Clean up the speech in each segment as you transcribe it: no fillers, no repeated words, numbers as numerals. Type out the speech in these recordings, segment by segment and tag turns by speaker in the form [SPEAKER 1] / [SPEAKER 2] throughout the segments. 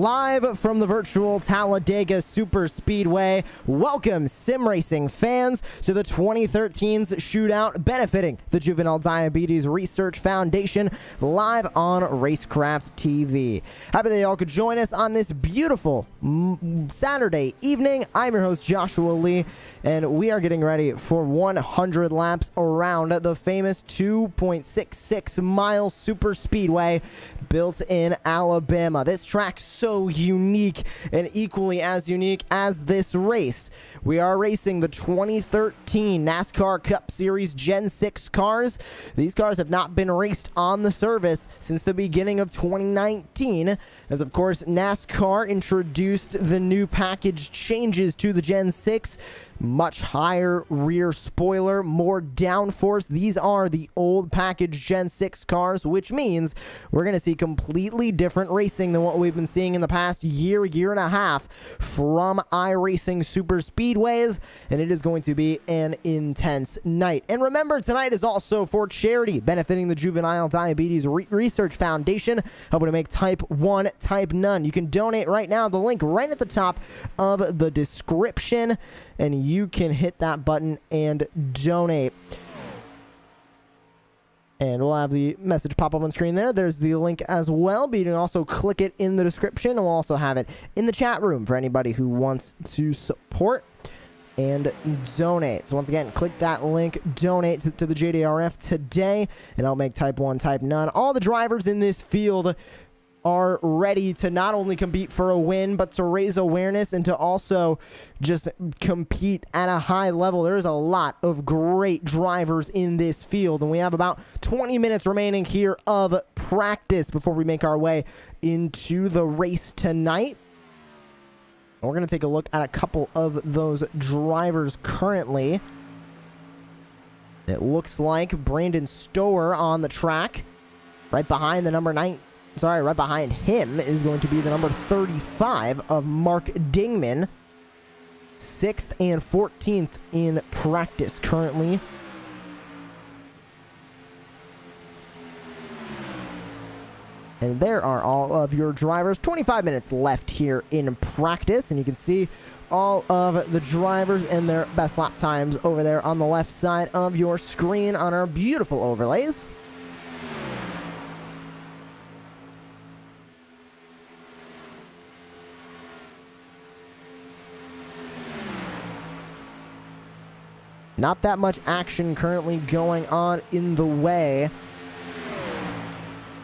[SPEAKER 1] Live from the virtual Talladega Super Speedway, welcome sim racing fans to the 2013's Shootout benefiting the Juvenile Diabetes Research Foundation, live on Racecraft TV. Happy that y'all could join us on this beautiful Saturday evening. I'm your host Joshua Lee, and we are getting ready for 100 laps around the famous 2.66 mile super speedway built in Alabama. This track so so unique and equally as unique as this race. We are racing the 2013 NASCAR Cup Series Gen 6 cars. These cars have not been raced on the service since the beginning of 2019, as of course NASCAR introduced the new package changes to the Gen 6. Much higher rear spoiler, more downforce. These are the old package Gen 6 cars, which means we're going to see completely different racing than what we've been seeing in the past year and a half from iRacing super speedways, and it is going to be an intense night. And remember, tonight is also for charity, benefiting the Juvenile Diabetes Research Foundation, helping to make type 1, type none. You can donate right now, the link right at the top of the description, and you can hit that button and donate. And we'll have the message pop up on screen there. There's the link as well, but you can also click it in the description, and we'll also have it in the chat room for anybody who wants to support and donate. So once again, click that link, donate to the JDRF today, and I'll make type 1, type none. All the drivers in this field are ready to not only compete for a win, but to raise awareness and to also just compete at a high level. There's a lot of great drivers in this field, and we have about 20 minutes remaining here of practice before we make our way into the race tonight. We're going to take a look at a couple of those drivers currently. It looks like Brandon Stower on the track, right behind the number 9. Right behind him is going to be the number 35 of Mark Dingman. 6th and 14th in practice currently. And there are all of your drivers. 25 minutes left here in practice, and you can see all of the drivers and their best lap times over there on the left side of your screen on our beautiful overlays. Not that much action currently going on in the way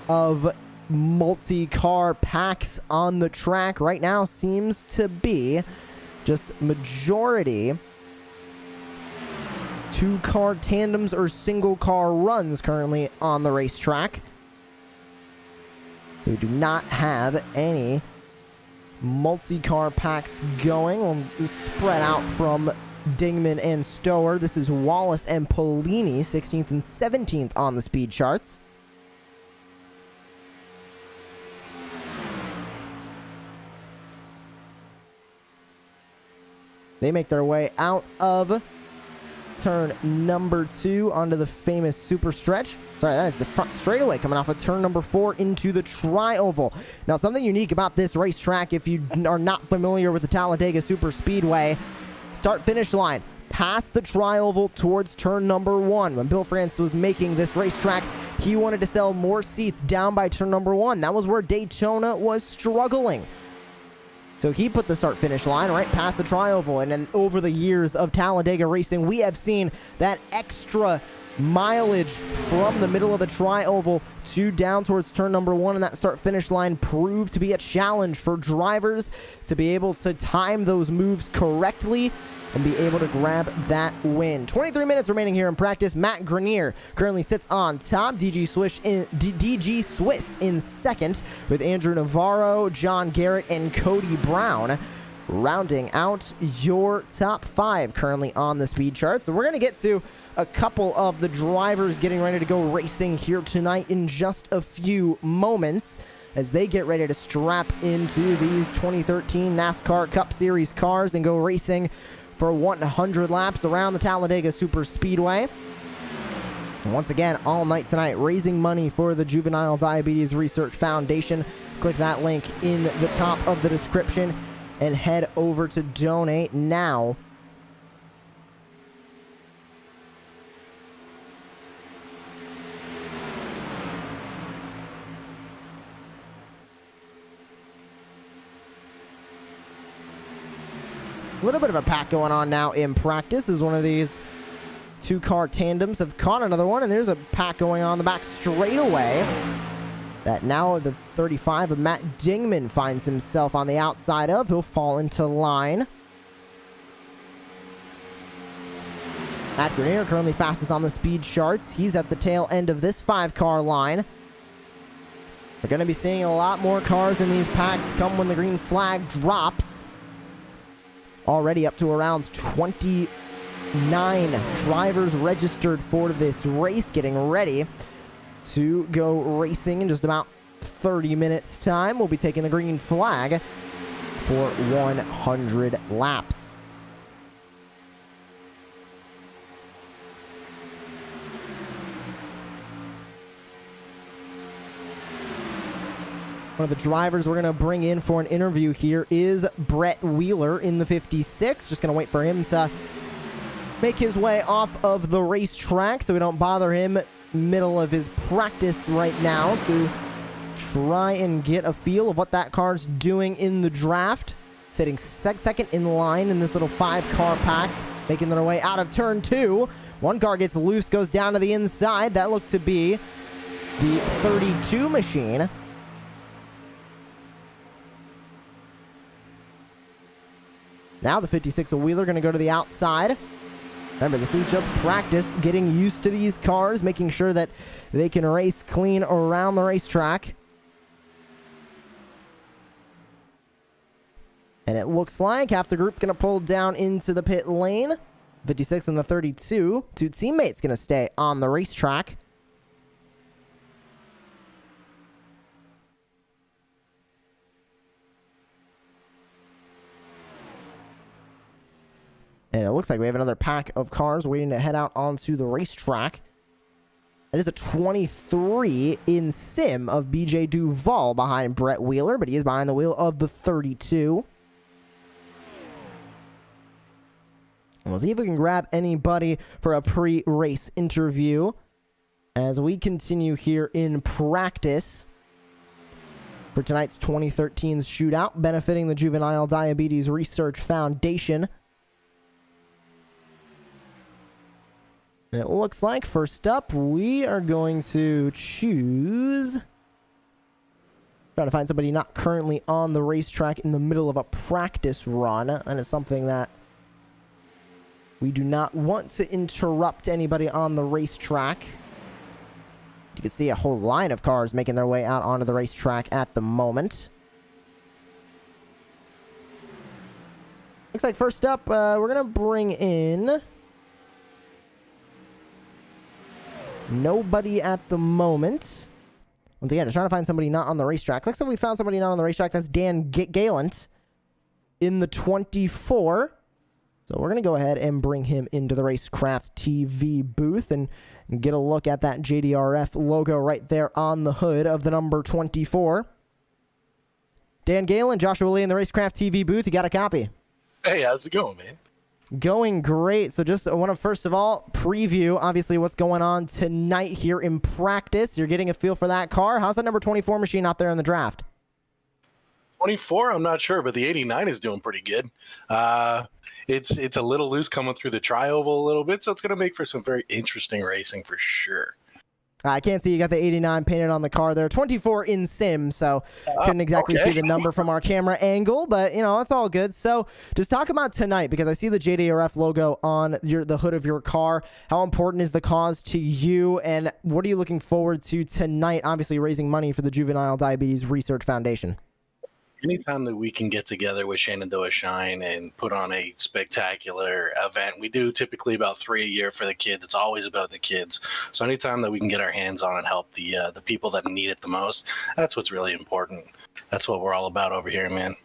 [SPEAKER 1] of multi-car packs on the track. Right now seems to be just majority 2-car tandems or single-car runs currently on the racetrack. So we do not have any multi-car packs going. We'll spread out from Dingman and Stower. This is Wallace and Polini, 16th and 17th on the speed charts. They make their way out of turn number 2 onto the famous super stretch. Sorry, that is the front straightaway coming off of turn number 4 into the tri-oval. Now, something unique about this racetrack, if you are not familiar with the Talladega Super Speedway, start-finish line past the tri-oval towards turn number 1. When Bill France was making this racetrack, he wanted to sell more seats down by turn number 1. That was where Daytona was struggling. So he put the start-finish line right past the tri-oval, and then over the years of Talladega racing, we have seen that extra mileage from the middle of the tri-oval to down towards turn number 1, and that start-finish line proved to be a challenge for drivers to be able to time those moves correctly and be able to grab that win. 23 minutes remaining here in practice. Matt Grenier currently sits on top. DG Swiss in second, with Andrew Navarro, John Garrett, and Cody Brown rounding out your top 5 currently on the speed chart. So we're going to get to a couple of the drivers getting ready to go racing here tonight in just a few moments, as they get ready to strap into these 2013 NASCAR Cup Series cars and go racing for 100 laps around the Talladega Super Speedway. And once again, all night tonight, raising money for the Juvenile Diabetes Research Foundation. Click that link in the top of the description and head over to donate now. A little bit of a pack going on now in practice as one of these 2-car tandems have caught another one, and there's a pack going on the back straightaway that now the 35 of Matt Dingman finds himself on the outside of. He'll fall into line. Matt Grenier currently fastest on the speed charts. He's at the tail end of this 5-car line. We're going to be seeing a lot more cars in these packs come when the green flag drops. Already up to around 29 drivers registered for this race, getting ready to go racing in just about 30 minutes time. We'll be taking the green flag for 100 laps. One of the drivers we're going to bring in for an interview here is Brett Wheeler in the 56. Just going to wait for him to make his way off of the racetrack so we don't bother him middle of his practice right now to try and get a feel of what that car's doing in the draft. Sitting second in line in this little 5-car pack, making their way out of turn 2. One car gets loose, goes down to the inside. That looked to be the 32 machine. Now the 56 of Wheeler going to go to the outside. Remember, this is just practice, getting used to these cars, making sure that they can race clean around the racetrack. And it looks like half the group going to pull down into the pit lane. 56 and the 32. Two teammates going to stay on the racetrack. And it looks like we have another pack of cars waiting to head out onto the racetrack. That is a 23 in sim of BJ Duval behind Brett Wheeler, but he is behind the wheel of the 32. And we'll see if we can grab anybody for a pre-race interview as we continue here in practice for tonight's 2013's Shootout, benefiting the Juvenile Diabetes Research Foundation. And it looks like, first up, we are going to choose... Trying to find somebody not currently on the racetrack in the middle of a practice run. And it's something that we do not want to interrupt anybody on the racetrack. You can see a whole line of cars making their way out onto the racetrack at the moment. Looks like first up, we're going to bring in... Nobody at the moment. Once again, just trying to find somebody not on the racetrack. Looks like we found somebody not on the racetrack. That's Dan Gallant in the 24. So we're going to go ahead and bring him into the Racecraft TV booth and get a look at that JDRF logo right there on the hood of the number 24. Dan Gallant, Joshua Lee in the Racecraft TV booth. You got a copy?
[SPEAKER 2] Hey, how's it going, man?
[SPEAKER 1] Going great. So just want to first of all preview obviously what's going on tonight here in practice. You're getting a feel for that car. How's that number 24 machine out there in the draft?
[SPEAKER 2] 24, I'm not sure, but the 89 is doing pretty good. It's a little loose coming through the tri-oval a little bit, so it's going to make for some very interesting racing for sure.
[SPEAKER 1] I can't see you got the 89 painted on the car there. 24 in sim, so couldn't exactly see the number from our camera angle, but, you know, it's all good. So just talk about tonight, because I see the JDRF logo on the hood of your car. How important is the cause to you, and what are you looking forward to tonight, obviously raising money for the Juvenile Diabetes Research Foundation?
[SPEAKER 2] Anytime that we can get together with Shenandoah Shine and put on a spectacular event, we do typically about 3 a year for the kids. It's always about the kids. So anytime that we can get our hands on and help the people that need it the most, that's what's really important. That's what we're all about over here, man.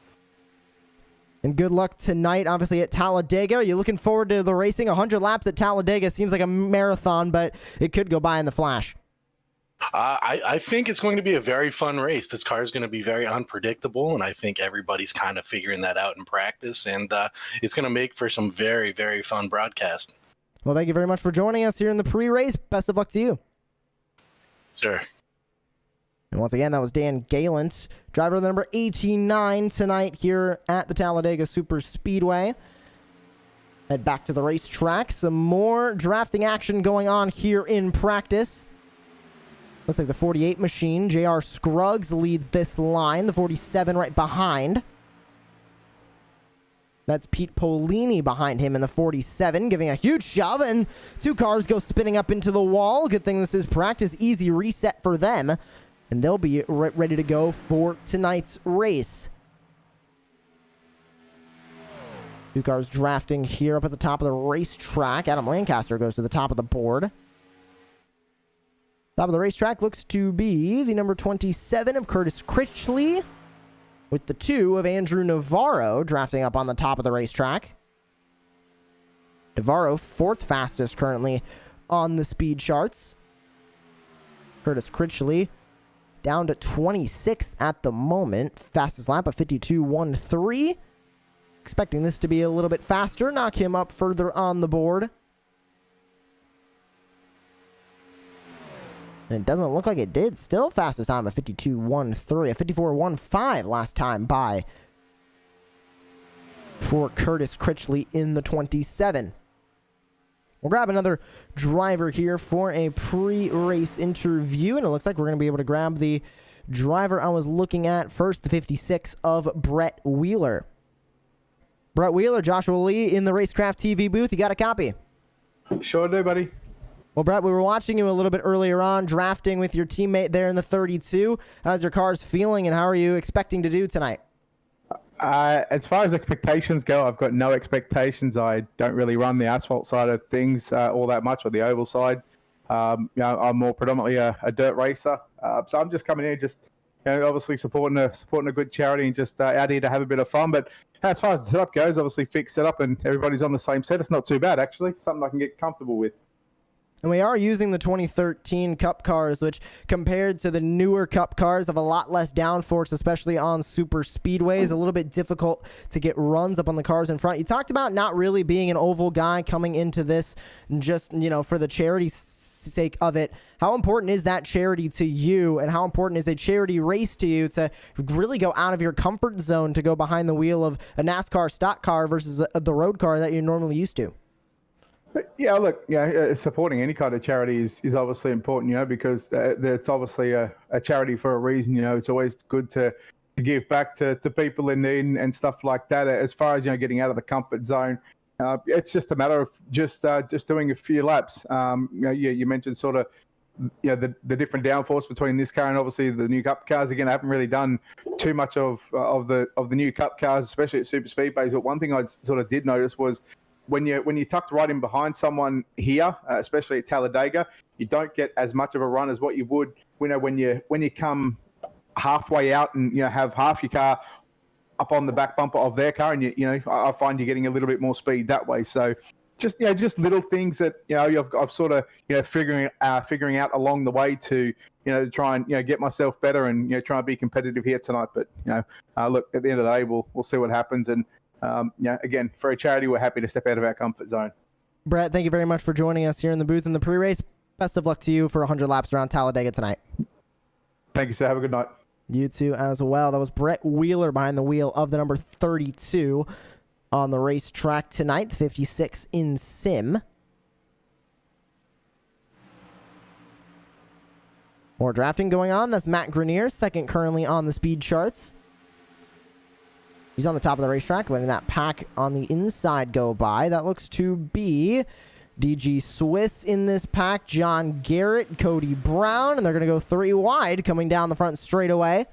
[SPEAKER 1] And good luck tonight, obviously, at Talladega. Are you looking forward to the racing? 100 laps at Talladega seems like a marathon, but it could go by in the flash.
[SPEAKER 2] I think it's going to be a very fun race. This car is going to be very unpredictable, and I think everybody's kind of figuring that out in practice, and it's going to make for some very, very fun broadcast.
[SPEAKER 1] Well, thank you very much for joining us here in the pre-race. Best of luck to you.
[SPEAKER 2] Sure.
[SPEAKER 1] And once again, that was Dan Gallant, driver number 89 tonight here at the Talladega Super Speedway. Head back to the racetrack. Some more drafting action going on here in practice. Looks like the 48 machine. J.R. Scruggs leads this line. The 47 right behind. That's Pete Polini behind him in the 47, giving a huge shove, and 2 cars go spinning up into the wall. Good thing this is practice. Easy reset for them, and they'll be ready to go for tonight's race. 2 cars drafting here up at the top of the racetrack. Adam Lancaster goes to the top of the board. Top of the racetrack looks to be the number 27 of Curtis Critchley, with the 2 of Andrew Navarro drafting up on the top of the racetrack. Navarro, 4th fastest currently on the speed charts. Curtis Critchley down to 26th at the moment. Fastest lap of 52.13. Expecting this to be a little bit faster, knock him up further on the board. And it doesn't look like it did. Still fastest time of 52.13, a 54.15 last time by for Curtis Critchley in the 27. We'll grab another driver here for a pre-race interview, and it looks like we're going to be able to grab the driver I was looking at first, the 56 of Brett Wheeler. Brett Wheeler, Joshua Lee in the Racecraft TV booth. You got a copy?
[SPEAKER 3] Sure do, buddy.
[SPEAKER 1] Well, Brett, we were watching you a little bit earlier on, drafting with your teammate there in the 32. How's your cars feeling, and how are you expecting to do tonight?
[SPEAKER 3] As far as expectations go, I've got no expectations. I don't really run the asphalt side of things all that much, or the oval side. I'm more predominantly a dirt racer. So I'm just coming in, just obviously supporting a good charity, and just out here to have a bit of fun. But as far as the setup goes, obviously fixed setup, and everybody's on the same set. It's not too bad, actually. Something I can get comfortable with.
[SPEAKER 1] And we are using the 2013 Cup cars, which compared to the newer Cup cars have a lot less downforce, especially on super speedways. A little bit difficult to get runs up on the cars in front. You talked about not really being an oval guy coming into this just, for the charity's sake of it. How important is that charity to you, and how important is a charity race to you to really go out of your comfort zone to go behind the wheel of a NASCAR stock car versus the road car that you're normally used to?
[SPEAKER 3] Yeah, look, supporting any kind of charity is obviously important, because it's obviously a charity for a reason. It's always good to give back to people in need and stuff like that. As far as getting out of the comfort zone, it's just a matter of just doing a few laps. You mentioned sort of the different downforce between this car and obviously the new Cup cars. Again, I haven't really done too much of the new Cup cars, especially at super speedways. But one thing I sort of did notice was, when you tucked right in behind someone here, especially at Talladega, you don't get as much of a run as what you would when you come halfway out and have half your car up on the back bumper of their car, and I find you're getting a little bit more speed that way. So just little things that I've sort of figuring out along the way to try and get myself better and try and be competitive here tonight. But look, at the end of the day, we'll see what happens. And again, for a charity, we're happy to step out of our comfort zone.
[SPEAKER 1] Brett, thank you very much for joining us here in the booth in the pre-race. Best of luck to you for 100 laps around Talladega tonight.
[SPEAKER 3] Thank you, sir. Have a good night.
[SPEAKER 1] You too as well. That was Brett Wheeler behind the wheel of the number 32 on the racetrack tonight, 56 in sim. More drafting going on. That's Matt Grenier, second currently on the speed charts. He's on the top of the racetrack, letting that pack on the inside go by. That looks to be DG Swiss in this pack, John Garrett, Cody Brown, and they're going to go 3 wide coming down the front straightaway.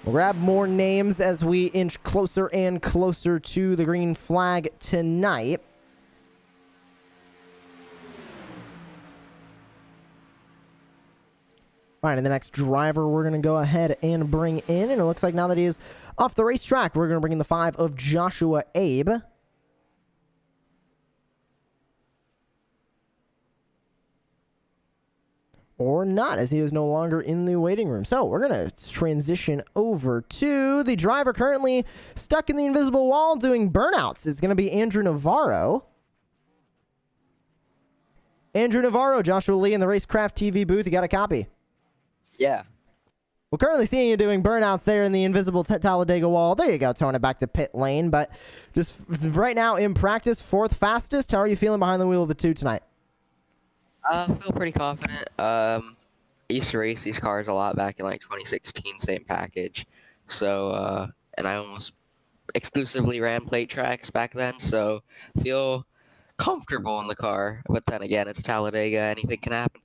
[SPEAKER 1] We'll grab more names as we inch closer and closer to the green flag tonight. Finding the next driver we're going to go ahead and bring in. And it looks like now that he is off the racetrack, we're going to bring in the 5 of Joshua Abe. Or not, as he is no longer in the waiting room. So we're going to transition over to the driver currently stuck in the invisible wall doing burnouts. It's going to be Andrew Navarro. Andrew Navarro, Joshua Lee in the Racecraft TV booth. You got a copy?
[SPEAKER 4] Yeah.
[SPEAKER 1] We're currently seeing you doing burnouts there in the invisible Talladega wall. There you go, throwing it back to pit lane. But just right now in practice, 4th fastest. How are you feeling behind the wheel of the 2 tonight?
[SPEAKER 4] I feel pretty confident. I used to race these cars a lot back in like 2016, same package. So, and I almost exclusively ran plate tracks back then, so feel comfortable in the car. But then again, it's Talladega, anything can happen.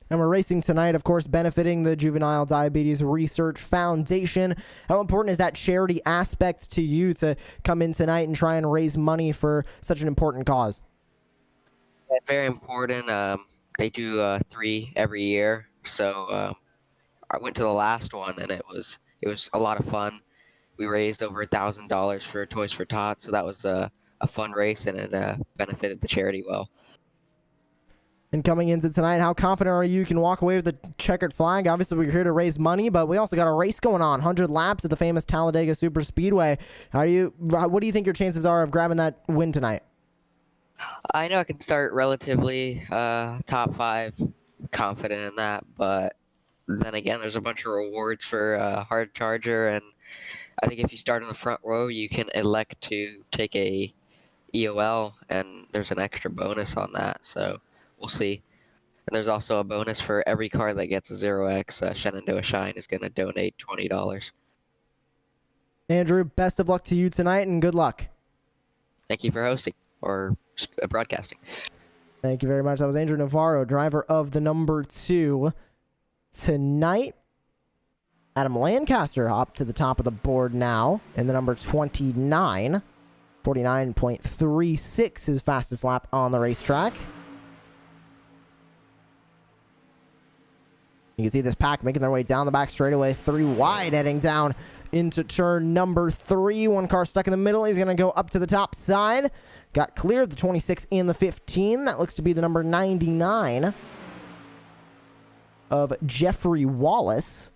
[SPEAKER 1] And we're racing tonight, of course, benefiting the Juvenile Diabetes Research Foundation. How important is that charity aspect to you to come in tonight and try and raise money for such an important cause?
[SPEAKER 4] Very important. They do 3 every year, so I went to the last one, and it was a lot of fun. We raised over $1,000 for Toys for Tots, so that was a fun race, and it benefited the charity well.
[SPEAKER 1] And coming into tonight, how confident are you can walk away with the checkered flag? Obviously, we're here to raise money, but we also got a race going on, 100 laps at the famous Talladega Super Speedway. What do you think your chances are of grabbing that win tonight?
[SPEAKER 4] I know I can start relatively top 5, confident in that, but then again, there's a bunch of rewards for hard charger, and I think if you start in the front row, you can elect to take a EOL, and there's an extra bonus on that, so we'll see. And there's also a bonus for every car that gets a 0x. Shenandoah Shine is going to donate $20.
[SPEAKER 1] Andrew, best of luck to you tonight, and good luck.
[SPEAKER 4] Thank you for hosting, or broadcasting.
[SPEAKER 1] Thank you very much. That was Andrew Navarro, driver of the number 2 tonight. Adam Lancaster up to the top of the board now in the number 29. 49.36, his fastest lap on the racetrack. You can see this pack making their way down the back straightaway, 3 wide, heading down into turn number 3. One car stuck in the middle. He's going to go up to the top side. Got cleared, the 26 and the 15. That looks to be the number 99 of Jeffrey Wallace.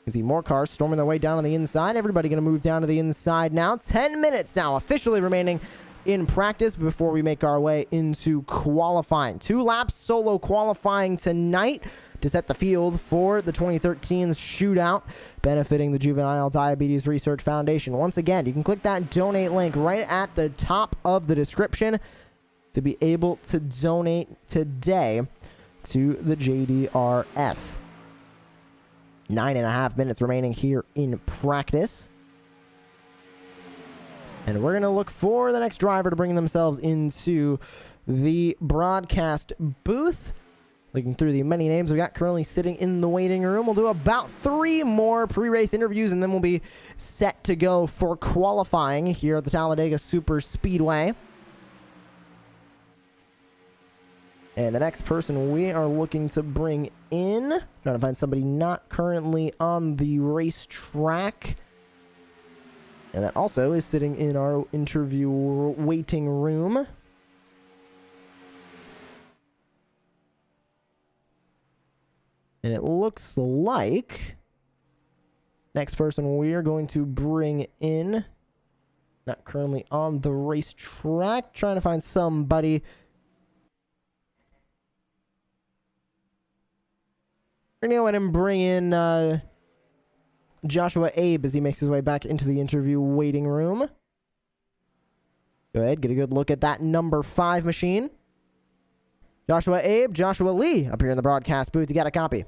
[SPEAKER 1] You see more cars storming their way down on the inside. Everybody going to move down to the inside now. 10 minutes now officially remaining in practice before we make our way into qualifying. 2 laps solo qualifying tonight to set the field for the 2013's Shootout, benefiting the Juvenile Diabetes Research Foundation. Once again, you can click that donate link right at the top of the description to be able to donate today to the JDRF. 9.5 minutes remaining here in practice. And we're going to look for the next driver to bring themselves into the broadcast booth. Looking through the many names we got currently sitting in the waiting room. We'll do about 3 more pre-race interviews, and then we'll be set to go for qualifying here at the Talladega Super Speedway. And the next person we are looking to bring in, trying to find somebody not currently on the racetrack. And that also is sitting in our interview waiting room. And it looks like next person we are going to bring in, not currently on the racetrack, trying to find somebody. We're going to go ahead and bring in Joshua Abe as he makes his way back into the interview waiting room. Go ahead, get a good look at that number 5 machine. Joshua Abe, Joshua Lee up here in the broadcast booth. You got a copy.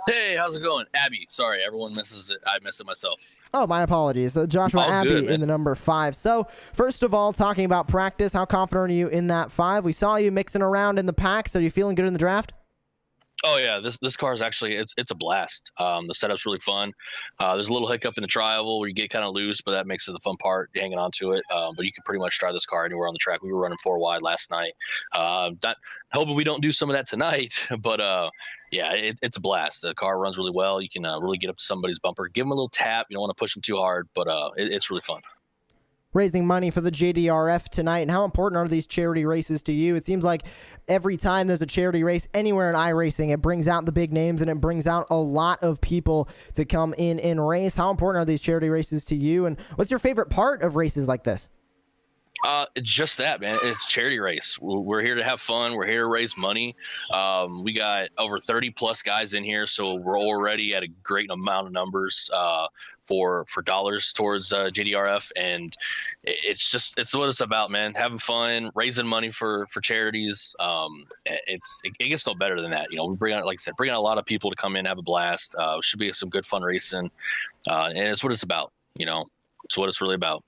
[SPEAKER 5] Hey, how's it going? Abby. Sorry, everyone misses it. I miss it myself.
[SPEAKER 1] Oh, my apologies. Joshua Abbey
[SPEAKER 5] good,
[SPEAKER 1] in the number 5. So, first of all, talking about practice, how confident are you in that 5? We saw you mixing around in the packs. Are you feeling good in the draft?
[SPEAKER 5] Oh yeah, this car is actually it's a blast. The setup's really fun. There's a little hiccup in the tri-oval where you get kind of loose, but that makes it the fun part, hanging on to it. But you can pretty much drive this car anywhere on the track. We were running 4 wide last night. Hoping we don't do some of that tonight, but yeah, it's a blast. The car runs really well. You can really get up to somebody's bumper, give them a little tap. You don't want to push them too hard, but it's really fun.
[SPEAKER 1] Raising money for the JDRF tonight, and how important are these charity races to you? It seems like every time there's a charity race anywhere in iRacing, it brings out the big names and it brings out a lot of people to come in and race. How important are these charity races to you, and what's your favorite part of races like this?
[SPEAKER 5] Just that, man. It's a charity race. We're here to have fun. We're here to raise money. We got over 30 plus guys in here, so we're already at a great amount of numbers for dollars towards JDRF, and it's what it's about, man. Having fun, raising money for charities. It gets no better than that. You know, we bring out, like I said, bring out a lot of people to come in, have a blast. Should be some good fun racing, and it's what it's about. You know, it's what it's really about.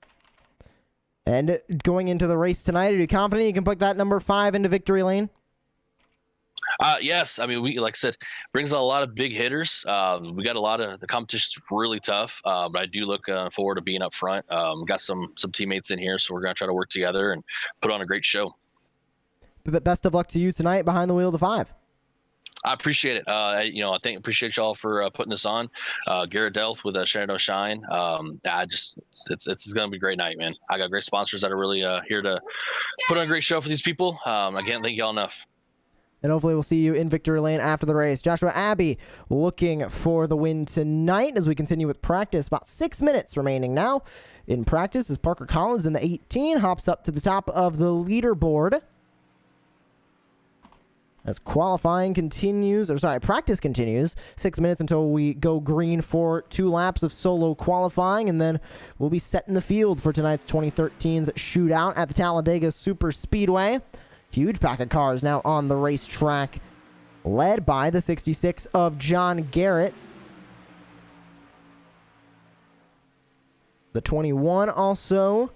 [SPEAKER 1] And going into the race tonight, are you confident you can put that number 5 into victory lane?
[SPEAKER 5] Yes. I mean, like I said, brings a lot of big hitters. We got a lot of the competition's really tough, but I do look forward to being up front. Got some teammates in here, so we're going to try to work together and put on a great show.
[SPEAKER 1] But best of luck to you tonight behind the wheel of the 5.
[SPEAKER 5] I appreciate it. Appreciate y'all for putting this on. Garrett Delth with Shenandoah Shine. It's going to be a great night, man. I got great sponsors that are really here to put on a great show for these people. I can't thank y'all enough.
[SPEAKER 1] And hopefully we'll see you in victory lane after the race. Joshua Abbey looking for the win tonight as we continue with practice. About 6 minutes remaining now in practice as Parker Collins in the 18 hops up to the top of the leaderboard. As practice continues. 6 minutes until we go green for 2 laps of solo qualifying, and then we'll be setting the field for tonight's 2013's shootout at the Talladega Super Speedway. Huge pack of cars now on the racetrack, led by the 66 of John Garrett. The 21 also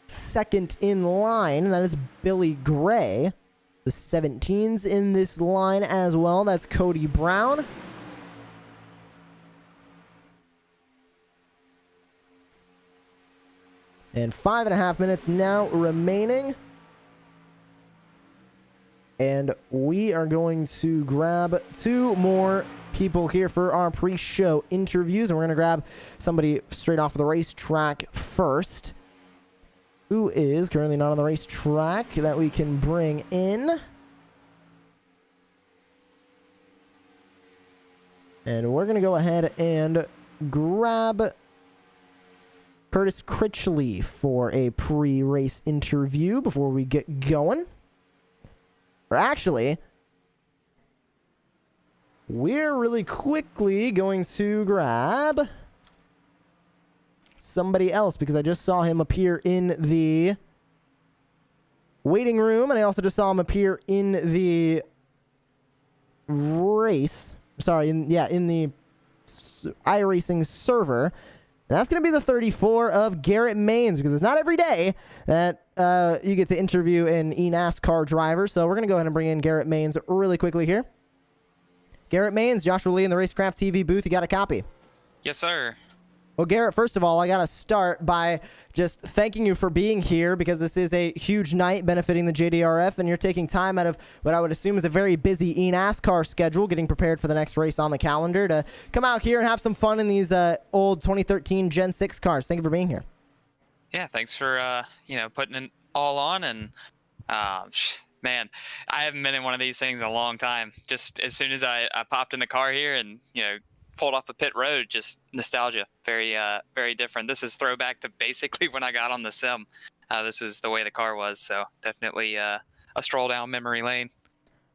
[SPEAKER 1] second in line, and that is Billy Gray. The 17's in this line as well. That's Cody Brown. And 5.5 minutes now remaining. And we are going to grab 2 more people here for our pre-show interviews. And we're going to grab somebody straight off of the racetrack first, who is currently not on the racetrack, that we can bring in. And we're going to go ahead and grab Curtis Critchley for a pre-race interview before we get going. Or actually, we're really quickly going to grab somebody else, because I just saw him appear in the waiting room, and I also just saw him appear in the race. Sorry, in the iRacing server. And that's going to be the 34 of Garrett Maines, because it's not every day that you get to interview an eNASCAR driver. So we're going to go ahead and bring in Garrett Maines really quickly here. Garrett Maines, Joshua Lee in the Racecraft TV booth. You got a copy?
[SPEAKER 6] Yes, sir.
[SPEAKER 1] Well, Garrett, first of all, I got to start by just thanking you for being here, because this is a huge night benefiting the JDRF, and you're taking time out of what I would assume is a very busy eNASCAR schedule, getting prepared for the next race on the calendar, to come out here and have some fun in these old 2013 Gen 6 cars. Thank you for being here.
[SPEAKER 6] Yeah, thanks for putting it all on. And man, I haven't been in one of these things in a long time. Just as soon as I popped in the car here and pulled off a pit road, just nostalgia. Very very different. This is throwback to basically when I got on the sim. This was the way the car was, so definitely a stroll down memory lane.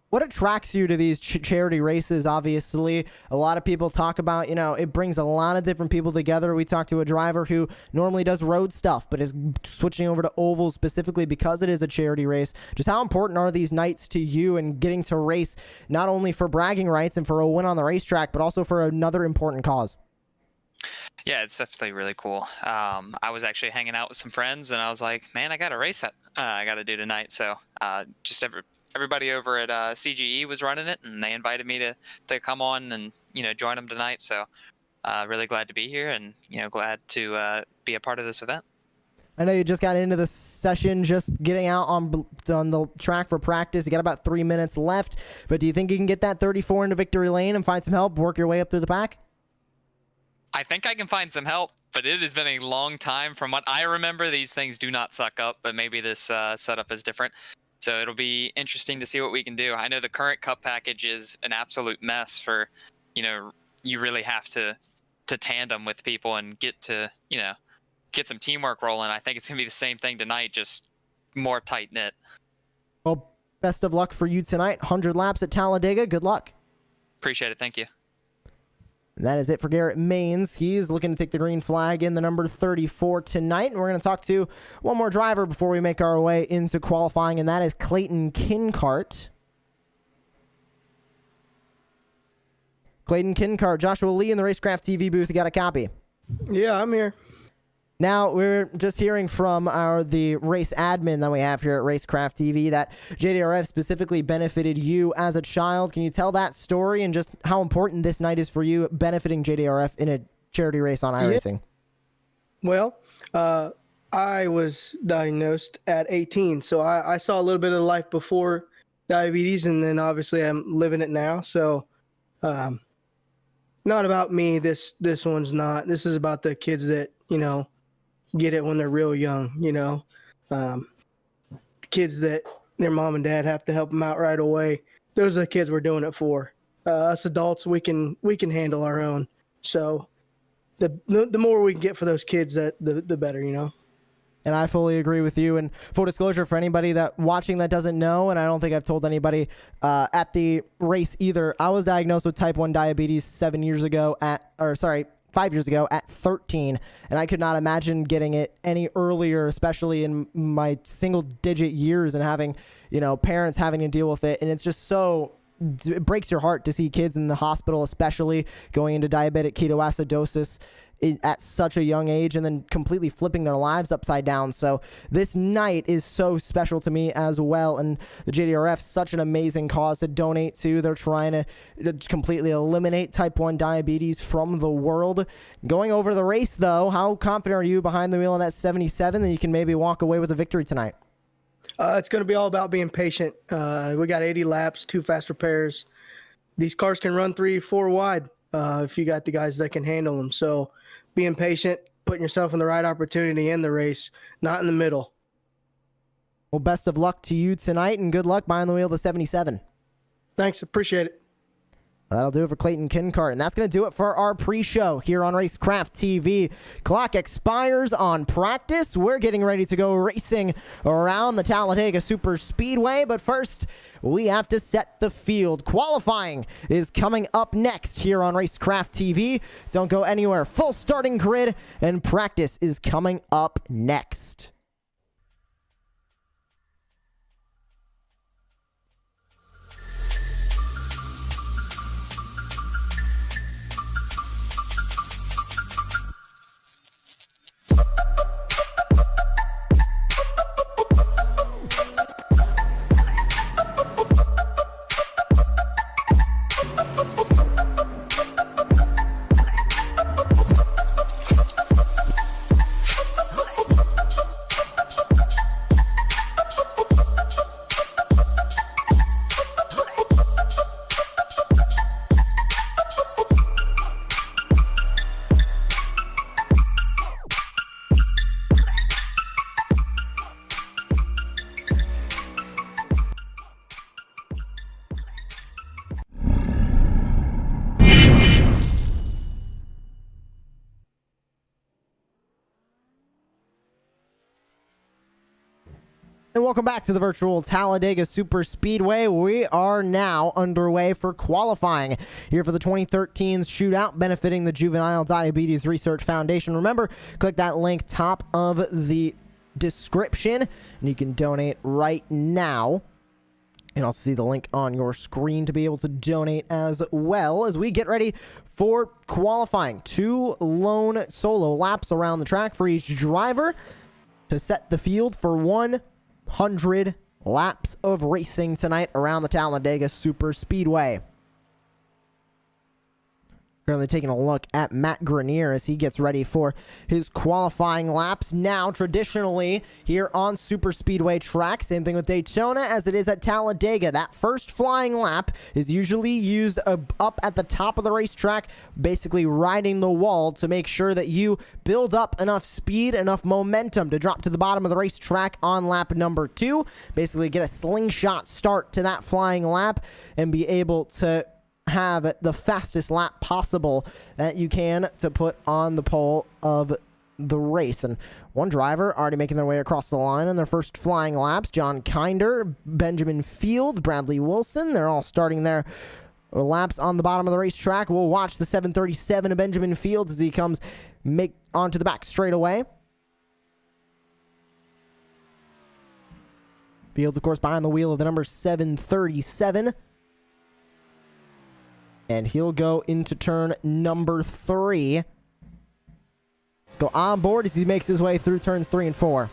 [SPEAKER 1] What attracts you to these charity races? Obviously, a lot of people talk about, it brings a lot of different people together. We talked to a driver who normally does road stuff, but is switching over to oval specifically because it is a charity race. Just how important are these nights to you, and getting to race not only for bragging rights and for a win on the racetrack, but also for another important cause?
[SPEAKER 6] Yeah, it's definitely really cool. I was actually hanging out with some friends, and I was like, man, I got a race that I got to do tonight. So everybody over at CGE was running it, and they invited me to come on and join them tonight. So really glad to be here, and glad to be a part of this event.
[SPEAKER 1] I know you just got into the session, just getting out on the track for practice. You got about 3 minutes left, but do you think you can get that 34 into victory lane and find some help, work your way up through the pack?
[SPEAKER 6] I think I can find some help, but it has been a long time. From what I remember, these things do not suck up, but maybe this setup is different. So it'll be interesting to see what we can do. I know the current cup package is an absolute mess for, you really have to tandem with people and get to, get some teamwork rolling. I think it's going to be the same thing tonight, just more tight-knit.
[SPEAKER 1] Well, best of luck for you tonight. 100 laps at Talladega. Good luck.
[SPEAKER 6] Appreciate it. Thank you.
[SPEAKER 1] And that is it for Garrett Maines. He's looking to take the green flag in the number 34 tonight. And we're going to talk to one more driver before we make our way into qualifying, and that is Clayton Kincart. Clayton Kincart, Joshua Lee in the Racecraft TV booth. You got a copy?
[SPEAKER 7] Yeah, I'm here.
[SPEAKER 1] Now, we're just hearing from the race admin that we have here at Racecraft TV that JDRF specifically benefited you as a child. Can you tell that story and just how important this night is for you benefiting JDRF in a charity race on iRacing?
[SPEAKER 7] Well, I was diagnosed at 18, so I saw a little bit of life before diabetes, and then obviously I'm living it now. So, not about me. This one's not. This is about the kids that, get it when they're real young, the kids that their mom and dad have to help them out right away. Those are the kids we're doing it for. Us adults, we can handle our own. So the more we can get for those kids, the better,
[SPEAKER 1] And I fully agree with you. And full disclosure for anybody that watching that doesn't know, and I don't think I've told anybody at the race either, I was diagnosed with type 1 diabetes 5 years ago at 13, and I could not imagine getting it any earlier, especially in my single-digit years and having, parents having to deal with it. And it's just it breaks your heart to see kids in the hospital, especially going into diabetic ketoacidosis at such a young age and then completely flipping their lives upside down. So this night is so special to me as well, and the JDRF, such an amazing cause to donate to. They're trying to completely eliminate type 1 diabetes from the world. Going over the race, though, how confident are you behind the wheel on that 77 that you can maybe walk away with a victory tonight?
[SPEAKER 7] It's going to be all about being patient. We got 80 laps, 2 fast repairs. These cars can run 3-4 wide if you got the guys that can handle them. So being patient, putting yourself in the right opportunity in the race, not in the middle.
[SPEAKER 1] Well, best of luck to you tonight, and good luck behind the wheel of the 77.
[SPEAKER 7] Thanks. Appreciate it.
[SPEAKER 1] That'll do it for Clayton Kincart, and that's going to do it for our pre-show here on Racecraft TV. Clock expires on practice. We're getting ready to go racing around the Talladega Super Speedway, but first, we have to set the field. Qualifying is coming up next here on Racecraft TV. Don't go anywhere. Full starting grid, and practice is coming up next. And welcome back to the virtual Talladega Super Speedway. We are now underway for qualifying here for the 2013's Shootout benefiting the Juvenile Diabetes Research Foundation. Remember, click that link top of the description and you can donate right now. And also see the link on your screen to be able to donate as well as we get ready for qualifying. 2 lone solo laps around the track for each driver to set the field for 100 laps of racing tonight around the Talladega Super Speedway. Currently taking a look at Matt Grenier as he gets ready for his qualifying laps. Now, traditionally, here on Super Speedway track, same thing with Daytona as it is at Talladega. That first flying lap is usually used up at the top of the racetrack, basically riding the wall to make sure that you build up enough speed, enough momentum to drop to the bottom of the racetrack on lap number 2. Basically get a slingshot start to that flying lap and be able to have the fastest lap possible that you can to put on the pole of the race. And one driver already making their way across the line in their first flying laps. John Kinder, Benjamin Field, Bradley Wilson. They're all starting their laps on the bottom of the racetrack. We'll watch the 737 of Benjamin Fields as he comes onto the back straightaway. Fields, of course, behind the wheel of the number 737. And he'll go into turn number 3. Let's go on board as he makes his way through turns 3 and 4.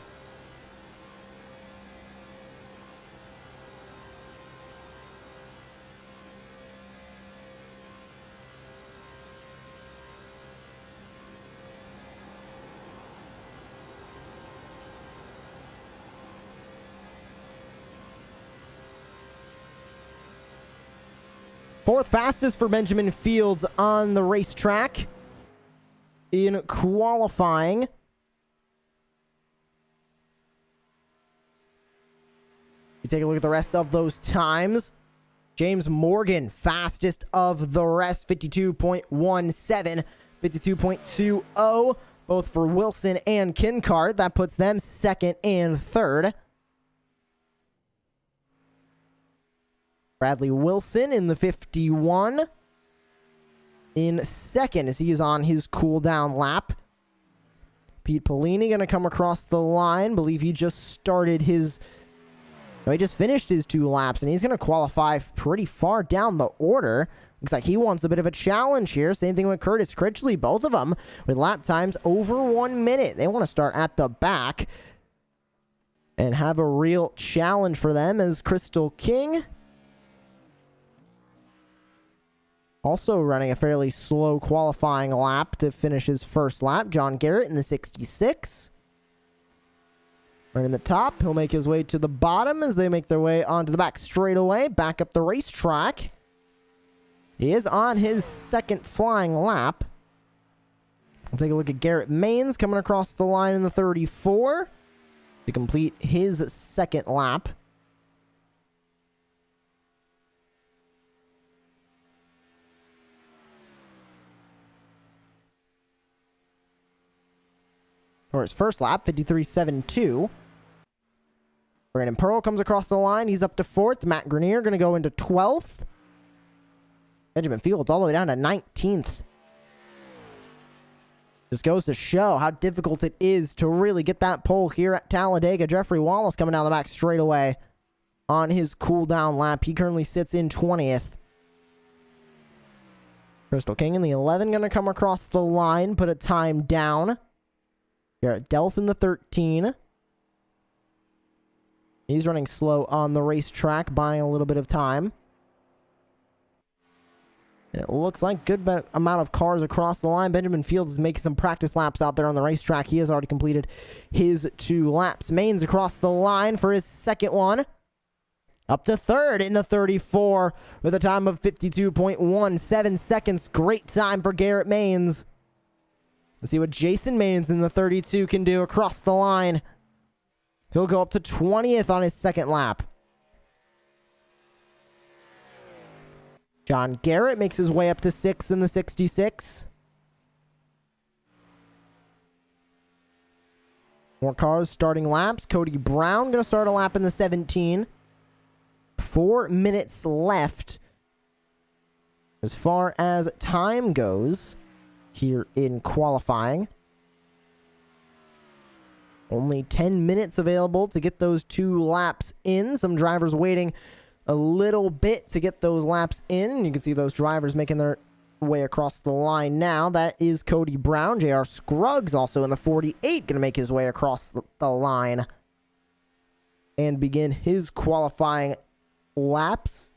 [SPEAKER 1] Fourth fastest for Benjamin Fields on the racetrack in qualifying. You take a look at the rest of those times. James Morgan, fastest of the rest, 52.17, 52.20, both for Wilson and Kincart. That puts them second and third. Bradley Wilson in the 51 in second as he is on his cool down lap. Pete Polini going to come across the line. Believe he just started his... No, he just finished his 2 laps, and he's going to qualify pretty far down the order. Looks like he wants a bit of a challenge here. Same thing with Curtis Critchley, both of them with lap times over 1 minute. They want to start at the back and have a real challenge for them as Crystal King... also running a fairly slow qualifying lap to finish his first lap. John Garrett in the 66. Right in the top. He'll make his way to the bottom as they make their way onto the back straightaway. Back up the racetrack. He is on his second flying lap. We'll take a look at Garrett Maines coming across the line in the 34 to complete his second lap. For his first lap, 53.72. Brandon Pearl comes across the line. He's up to 4th. Matt Grenier going to go into 12th. Benjamin Fields all the way down to 19th. Just goes to show how difficult it is to really get that pole here at Talladega. Jeffrey Wallace coming down the back straightaway on his cool down lap. He currently sits in 20th. Crystal King in the 11 going to come across the line, put a time down. Garrett Delph in the 13. He's running slow on the racetrack, buying a little bit of time. And it looks like good amount of cars across the line. Benjamin Fields is making some practice laps out there on the racetrack. He has already completed his 2 laps. Maines across the line for his second one. Up to 3rd in the 34 with a time of 52.17 seconds. Great time for Garrett Maines. Let's see what Jason Maines in the 32 can do across the line. He'll go up to 20th on his second lap. John Garrett makes his way up to 6th in the 66. More cars starting laps. Cody Brown going to start a lap in the 17. 4 minutes left as far as time goes here in qualifying. Only 10 minutes available to get those 2 laps in. Some drivers waiting a little bit to get those laps in. You can see those drivers making their way across the line now. That is Cody Brown. J.R. Scruggs also in the 48 going to make his way across the line and begin his qualifying laps.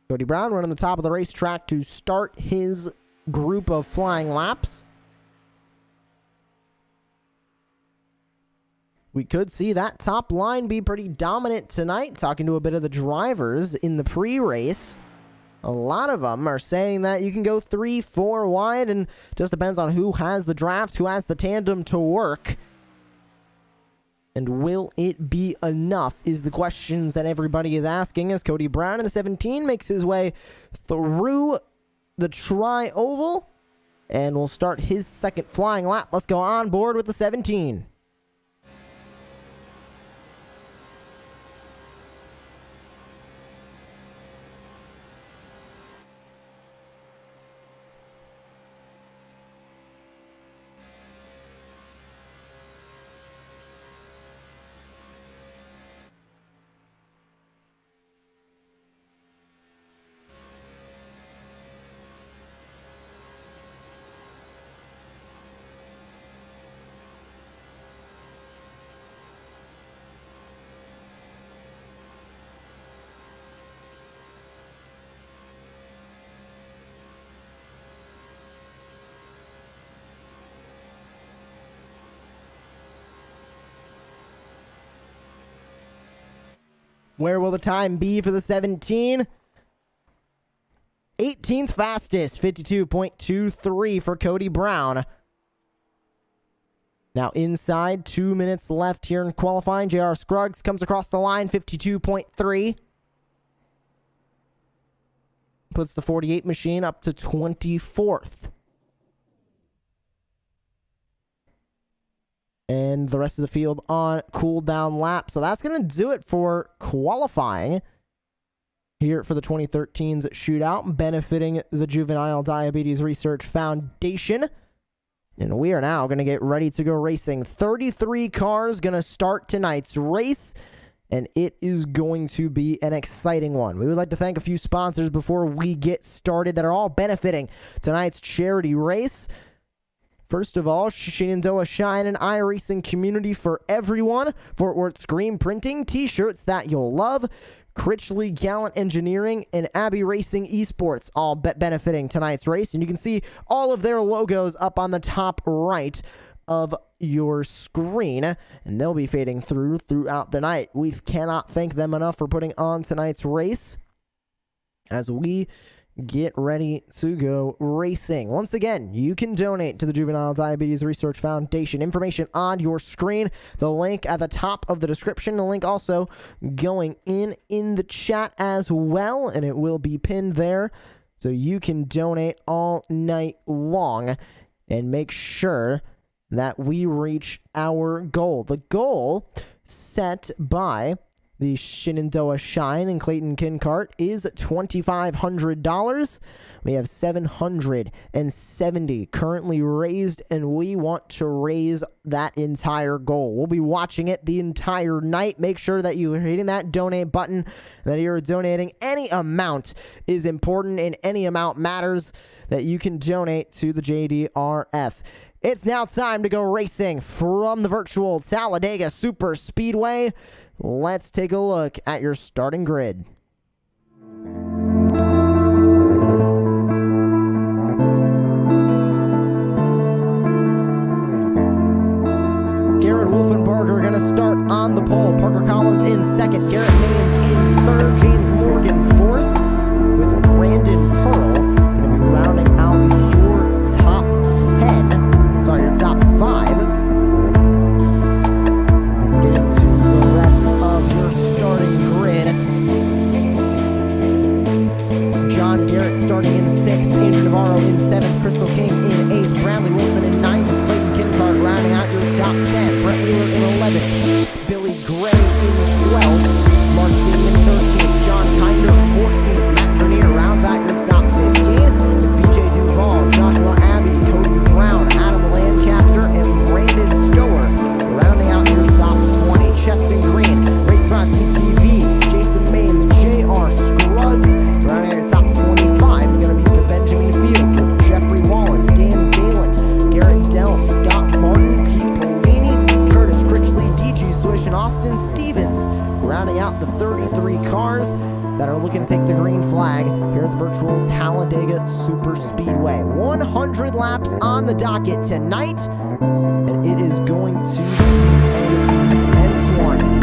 [SPEAKER 1] Cody Brown running the top of the racetrack to start his group of flying laps. We could see that top line be pretty dominant tonight. Talking to a bit of the drivers in the pre-race, a lot of them are saying that you can go 3-4 wide, and just depends on who has the draft, who has the tandem to work. And will it be enough is the questions that everybody is asking as Cody Brown in the 17 makes his way through the tri-oval, and we'll start his second flying lap. Let's go on board with the 17. Where will the time be for the 17? 18th fastest, 52.23 for Cody Brown. Now inside, 2 minutes left here in qualifying. JR Scruggs comes across the line, 52.3. Puts the 48 machine up to 24th. And the rest of the field on cool down lap. So that's going to do it for qualifying here for the 2013's Shootout, benefiting the Juvenile Diabetes Research Foundation. And we are now going to get ready to go racing. 33 cars going to start tonight's race, and it is going to be an exciting one. We would like to thank a few sponsors before we get started that are all benefiting tonight's charity race. First of all, Shenandoah Shine and iRacing Community for Everyone, Fort Worth Screen Printing, T-shirts that you'll love, Critchley Gallant Engineering, and Abbey Racing Esports, all benefiting tonight's race. And you can see all of their logos up on the top right of your screen, and they'll be fading throughout the night. We cannot thank them enough for putting on tonight's race as we get ready to go racing. Once again, you can donate to the Juvenile Diabetes Research Foundation. Information on your screen, the link at the top of the description, the link also going in the chat as well, and it will be pinned there, so you can donate all night long and make sure that we reach our goal. The goal set by the Shenandoah Shine and Clayton Kincart is $2,500. We have $770 currently raised, and we want to raise that entire goal. We'll be watching it the entire night. Make sure that you're hitting that donate button, that you're donating. Any amount is important, and any amount matters that you can donate to the JDRF. It's now time to go racing from the virtual Talladega Super Speedway. Let's take a look at your starting grid. Garrett Wolfenbarger going to start on the pole. Parker Collins in second. Garrett Maines in third. James Morgan fourth. With Brandon Pearl going to be rounding out your top 10. Sorry, your top 5. Get into the rest of your starting grid. John Garrett starting in 6th, Andrew Navarro in 7th, Crystal King in 8th, Bradley Wilson in 9th, Clayton Kincart rounding out your top 10, Brett Wheeler in 11th, Billy Gray in 12th, Mark Dean in 13th, John Kinder 14th, Matt Vernier rounds out your top 15, BJ Duval, Joshua Abbey, Cody Brown, Adam Lancaster, and Brandon Stower rounding out your top 20. Cheston Green, Racecraft TV, Jason Maines, JR Scruggs rounding out your top 25 is going to be Benjamin Field with Jeffrey Wallace, Dan Gallant, Garrett Dell, Scott Martin, Pete Polini, Curtis Critchley, DG Swish, and Austin Stevens rounding out the 33 cars that are looking to take the green flag here at the virtual Talladega Super Speedway. 100 laps on the docket tonight, and it is going to be a tense one.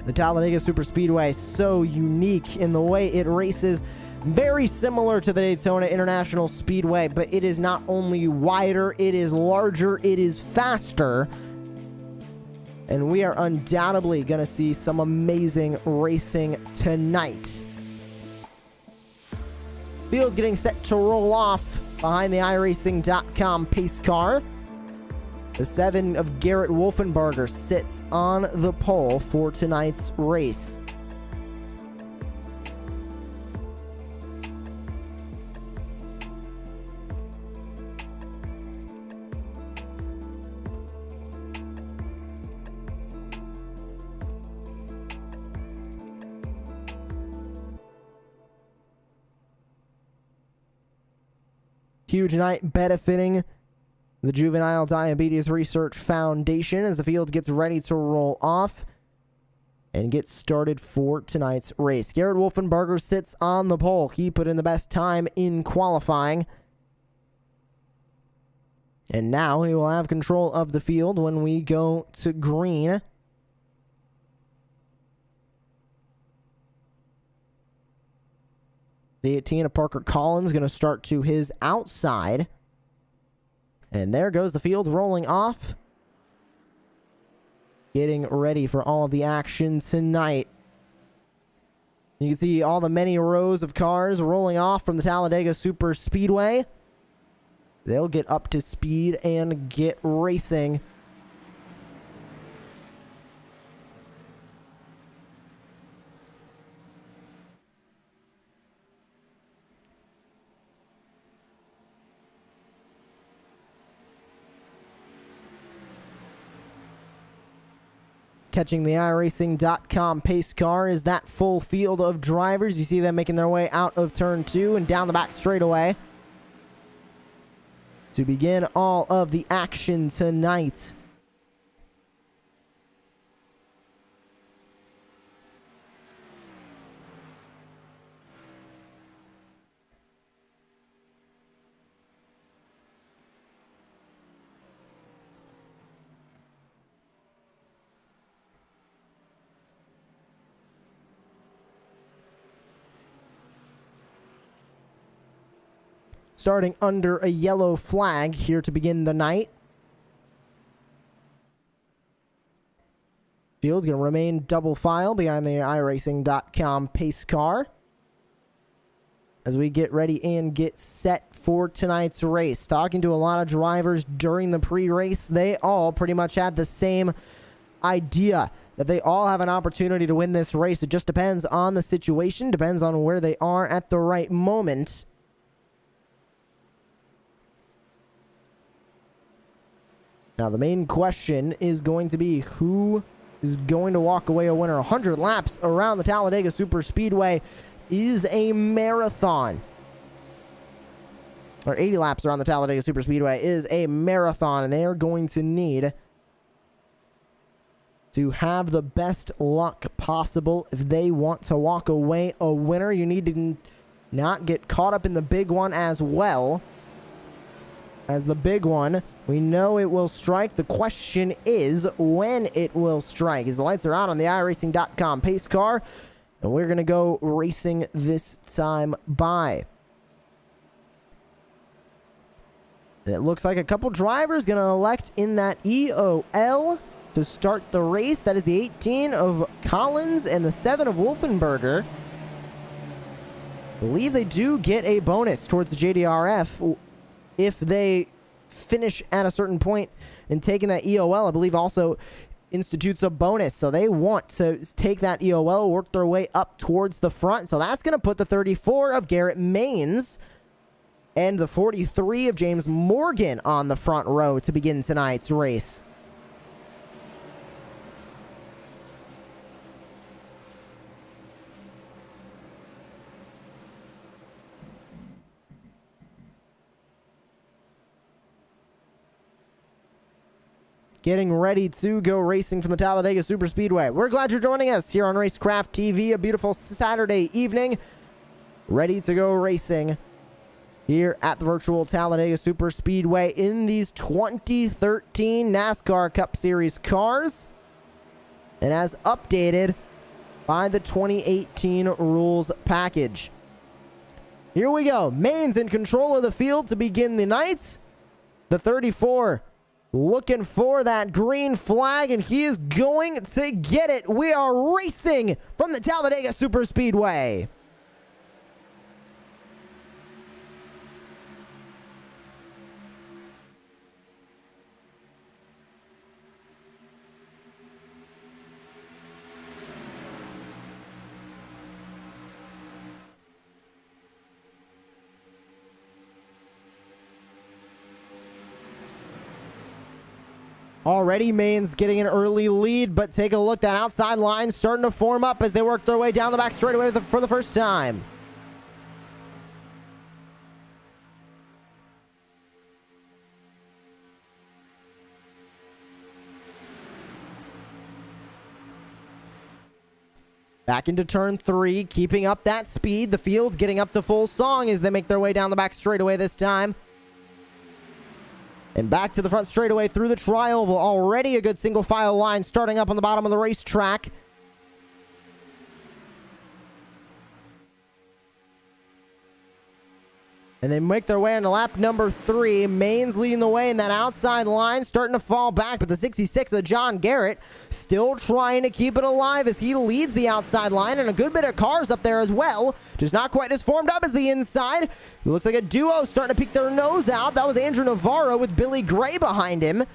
[SPEAKER 1] The Talladega Super Speedway is so unique in the way it races. Very similar to the Daytona International Speedway, but it is not only wider, it is larger, it is faster. And we are undoubtedly going to see some amazing racing tonight. Field getting set to roll off behind the iRacing.com pace car. The 7 of Garrett Wolfenbarger sits on the pole for tonight's race. Huge night benefiting the Juvenile Diabetes Research Foundation as the field gets ready to roll off and get started for tonight's race. Garrett Wolfenbarger sits on the pole. He put in the best time in qualifying. And now he will have control of the field when we go to green. The 18 of Parker Collins going to start to his outside. And there goes the field rolling off. Getting ready for all of the action tonight. You can see all the many rows of cars rolling off from the Talladega Super Speedway. They'll get up to speed and get racing. Catching the iRacing.com pace car is that full field of drivers. You see them making their way out of turn 2 and down the back straightaway to begin all of the action tonight. Starting under a yellow flag here to begin the night. Field going to remain double file behind the iRacing.com pace car as we get ready and get set for tonight's race. Talking to a lot of drivers during the pre-race, they all pretty much had the same idea that they all have an opportunity to win this race. It just depends on the situation, depends on where they are at the right moment. Now, the main question is going to be who is going to walk away a winner. 100 laps around the Talladega Super Speedway is a marathon. Or 80 laps around the Talladega Super Speedway is a marathon, and they are going to need to have the best luck possible if they want to walk away a winner. You need to not get caught up in the big one as well. As the big one, we know it will strike. The question is when it will strike. As the lights are out on the iRacing.com pace car, and we're going to go racing this time by. And it looks like a couple drivers going to elect in that EOL to start the race. That is the 18 of Collins and the 7 of Wolfenbarger. I believe they do get a bonus towards the JDRF if they finish at a certain point, and taking that EOL, I believe, also institutes a bonus. So they want to take that EOL, work their way up towards the front. So that's going to put the 34 of Garrett Maines and the 43 of James Morgan on the front row to begin tonight's race. Getting ready to go racing from the Talladega Super Speedway. We're glad you're joining us here on Racecraft TV. A beautiful Saturday evening. Ready to go racing here at the virtual Talladega Super Speedway in these 2013 NASCAR Cup Series cars. And as updated by the 2018 rules package. Here we go. Maines in control of the field to begin the night. The 34 looking for that green flag, and he is going to get it. We are racing from the Talladega Superspeedway. Already, Maine's getting an early lead, but take a look. That outside line starting to form up as they work their way down the back straightaway for the first time. Back into turn 3, keeping up that speed. The field getting up to full song as they make their way down the back straightaway this time. And back to the front straightaway through the tri-oval. Already a good single file line starting up on the bottom of the racetrack. And they make their way into lap number 3. Maine's leading the way in that outside line, starting to fall back. But the 66 of John Garrett still trying to keep it alive as he leads the outside line. And a good bit of cars up there as well. Just not quite as formed up as the inside. It looks like a duo starting to peek their nose out. That was Andrew Navarro with Billy Gray behind him.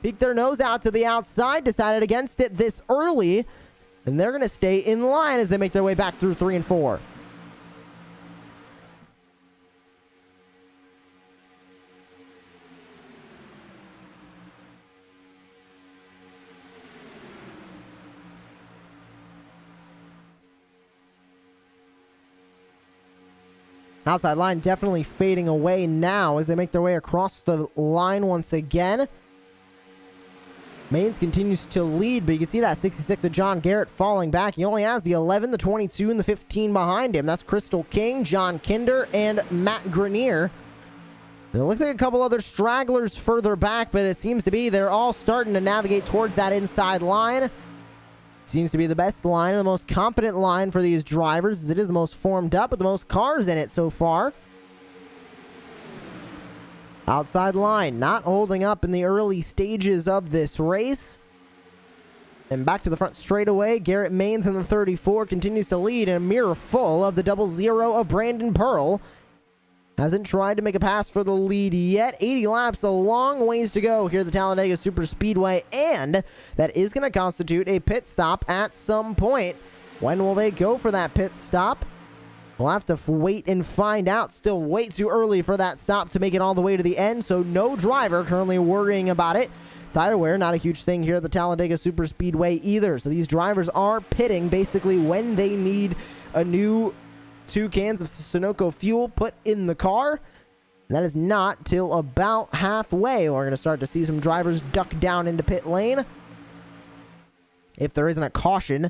[SPEAKER 1] Peeked their nose out to the outside. Decided against it this early. And they're going to stay in line as they make their way back through 3 and 4. Outside line definitely fading away now as they make their way across the line once again. Maines continues to lead, but you can see that 66 of John Garrett falling back. He only has the 11, the 22, and the 15 behind him. That's Crystal King, John Kinder, and Matt Grenier. And it looks like a couple other stragglers further back, but it seems to be they're all starting to navigate towards that inside line. Seems to be the best line and the most competent line for these drivers, as it is the most formed up with the most cars in it so far. Outside line not holding up in the early stages of this race. And back to the front straightaway, Garrett Maines in the 34 continues to lead in a mirror full of the 00 of Brandon Pearl. Hasn't tried to make a pass for the lead yet. 80 laps, a long ways to go here at the Talladega Superspeedway, and that is going to constitute a pit stop at some point. When will they go for that pit stop? We'll have to wait and find out. Still way too early for that stop to make it all the way to the end, so no driver currently worrying about it. Tire wear, not a huge thing here at the Talladega Superspeedway either, so these drivers are pitting basically when they need a new 2 cans of Sunoco fuel put in the car. And that is not till about halfway. We're going to start to see some drivers duck down into pit lane. If there isn't a caution,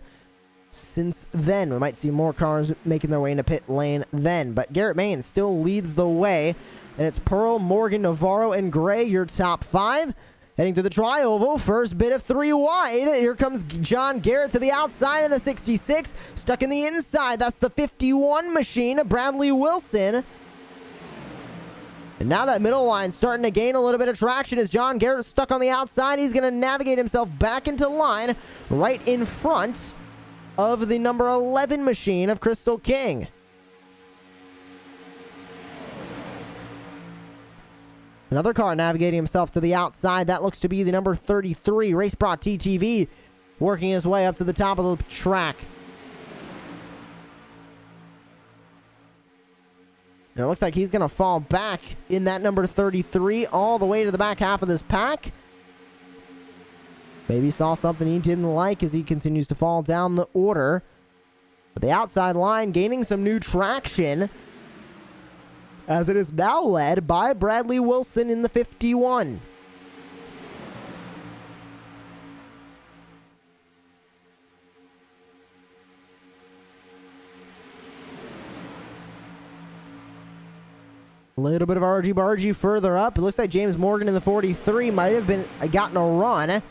[SPEAKER 1] since then, we might see more cars making their way into pit lane then. But Garrett Maines still leads the way. And it's Pearl, Morgan, Navarro, and Gray, your top 5. Heading to the tri-oval, first bit of 3 wide. Here comes John Garrett to the outside of the 66. Stuck in the inside, that's the 51 machine, Bradley Wilson. And now that middle line starting to gain a little bit of traction as John Garrett is stuck on the outside. He's going to navigate himself back into line right in front of the number 11 machine of Crystal King. Another car navigating himself to the outside. That looks to be the number 33, Race Brought TTV, working his way up to the top of the track. And it looks like he's going to fall back in that number 33 all the way to the back half of this pack. Maybe saw something he didn't like as he continues to fall down the order. But the outside line gaining some new traction, as it is now led by Bradley Wilson in the 51. A little bit of argy-bargy further up. It looks like James Morgan in the 43 might have been gotten a run.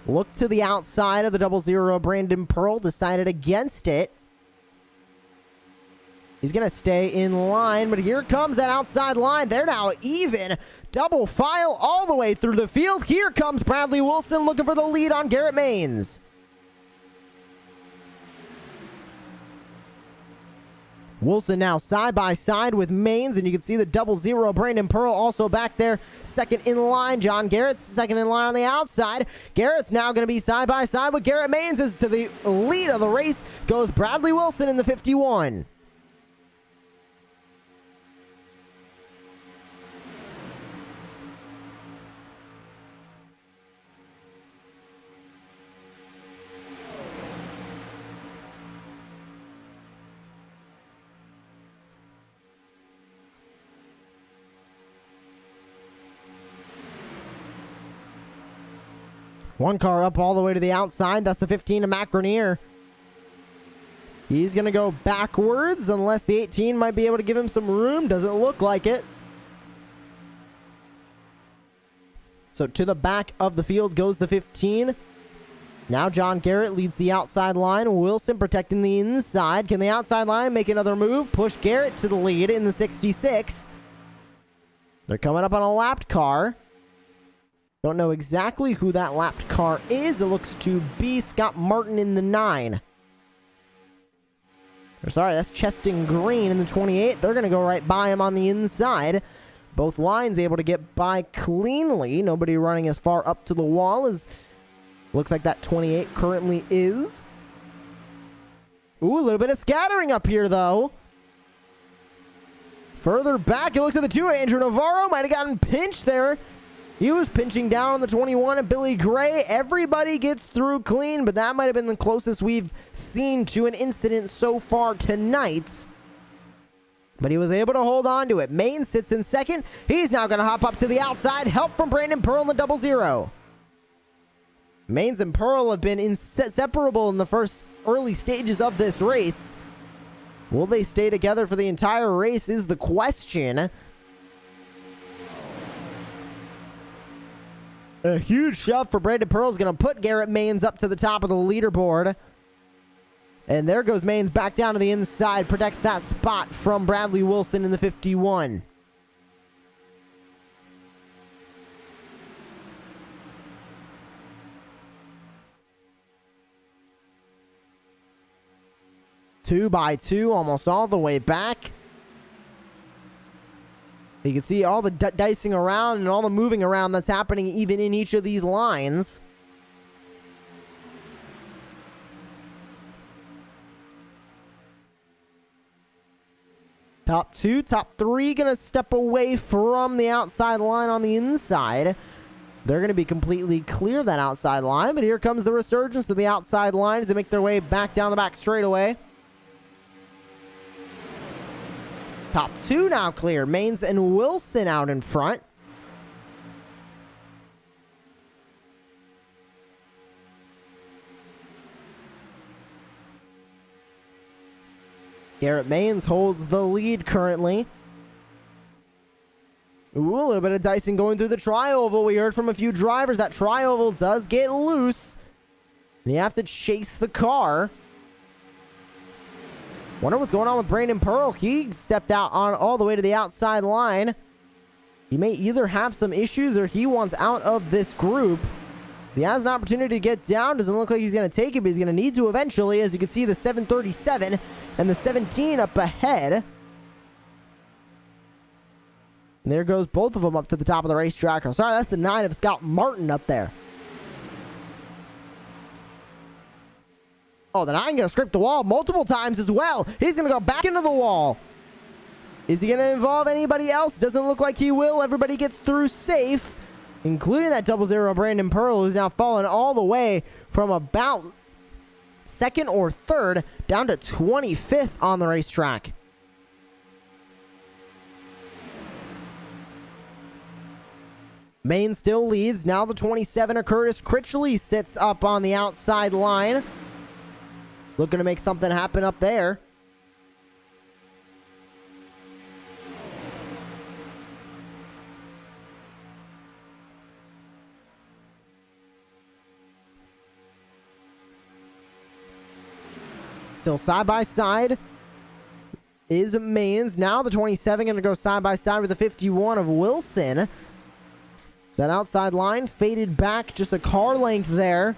[SPEAKER 1] Looked to the outside of the 00 Brandon Pearl, decided against it. He's going to stay in line, but here comes that outside line. They're now even. Double file all the way through the field. Here comes Bradley Wilson looking for the lead on Garrett Maines. Wilson now side by side with Maines, and you can see the 00 Brandon Pearl also back there. Second in line, John Garrett's second in line on the outside. Garrett's now going to be side by side with Garrett Maines. As to the lead of the race goes Bradley Wilson in the 51. One car up all the way to the outside. That's the 15 of Matt Grenier. He's going to go backwards unless the 18 might be able to give him some room. Doesn't look like it. So to the back of the field goes the 15. Now John Garrett leads the outside line. Wilson protecting the inside. Can the outside line make another move? Push Garrett to the lead in the 66. They're coming up on a lapped car. Don't know exactly who that lapped car is. It looks to be Scott Martin in the 9. Or sorry, that's Cheston Green in the 28. They're going to go right by him on the inside. Both lines able to get by cleanly. Nobody running as far up to the wall as looks like that 28 currently is. Ooh, a little bit of scattering up here, though. Further back, it looks at the 2. Andrew Navarro might have gotten pinched there. He was pinching down on the 21 of Billy Gray. Everybody gets through clean, but that might have been the closest we've seen to an incident so far tonight. But he was able to hold on to it. Maines sits in second. He's now going to hop up to the outside. Help from Brandon Pearl in the 00. Maines and Pearl have been inseparable in the first early stages of this race. Will they stay together for the entire race is the question. A huge shove for Brandon Pearl is going to put Garrett Maines up to the top of the leaderboard. And there goes Maines back down to the inside. Protects that spot from Bradley Wilson in the 51. Two by two, almost all the way back. You can see all the dicing around and all the moving around that's happening even in each of these lines. Top 2, top 3 going to step away from the outside line on the inside. They're going to be completely clear of that outside line, but here comes the resurgence of the outside line as they make their way back down the back straightaway. Top 2 now clear. Maines and Wilson out in front. Garrett Maines holds the lead currently. Ooh, a little bit of dicing going through the tri-oval. We heard from a few drivers that tri-oval does get loose. And you have to chase the car. Wonder what's going on with Brandon Pearl. He stepped out on all the way to the outside line. He may either have some issues or he wants out of this group. He has an opportunity to get down. Doesn't look like he's going to take it, but he's going to need to eventually. As you can see, the 737 and the 17 up ahead. And there goes both of them up to the top of the racetrack. Oh, sorry, that's the 9 of Scott Martin up there. Oh, the 9 going to scrape the wall multiple times as well. He's going to go back into the wall. Is he going to involve anybody else? Doesn't look like he will. Everybody gets through safe, including that 00 Brandon Pearl, who's now fallen all the way from about second or third down to 25th on the racetrack. Maine still leads. Now the 27 of Curtis Critchley sits up on the outside line. Looking to make something happen up there. Still side by side. is Mains. Now the 27 going to go side by side with the 51 of Wilson. So that outside line faded back just a car length there.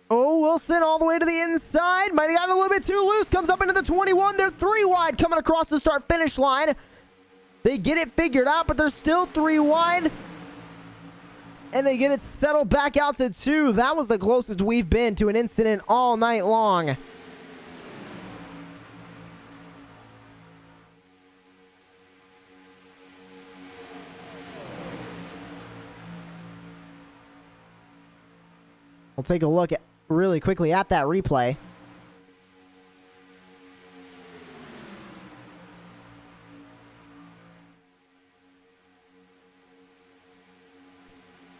[SPEAKER 1] Oh, Wilson all the way to the inside. Might have gotten a little bit too loose. Comes up into the 21. They're 3 wide coming across the start-finish line. They get it figured out, but they're still 3 wide. And they get it settled back out to 2. That was the closest we've been to an incident all night long. We'll take a look at really quickly at that replay.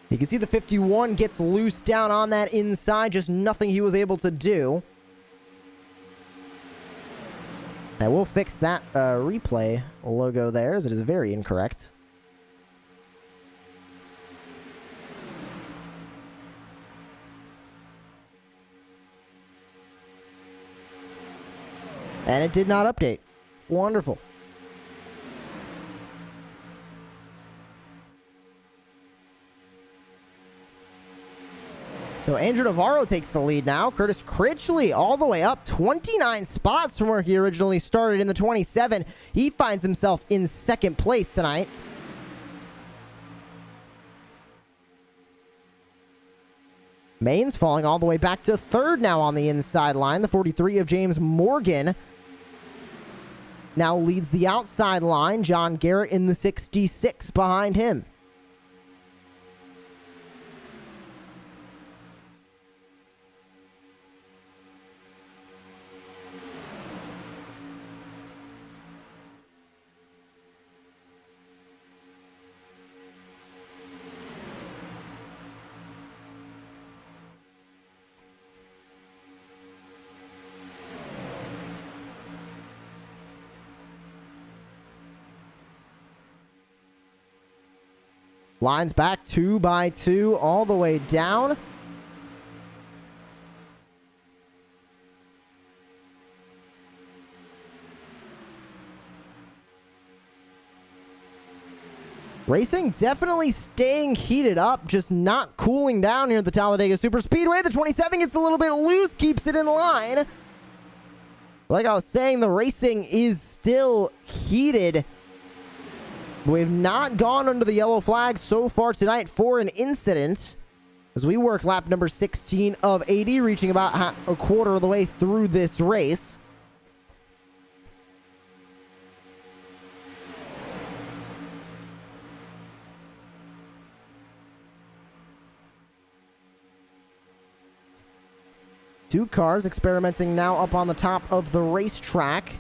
[SPEAKER 1] You can see the 51 gets loose down on that inside, just nothing he was able to do. Now we'll fix that replay logo there, as it is very incorrect. And it did not update. Wonderful. So Andrew Navarro takes the lead now. Curtis Critchley all the way up 29 spots from where he originally started in the 27. He finds himself in second place tonight. Mains falling all the way back to third now on the inside line. The 43 of James Morgan now leads the outside line. John Garrett in the 66 behind him. Lines back 2 by 2 all the way down. Racing definitely staying heated up, just not cooling down here at the Talladega Superspeedway. The 27 gets a little bit loose, keeps it in line. Like I was saying, the racing is still heated. We've not gone under the yellow flag so far tonight for an incident, as we work lap number 16 of 80, reaching about a quarter of the way through this race. Two cars experimenting now up on the top of the racetrack.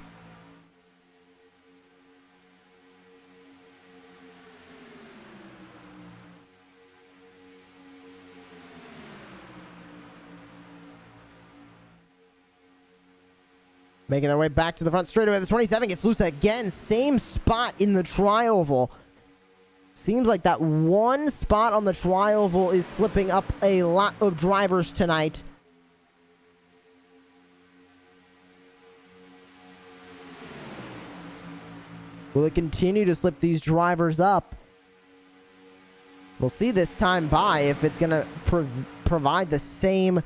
[SPEAKER 1] Making their way back to the front straightaway. The 27 gets loose again. Same spot in the tri-oval. Seems like that one spot on the tri-oval is slipping up a lot of drivers tonight. Will it continue to slip these drivers up? We'll see this time by if it's going to provide the same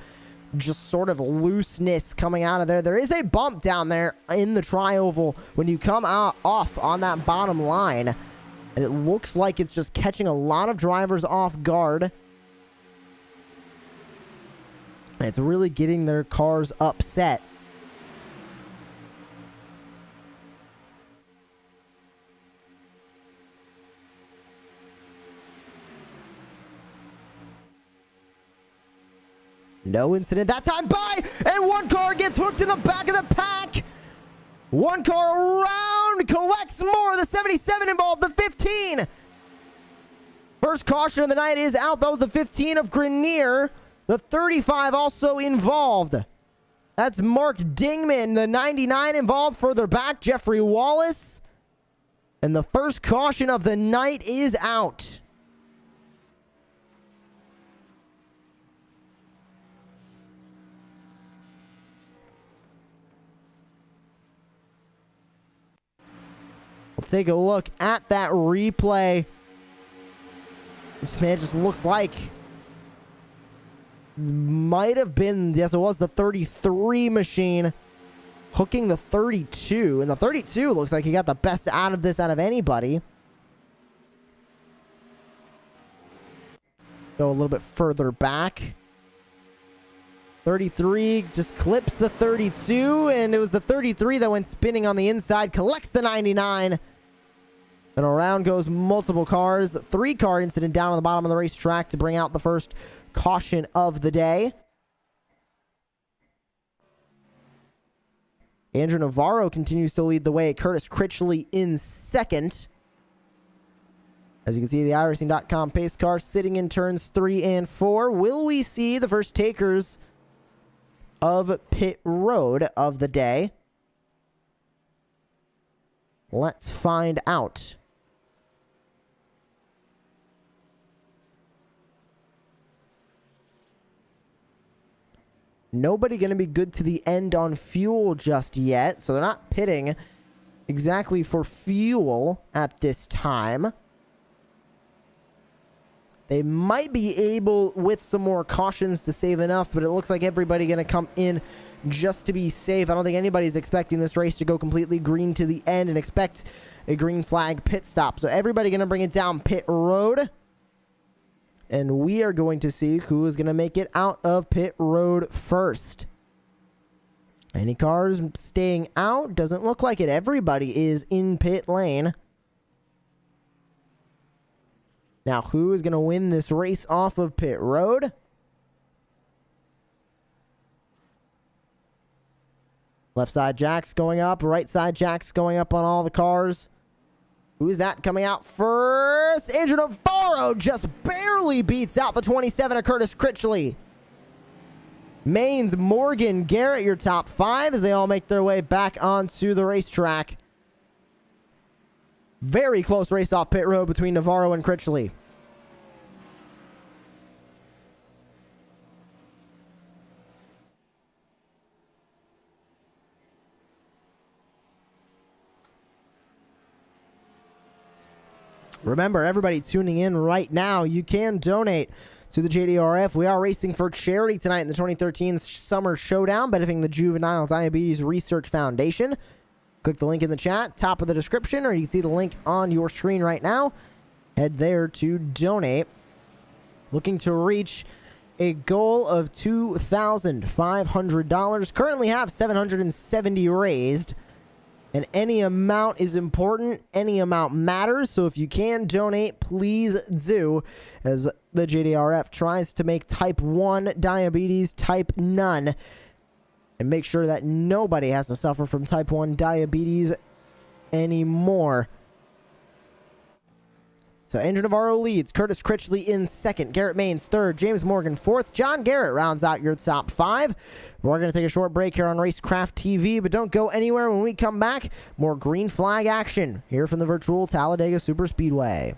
[SPEAKER 1] just sort of looseness coming out of there. There is a bump down there in the tri-oval when you come out off on that bottom line, and it looks like it's just catching a lot of drivers off guard, and it's really getting their cars upset. No incident that time by, and one car gets hooked in the back of the pack. One car around, collects more. The 77 involved, the 15. First caution of the night is out. That was the 15 of Grenier. The 35 also involved. That's Mark Dingman. The 99 involved further back, Jeffrey Wallace. And the first caution of the night is out. take a look at that replay. This man just looks like might have been, yes, it was the 33 machine hooking the 32. And the 32 looks like he got the best out of this out of anybody. Go a little bit further back. 33 just clips the 32, and it was the 33 that went spinning on the inside, collects the 99. And around goes multiple cars. 3-car incident down on the bottom of the racetrack to bring out the first caution of the day. Andrew Navarro continues to lead the way. Curtis Critchley in second. As you can see, the iRacing.com pace car sitting in turns 3 and 4. Will we see the first takers of pit road of the day? Let's find out. Nobody going to be good to the end on fuel just yet, so they're not pitting exactly for fuel at this time. They might be able, with some more cautions, to save enough, but it looks like everybody going to come in just to be safe. I don't think anybody's expecting this race to go completely green to the end and expect a green flag pit stop. So everybody going to bring it down pit road. And we are going to see who is going to make it out of pit road first. Any cars staying out? Doesn't look like it. Everybody is in pit lane. Now, who is going to win this race off of pit road? Left side jacks going up. Right side jacks going up on all the cars. Who's that coming out first? Andrew Navarro just barely beats out the 27 of Curtis Critchley. Maines, Morgan, Garrett, your top 5 as they all make their way back onto the racetrack. Very close race off pit road between Navarro and Critchley. Remember, everybody tuning in right now, you can donate to the JDRF. We are racing for charity tonight in the 2013's Summer Showdown, benefiting the Juvenile Diabetes Research Foundation. Click the link in the chat, top of the description, or you can see the link on your screen right now. Head there to donate. Looking to reach a goal of $2,500. Currently have $770 raised. And any amount is important. Any amount matters. So if you can donate, please do. As the JDRF tries to make type 1 diabetes type none. And make sure that nobody has to suffer from type 1 diabetes anymore. So Andrew Navarro leads. Curtis Critchley in second. Garrett Maines third. James Morgan fourth. John Garrett rounds out your top 5. We're going to take a short break here on Racecraft TV, but don't go anywhere. When we come back, more green flag action here from the virtual Talladega Superspeedway.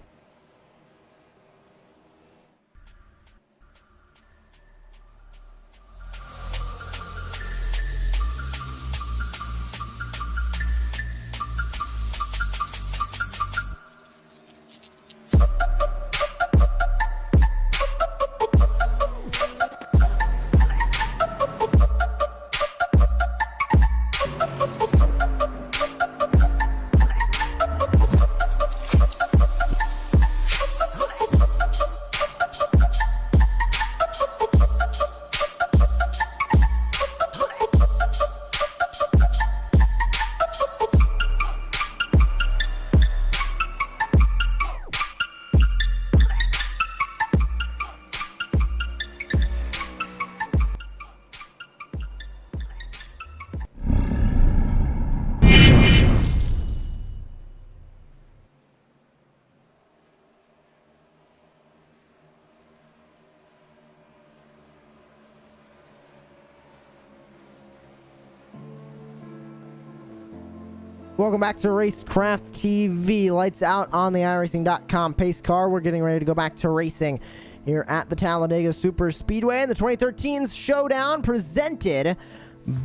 [SPEAKER 1] Welcome back to Racecraft TV. Lights out on the iRacing.com pace car. We're getting ready to go back to racing here at the Talladega Superspeedway and the 2013's Showdown presented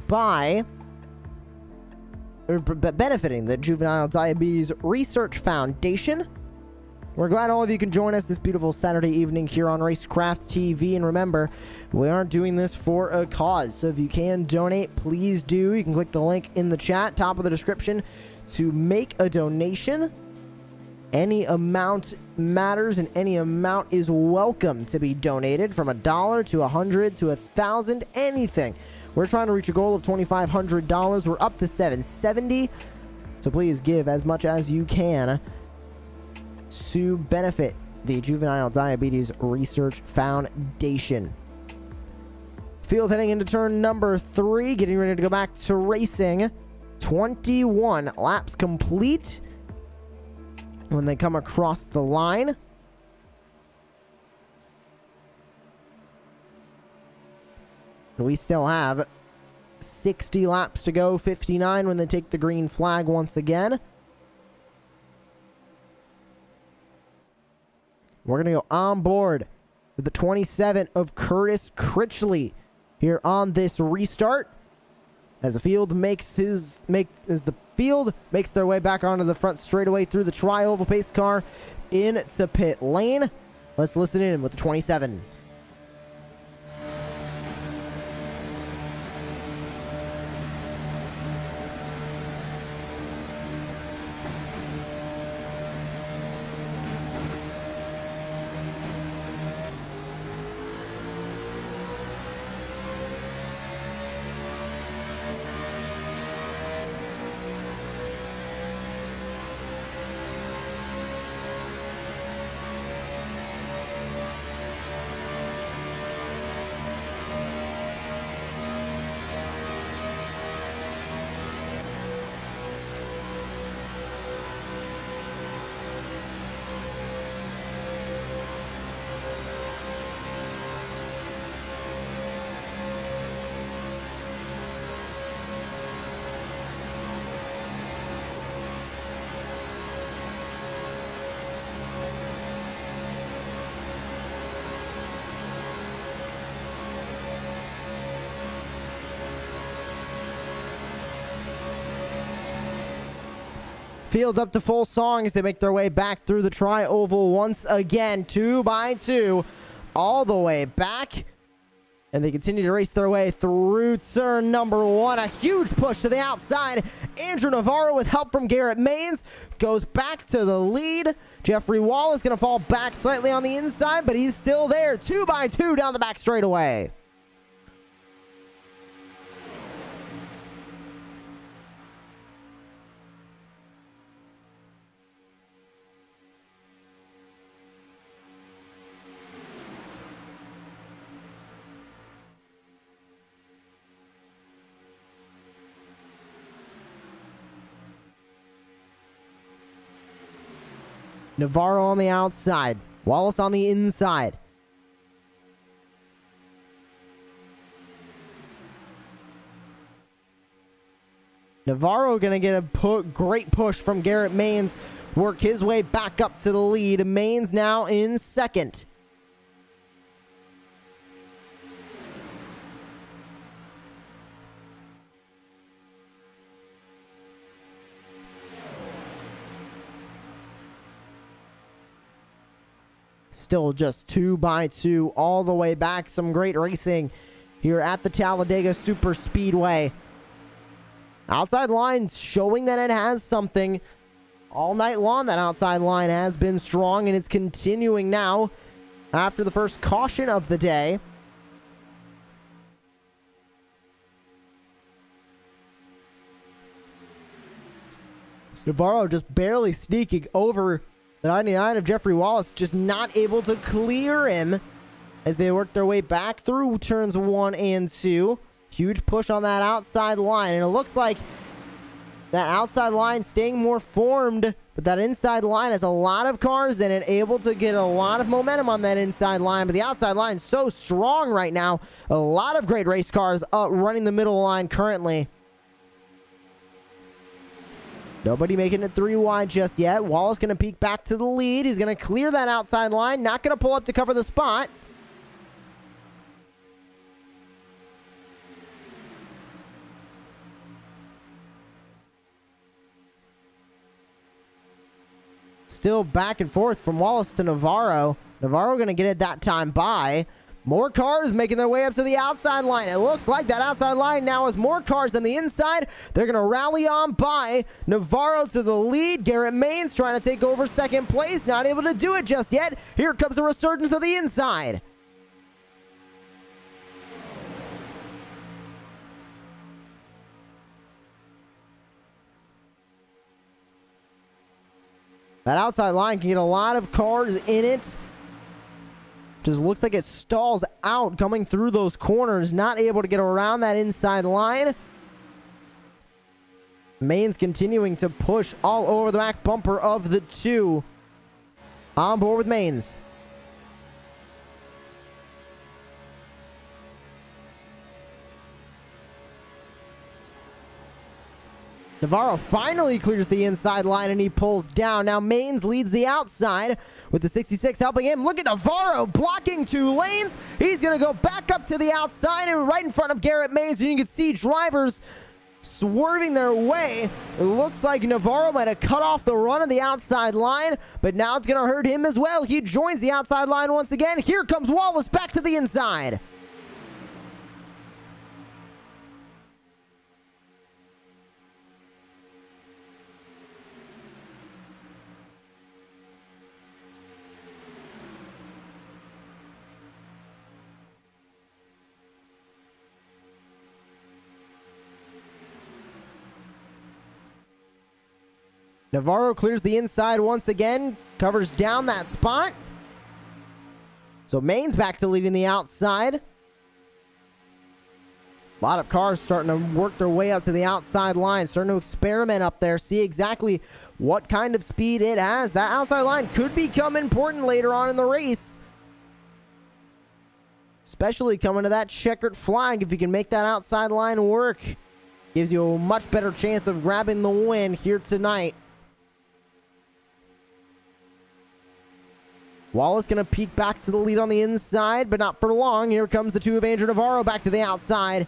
[SPEAKER 1] by benefiting the Juvenile Diabetes Research Foundation. We're glad all of you can join us this beautiful Saturday evening here on Racecraft TV. And remember, we aren't doing this for a cause. So if you can donate, please do. You can click the link in the chat, top of the description, to make a donation. Any amount matters, and any amount is welcome to be donated, from $1 to $100 to $1,000, anything. We're trying to reach a goal of $2,500. We're up to $770. So please give as much as you can to benefit the Juvenile Diabetes Research Foundation. Field heading into turn number 3, getting ready to go back to racing. 21 laps complete when they come across the line. We still have 60 laps to go, 59 when they take the green flag once again. We're going to go on board with the 27 of Curtis Critchley here on this restart, as the field makes their way back onto the front straightaway through the tri-oval pace car into pit lane. Let's listen in with the 27. Field up to full song as they make their way back through the tri-oval once again, 2 by 2, all the way back. And they continue to race their way through turn number 1. A huge push to the outside. Andrew Navarro, with help from Garrett Maines, goes back to the lead. Jeffrey Wall is going to fall back slightly on the inside, but he's still there. 2 by 2 down the back straightaway. Navarro on the outside. Wallace on the inside. Navarro going to get a great push from Garrett Maines. Work his way back up to the lead. Maines now in second. Still just 2 by 2 all the way back. Some great racing here at the Talladega Super Speedway. Outside line showing that it has something. All night long, that outside line has been strong, and it's continuing now after the first caution of the day. Navarro just barely sneaking over the 99 of Jeffrey Wallace, just not able to clear him as they work their way back through turns 1 and 2. Huge push on that outside line, and it looks like that outside line staying more formed, but that inside line has a lot of cars in it, able to get a lot of momentum on that inside line. But the outside line is so strong right now. A lot of great race cars running the middle line currently. Nobody making it 3 wide just yet. Wallace going to peek back to the lead. He's going to clear that outside line. Not going to pull up to cover the spot. still back and forth from Wallace to Navarro. Navarro going to get it that time by. More cars making their way up to the outside line. It looks like that outside line now has more cars than the inside. They're going to rally on by. Navarro to the lead. Garrett Maines trying to take over second place. Not able to do it just yet. Here comes the resurgence of the inside. That outside line can get a lot of cars in it. Just looks like it stalls out coming through those corners. Not able to get around that inside line. Maines continuing to push all over the back bumper of the two. On board with Maines. Navarro finally clears the inside line and he pulls down. Now Maines leads the outside with the 66 helping him. Look at Navarro blocking 2 lanes. He's going to go back up to the outside and right in front of Garrett Maines. And you can see drivers swerving their way. It looks like Navarro might have cut off the run on the outside line, but now it's going to hurt him as well. He joins the outside line once again. Here comes Wallace back to the inside. Navarro clears the inside once again, covers down that spot. So Maines back to leading the outside. A lot of cars starting to work their way up to the outside line, starting to experiment up there, see exactly what kind of speed it has. That outside line could become important later on in the race. Especially coming to that checkered flag, if you can make that outside line work. Gives you a much better chance of grabbing the win here tonight. Wallace going to peek back to the lead on the inside, but not for long. Here comes the 2 of Andrew Navarro back to the outside.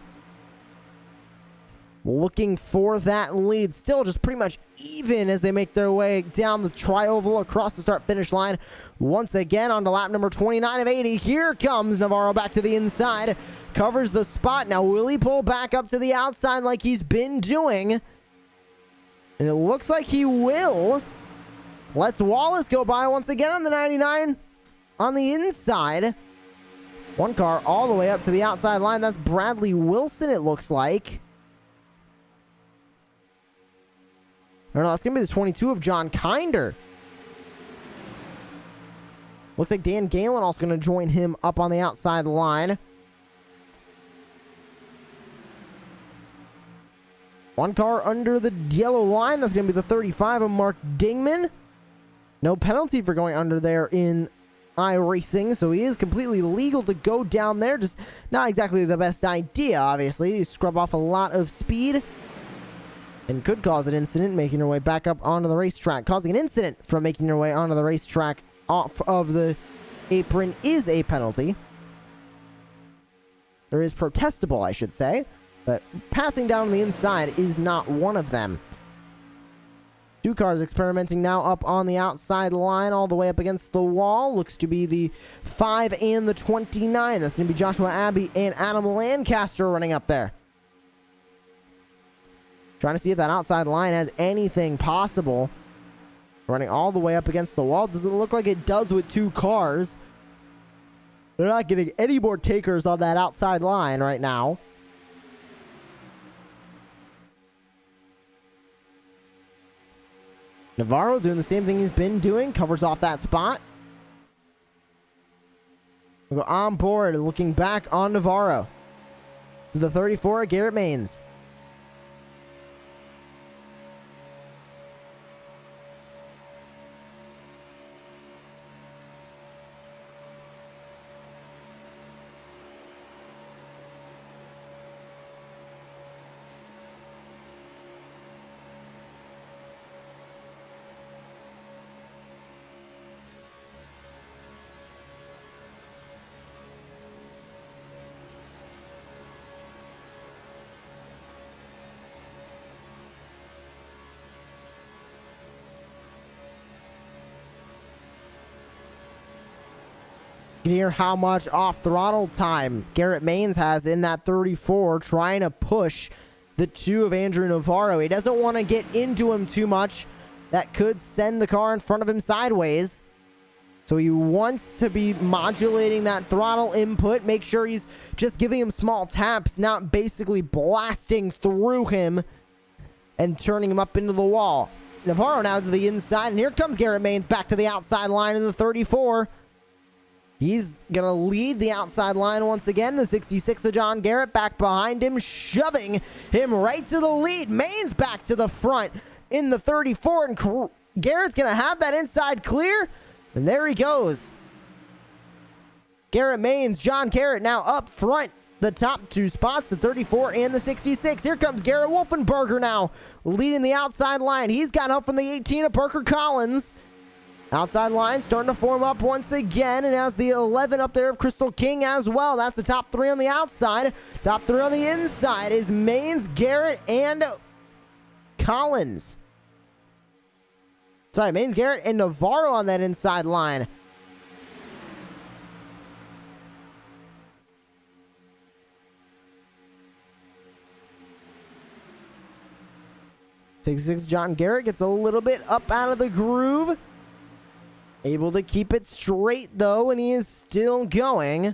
[SPEAKER 1] Looking for that lead. Still just pretty much even as they make their way down the tri-oval across the start-finish line. Once again onto lap number 29 of 80. Here comes Navarro back to the inside. Covers the spot. Now will he pull back up to the outside like he's been doing? And it looks like he will. Lets Wallace go by once again on the 99 on the inside. One car all the way up to the outside line. That's Bradley Wilson, it looks like. I don't know. That's going to be the 22 of John Kinder. Looks like Dan Galen also going to join him up on the outside line. One car under the yellow line. That's going to be the 35 of Mark Dingman. No penalty for going under there in iRacing, so he is completely legal to go down there. Just not exactly the best idea, obviously. You scrub off a lot of speed and could cause an incident making your way back up onto the racetrack. Causing an incident from making your way onto the racetrack off of the apron is a penalty. Or is protestable, I should say. But passing down the inside is not one of them. 2 cars experimenting now up on the outside line all the way up against the wall. Looks to be the 5 and the 29. That's going to be Joshua Abbey and Adam Lancaster running up there. Trying to see if that outside line has anything possible. Running all the way up against the wall. Does it look like it does with 2 cars? They're not getting any more takers on that outside line right now. Navarro doing the same thing he's been doing. Covers off that spot. We'll go on board, looking back on Navarro. To the 34, Garrett Maines. can hear how much off throttle time Garrett Maines has in that 34, trying to push the 2 of Andrew Navarro. He doesn't want to get into him too much. That could send the car in front of him sideways. So he wants to be modulating that throttle input. Make sure he's just giving him small taps, not basically blasting through him and turning him up into the wall. Navarro now to the inside, and here comes Garrett Maines back to the outside line in the 34. He's going to lead the outside line once again. The 66 of John Garrett back behind him, shoving him right to the lead. Maines back to the front in the 34, and Garrett's going to have that inside clear. And there he goes. Garrett Maines, John Garrett now up front. The top 2 spots, the 34 and the 66. Here comes Garrett Wolfenberger now leading the outside line. He's got help from the 18 of Parker Collins. Outside line starting to form up once again, and has the 11 up there of Crystal King as well. That's the top 3 on the outside. Top 3 on the inside is Maines, Garrett, and Collins. Sorry, Maines, Garrett, and Navarro on that inside line. Six John Garrett gets a little bit up out of the groove. Able to keep it straight, though, and he is still going.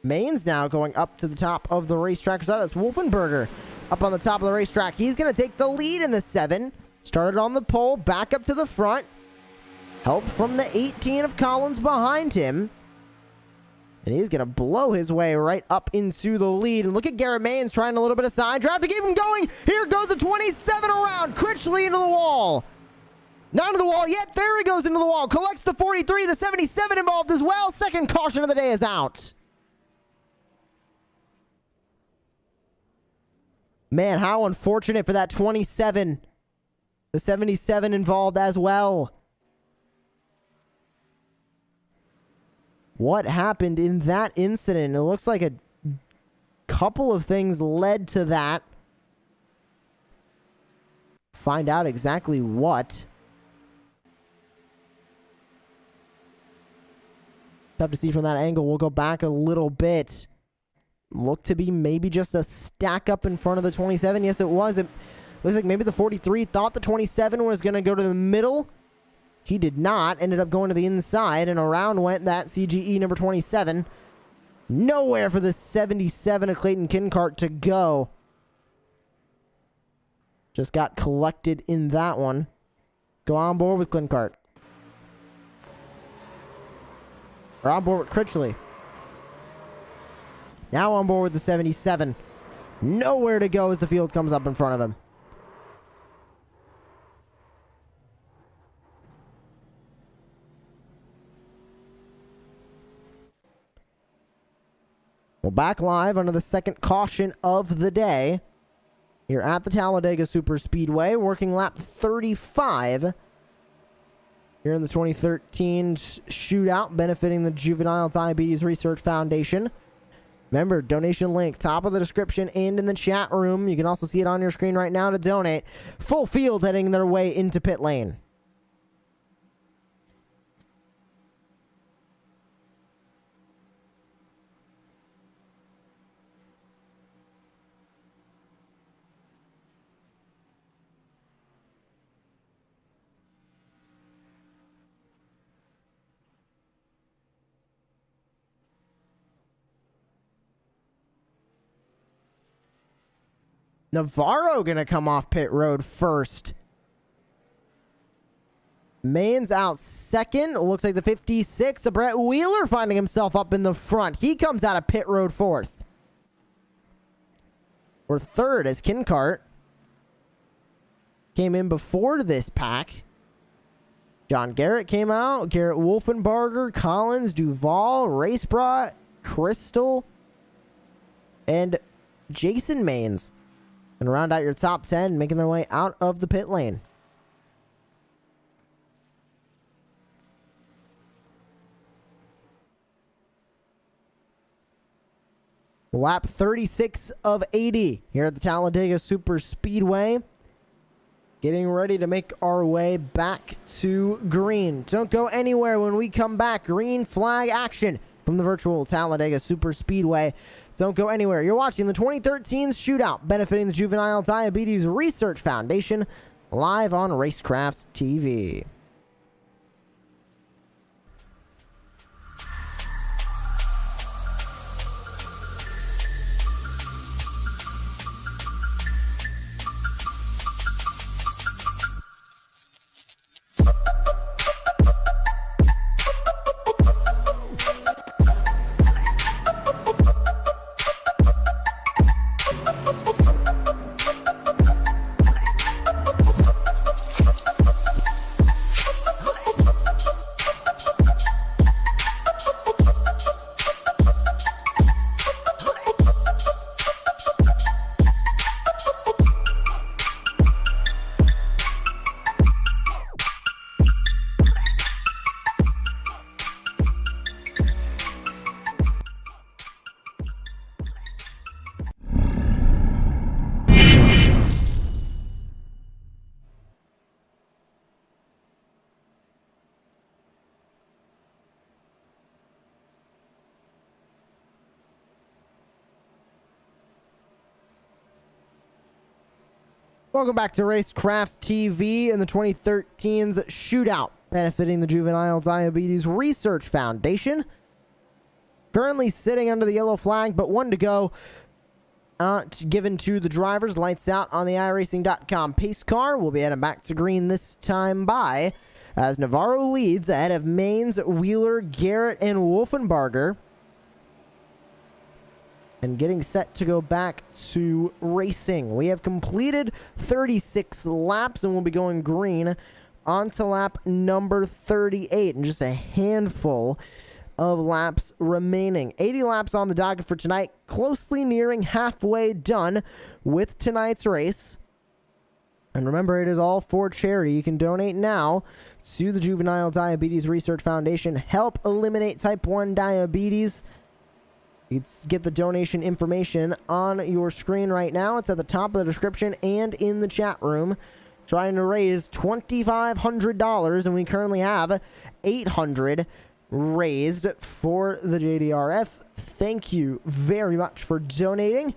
[SPEAKER 1] Maines now going up to the top of the racetrack. So that's Wolfenberger up on the top of the racetrack. He's going to take the lead in the 7. Started on the pole, back up to the front. Help from the 18 of Collins behind him. And he's going to blow his way right up into the lead. And look at Garrett Maines trying a little bit of side drive to keep him going. Here goes the 27 around. Critchley into the wall. Not into the wall yet. There he goes into the wall. Collects the 43. The 77 involved as well. Second caution of the day is out. Man, how unfortunate for that 27. The 77 involved as well. What happened in that incident? It looks like a couple of things led to that. Find out exactly what. Tough to see from that angle. We'll go back a little bit. Looked to be maybe just a stack up in front of the 27. Yes, it was. It looks like maybe the 43 thought the 27 was going to go to the middle. He did not. Ended up going to the inside, and around went that CGE number 27. Nowhere for the 77 of Clayton Kincart to go. Just got collected in that one. Go on board with Kincart. We're on board with Critchley. Now on board with the 77. Nowhere to go as the field comes up in front of him. Well, back live under the second caution of the day. Here at the Talladega Superspeedway, working lap 35. Here in the 2013 Shootout, benefiting the Juvenile Diabetes Research Foundation. Remember, donation link, top of the description and in the chat room. You can also see it on your screen right now to donate. Full field heading their way into pit lane. Navarro gonna come off pit road first. Maines out second. Looks like the 56 of Brett Wheeler finding himself up in the front. He comes out of pit road fourth. Or third as Kincart came in before this pack. John Garrett came out. Garrett Wolfenbarger, Collins, Duval, Racebra, Crystal, and Jason Maines. And round out your top 10, making their way out of the pit lane. Lap 36 of 80 here at the Talladega Super Speedway. Getting ready to make our way back to green. Don't go anywhere when we come back. Green flag action from the virtual Talladega Super Speedway. Don't go anywhere. You're watching the 2013's Shootout, benefiting the Juvenile Diabetes Research Foundation, live on Racecraft TV. Welcome back to Racecraft TV and the 2013's Shootout, benefiting the Juvenile Diabetes Research Foundation. Currently sitting under the yellow flag, but one to go. Given to the drivers. Lights out on the iRacing.com pace car. We'll be heading back to green this time by as Navarro leads ahead of Maines, Wheeler, Garrett, and Wolfenbarger. And getting set to go back to racing. We have completed 36 laps and we'll be going green onto lap number 38 and just a handful of laps remaining. 80 laps on the docket for tonight, closely nearing halfway done with tonight's race. And remember, it is all for charity. You can donate now to the Juvenile Diabetes Research Foundation. Help eliminate type 1 diabetes. You can get the donation information on your screen right now. It's at the top of the description and in the chat room. Trying to raise $2,500, and we currently have $800 raised for the JDRF. Thank you very much for donating.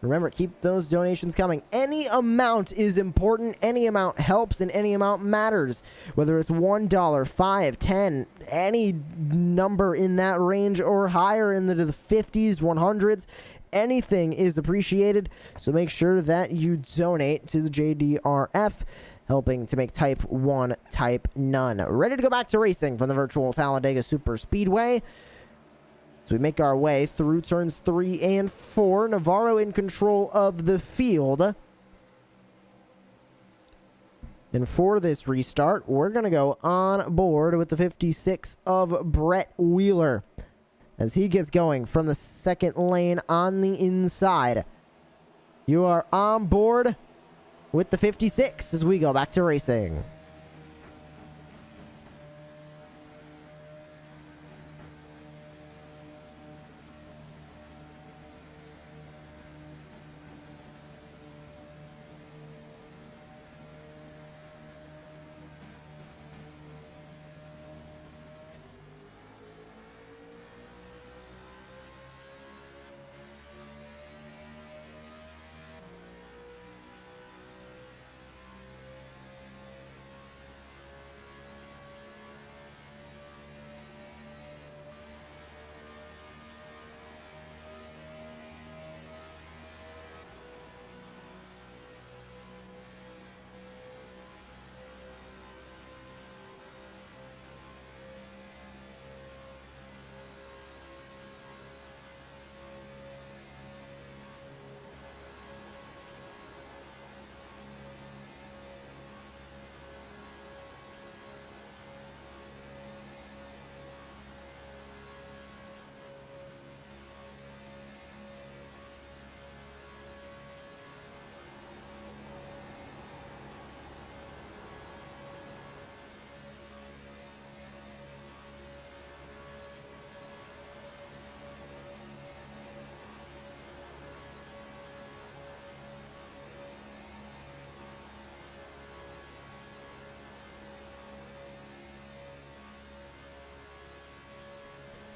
[SPEAKER 1] Remember, keep those donations coming. Any amount is important. Any amount helps, and any amount matters. Whether it's $1, $5, $10, any number in that range or higher in the 50s, 100s, anything is appreciated. So make sure that you donate to the JDRF, helping to make type 1 type none. Ready to go back to racing from the virtual Talladega Super Speedway. So we make our way through turns 3 and 4. Navarro in control of the field. And for this restart, we're going to go on board with the 56 of Brett Wheeler as he gets going from the second lane on the inside. You are on board with the 56 as we go back to racing.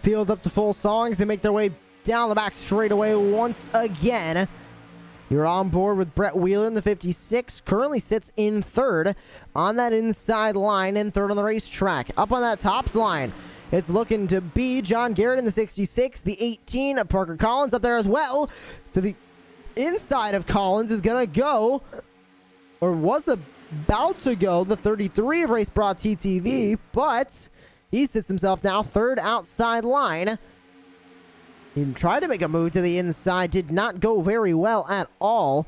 [SPEAKER 1] Field up to full songs. They make their way down the back straightaway once again. You're on board with Brett Wheeler in the 56. Currently sits in third on that inside line and third on the racetrack. Up on that tops line, it's looking to be John Garrett in the 66. The 18, Parker Collins up there as well. To the inside of Collins is going to go, or was about to go, the 33 of Race Bra TTV, but he sits himself now third outside line. He tried to make a move to the inside, did not go very well at all.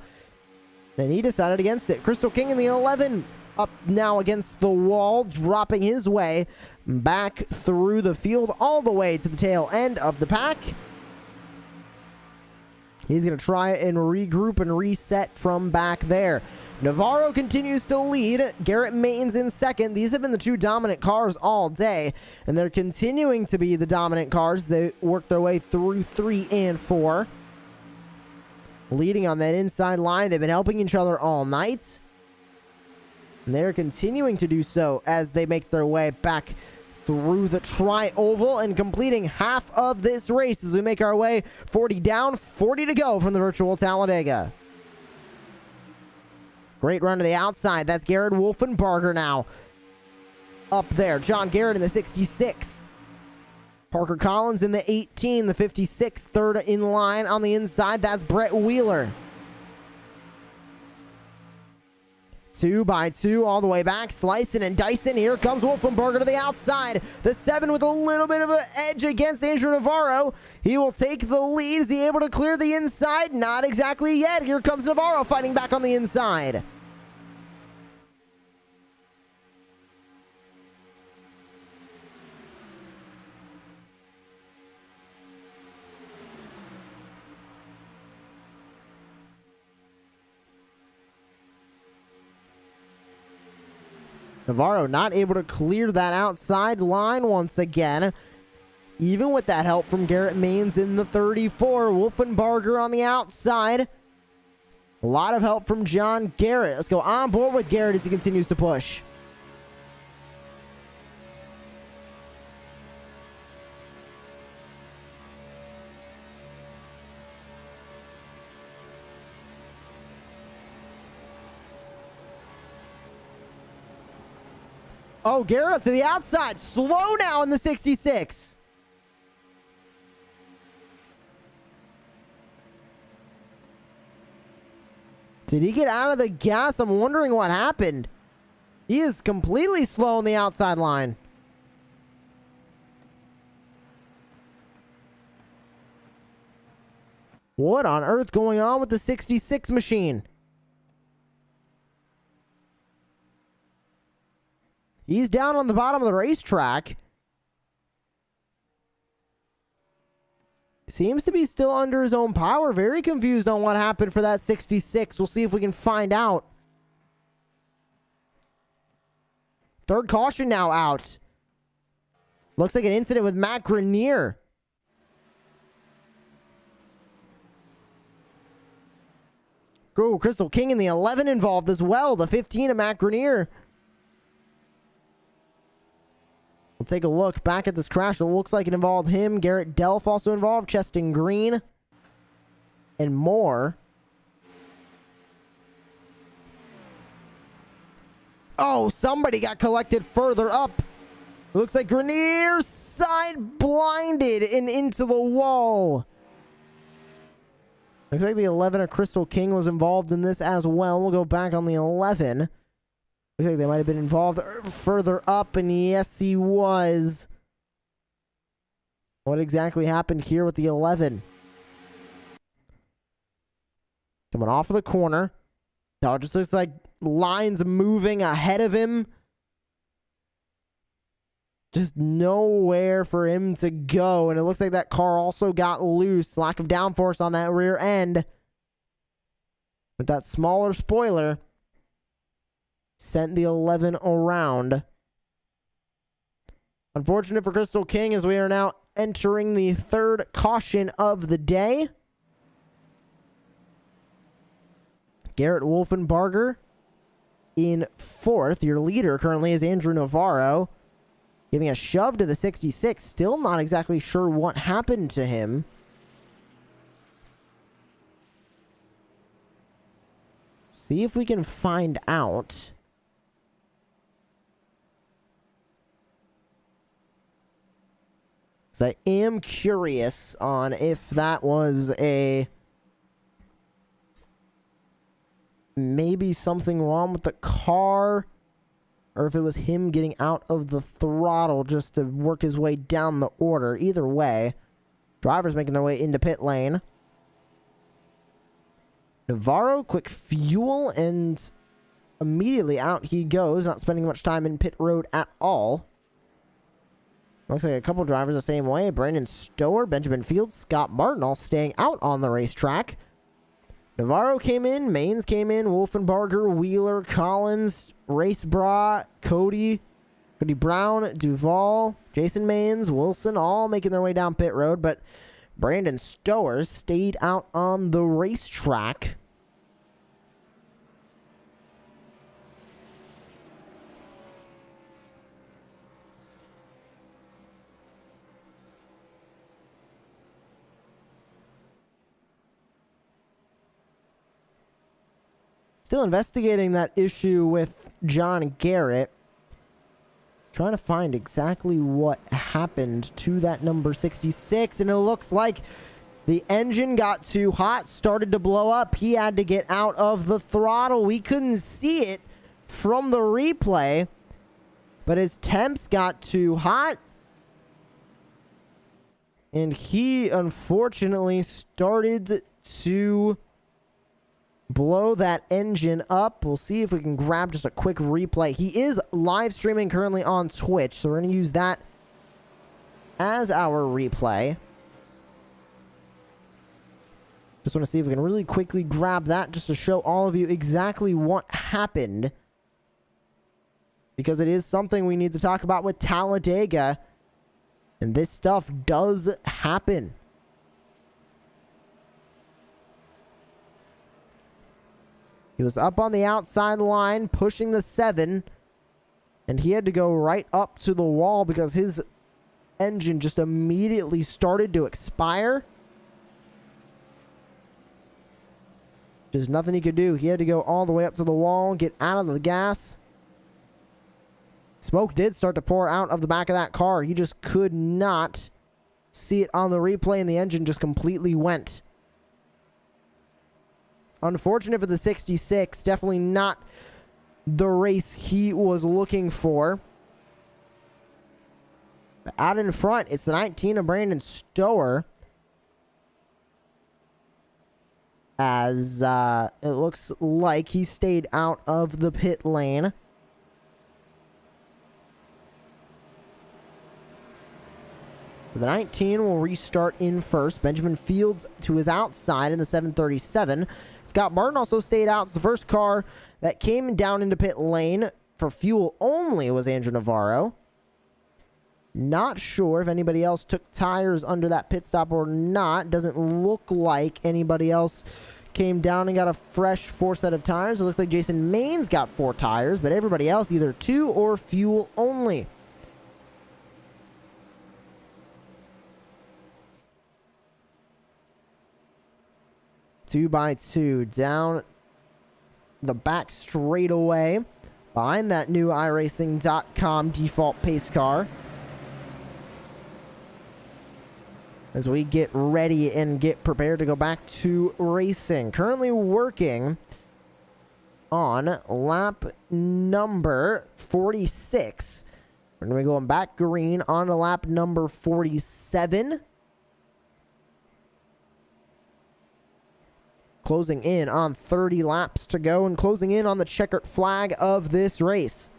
[SPEAKER 1] Then he decided against it. Crystal King in the 11 up now against the wall, dropping his way back through the field all the way to the tail end of the pack. He's going to try and regroup and reset from back there. Navarro continues to lead. Garrett Maines in second. These have been the two dominant cars all day, and they're continuing to be the dominant cars. They work their way through 3 and 4. Leading on that inside line. They've been helping each other all night, and they're continuing to do so as they make their way back through the tri-oval and completing half of this race as we make our way 40 down, 40 to go from the virtual Talladega. Great run to the outside. That's Garrett Wolfenbarger now up there. John Garrett in the 66. Parker Collins in the 18, the 56, third in line on the inside. That's Brett Wheeler. 2 by 2 all the way back, slicing and dicing. Here comes Wolfenbarger to the outside. The 7 with a little bit of an edge against Andrew Navarro. He will take the lead. Is he able to clear the inside? Not exactly yet. Here comes Navarro fighting back on the inside. Navarro not able to clear that outside line once again. Even with that help from Garrett Maines in the 34. Wolfenbarger on the outside. A lot of help from John Garrett. Let's go on board with Garrett as he continues to push. Oh, Garrett up to the outside. Slow now in the 66. Did he get out of the gas? I'm wondering what happened. He is completely slow on the outside line. What on earth going on with the 66 machine? He's down on the bottom of the racetrack. Seems to be still under his own power. Very confused on what happened for that 66. We'll see if we can find out. Third caution now out. Looks like an incident with Matt Grenier. Ooh, Crystal King in the 11 involved as well. The 15 of Matt Grenier. We'll take a look back at this crash. It looks like it involved him. Garrett Delph also involved. Cheston Green. And more. Oh, somebody got collected further up. Looks like Grenier's side blinded and into the wall. Looks like the 11 of Crystal King was involved in this as well. We'll go back on the 11. Looks like they might have been involved further up, and yes, he was. What exactly happened here with the 11? Coming off of the corner. No, it just looks like lines moving ahead of him. Just nowhere for him to go, and it looks like that car also got loose. Lack of downforce on that rear end. With that smaller spoiler. Sent the 11 around. Unfortunate for Crystal King as we are now entering the third caution of the day. Garrett Wolfenbarger in fourth. Your leader currently is Andrew Navarro. Giving a shove to the 66. Still not exactly sure what happened to him. See if we can find out. So I am curious on if that was maybe something wrong with the car, or if it was him getting out of the throttle just to work his way down the order. Either way, drivers making their way into pit lane. Navarro, quick fuel, and immediately out he goes, not spending much time in pit road at all. Looks like a couple drivers the same way. Brandon Stower, Benjamin Fields, Scott Martin all staying out on the racetrack. Navarro came in, Maines came in, Wolfenbarger, Wheeler, Collins, Racebra, Cody Brown, Duvall, Jason Maines, Wilson, all making their way down pit road, but Brandon Stower stayed out on the racetrack. Still investigating that issue with John Garrett. Trying to find exactly what happened to that number 66. And it looks like the engine got too hot, started to blow up. He had to get out of the throttle. We couldn't see it from the replay, but his temps got too hot. And he unfortunately started to blow that engine up. We'll see if we can grab just a quick replay. He is live streaming currently on Twitch, so we're going to use that as our replay. Just want to see if we can really quickly grab that just to show all of you exactly what happened, because it is something we need to talk about with Talladega, and this stuff does happen. He was up on the outside line, pushing the 7, and he had to go right up to the wall because his engine just immediately started to expire. There's nothing he could do. He had to go all the way up to the wall, get out of the gas. Smoke did start to pour out of the back of that car. He just could not see it on the replay, and the engine just completely went. Unfortunate for the 66. Definitely not the race he was looking for. But out in front, it's the 19 of Brandon Stower. As it looks like he stayed out of the pit lane. So the 19 will restart in first. Benjamin Fields to his outside in the 737. Scott Martin also stayed out. The first car that came down into pit lane for fuel only was Andrew Navarro. Not sure if anybody else took tires under that pit stop or not. Doesn't look like anybody else came down and got a fresh 4 set of tires. It looks like Jason Maines got 4 tires, but everybody else either 2 or fuel only. Two by two down the back straightaway behind that new iRacing.com default pace car. As we get ready and get prepared to go back to racing. Currently working on lap number 46. We're going to be going back green on to lap number 47. Closing in on 30 laps to go and closing in on the checkered flag of this race.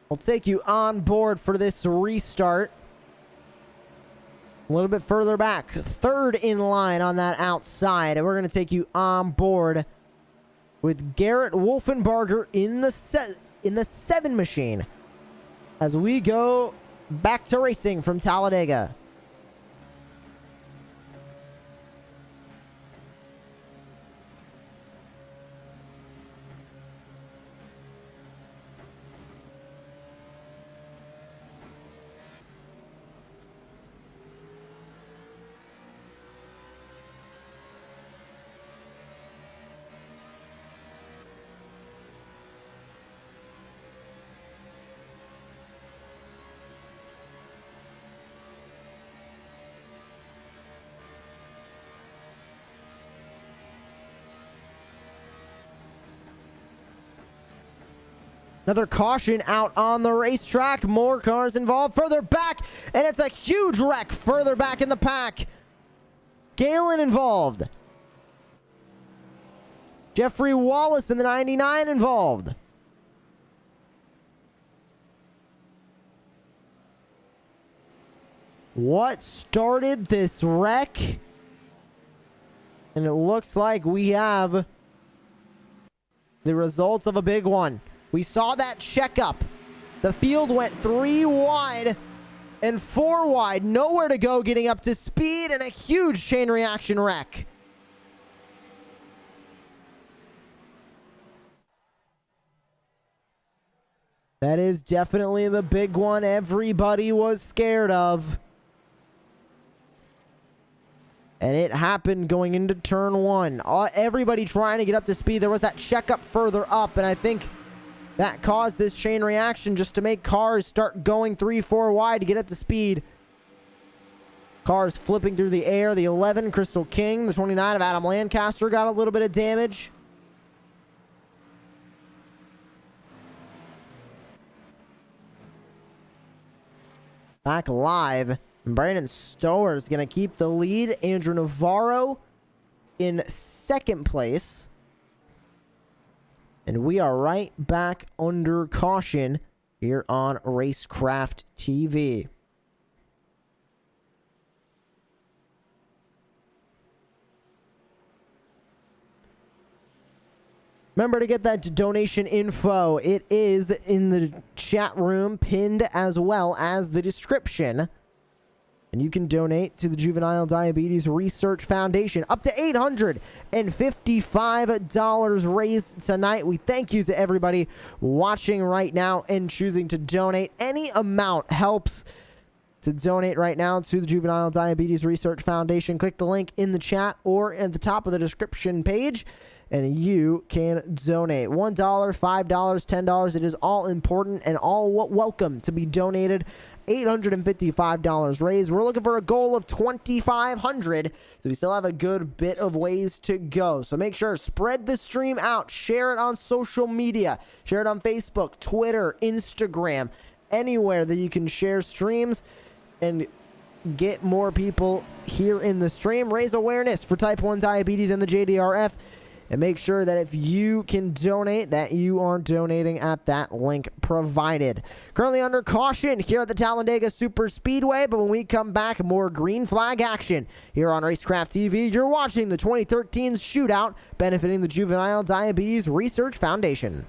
[SPEAKER 1] We'll take you on board for this restart. A little bit further back. Third in line on that outside. And we're going to take you on board with Garrett Wolfenbarger in the 7 machine as we go back to racing from Talladega. Another caution out on the racetrack. More cars involved further back, and it's a huge wreck further back in the pack. Galen involved. Jeffrey Wallace in the 99 involved. What started this wreck? And it looks like we have the results of a big one. We saw that checkup. The field went 3 wide and 4 wide. Nowhere to go getting up to speed, and a huge chain reaction wreck. That is definitely the big one everybody was scared of. And it happened going into turn 1. Everybody trying to get up to speed. There was that checkup further up, and I think that caused this chain reaction just to make cars start going 3-4 wide to get up to speed. Cars flipping through the air. The 11, Crystal King. The 29 of Adam Lancaster got a little bit of damage. Back live. Brandon Stower is going to keep the lead. Andrew Navarro in 2nd place. And we are right back under caution here on Racecraft TV. Remember to get that donation info. It is in the chat room, pinned as well as the description. And you can donate to the Juvenile Diabetes Research Foundation. Up to $855 raised tonight. We thank you to everybody watching right now and choosing to donate. Any amount helps to donate right now to the Juvenile Diabetes Research Foundation. Click the link in the chat or at the top of the description page, and you can donate. $1, $5, $10. It is all important and all welcome to be donated. $855 raised. We're looking for a goal of $2,500, so we still have a good bit of ways to go. So make sure, spread the stream out, share it on social media, share it on Facebook, Twitter, Instagram, anywhere that you can share streams and get more people here in the stream. Raise awareness for type 1 diabetes and the JDRF. And make sure that if you can donate, that you are donating at that link provided. Currently under caution here at the Talladega Super Speedway, but when we come back, more green flag action here on Racecraft TV. You're watching the 2013's Shootout, benefiting the Juvenile Diabetes Research Foundation.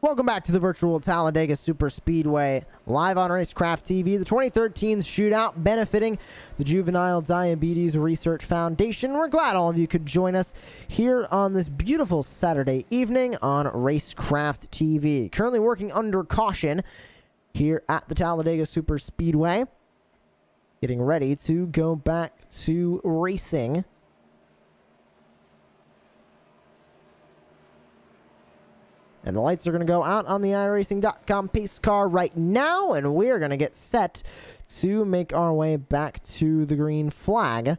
[SPEAKER 1] Welcome back to the virtual Talladega Super Speedway, live on Racecraft TV, the 2013's Shootout benefiting the Juvenile Diabetes Research Foundation. We're glad all of you could join us here on this beautiful Saturday evening on Racecraft TV. Currently working under caution here at the Talladega Super Speedway, getting ready to go back to racing. And the lights are going to go out on the iRacing.com pace car right now, and we're going to get set to make our way back to the green flag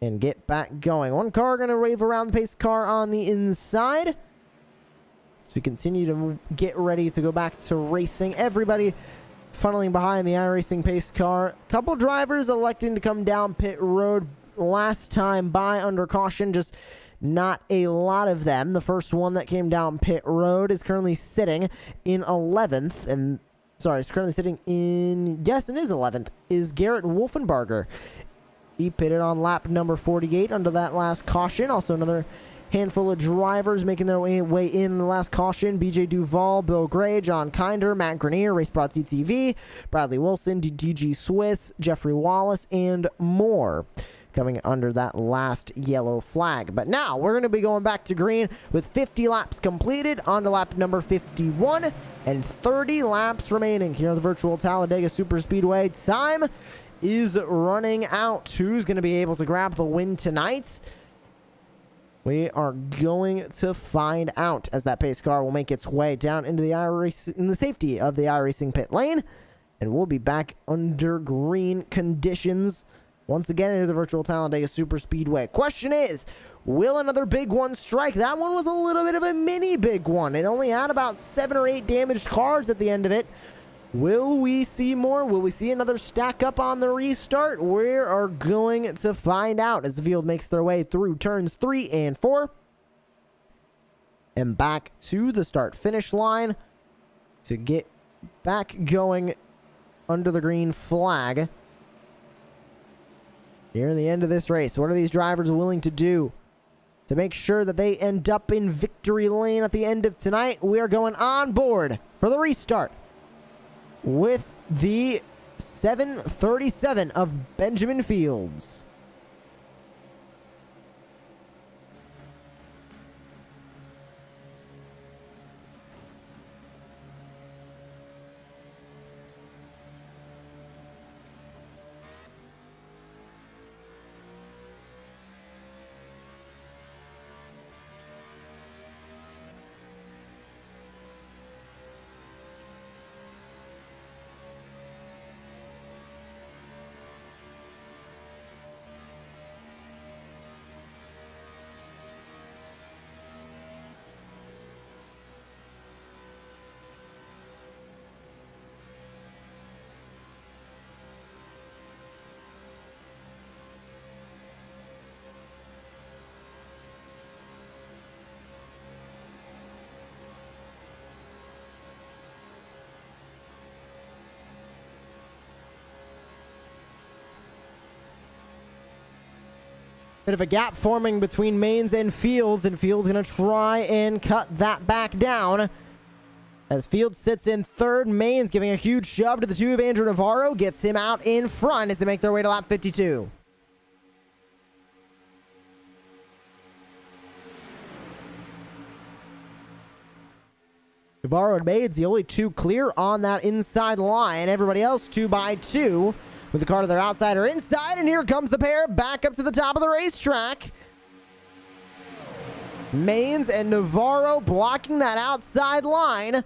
[SPEAKER 1] and get back going. One car going to wave around the pace car on the inside. As we continue to get ready to go back to racing, everybody funneling behind the iRacing pace car. Couple drivers electing to come down pit road last time by under caution, just not a lot of them. The first one that came down pit road is currently sitting in 11th. And sorry, it's currently sitting in, yes, it is 11th, is Garrett Wolfenbarger. He pitted on lap number 48 under that last caution. Also another handful of drivers making their way in the last caution. BJ Duval, Bill Gray, John Kinder, Matt Grenier, RaceBot TTV, Bradley Wilson, DG Swiss, Jeffrey Wallace, and more coming under that last yellow flag. But now we're going to be going back to green with 50 laps completed on to lap number 51 and 30 laps remaining here on the virtual Talladega Super Speedway. Time is running out. Who's going to be able to grab the win tonight? We are going to find out as that pace car will make its way down into the iRacing, in the safety of the iRacing pit lane, and we'll be back under green conditions once again into the virtual Talladega Super Speedway. Question is, will another big one strike? That one was a little bit of a mini big one. It only had about 7 or 8 damaged cars at the end of it. Will we see more? Will we see another stack up on the restart? We are going to find out as the field makes their way through turns 3 and 4 and back to the start-finish line to get back going under the green flag. Near the end of this race, what are these drivers willing to do to make sure that they end up in victory lane at the end of tonight? We are going on board for the restart with the 737 of Benjamin Fields. Bit of a gap forming between Mains and Fields going to try and cut that back down. As Fields sits in third, Mains giving a huge shove to the 2 of Andrew Navarro, gets him out in front as they make their way to lap 52. Navarro and Mains, the only 2 clear on that inside line. Everybody else 2 by 2. With the car to their outside or inside, and here comes the pair back up to the top of the racetrack. Mains and Navarro blocking that outside line,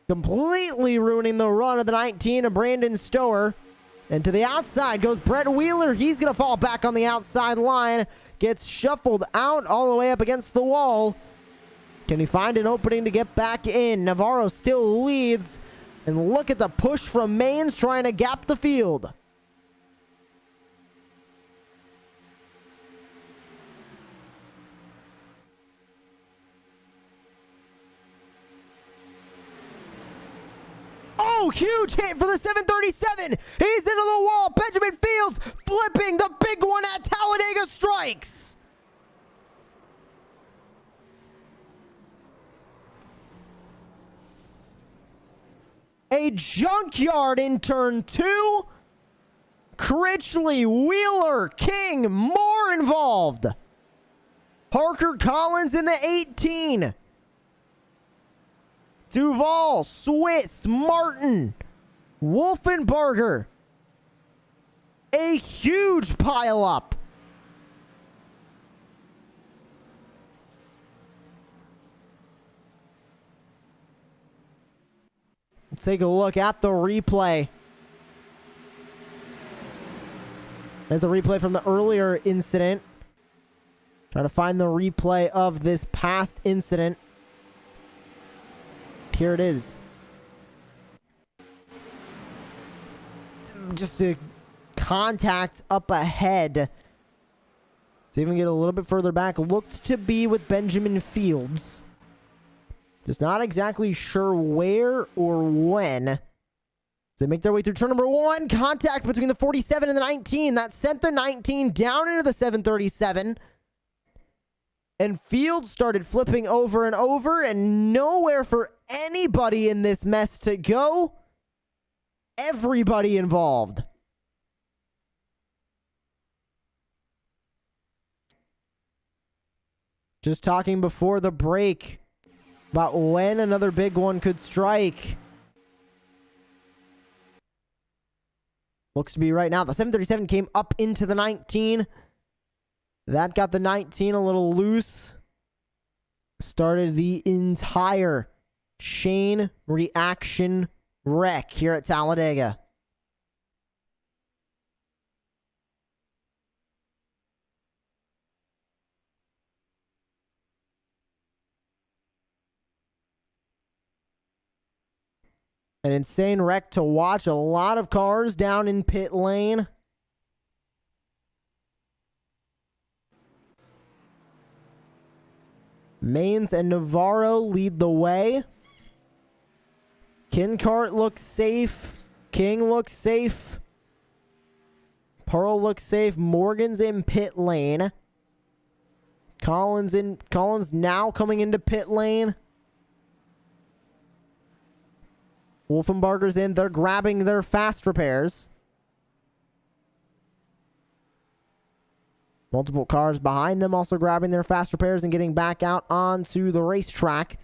[SPEAKER 1] completely ruining the run of the 19 of Brandon Stower. And to the outside goes Brett Wheeler. He's going to fall back on the outside line, gets shuffled out all the way up against the wall. Can he find an opening to get back in? Navarro still leads. And look at the push from Mains trying to gap the field. Oh, huge hit for the 737. He's into the wall. Benjamin Fields flipping the big one at Talladega strikes. A junkyard in turn 2. Critchley, Wheeler, King, more involved. Parker Collins in the 18. Duval, Swiss, Martin, Wolfenbarger. A huge pileup. Let's take a look at the replay. There's the replay from the earlier incident. Trying to find the replay of this past incident. Here it is. Just a contact up ahead. To even get a little bit further back, looked to be with Benjamin Fields. Just not exactly sure where or when. They make their way through turn number 1. Contact between the 47 and the 19. That sent the 19 down into the 737. And Fields started flipping over and over, and nowhere for anybody in this mess to go. Everybody involved. Just talking before the break about when another big one could strike. Looks to be right now. The 737 came up into the 19. That got the 19 a little loose. Started the entire chain reaction wreck here at Talladega. An insane wreck to watch. A lot of cars down in pit lane. Maines and Navarro lead the way. Kinkart looks safe. King looks safe. Pearl looks safe. Morgan's in pit lane. Collins now coming into pit lane. Wolfenbarger's in. They're grabbing their fast repairs. Multiple cars behind them also grabbing their fast repairs and getting back out onto the racetrack.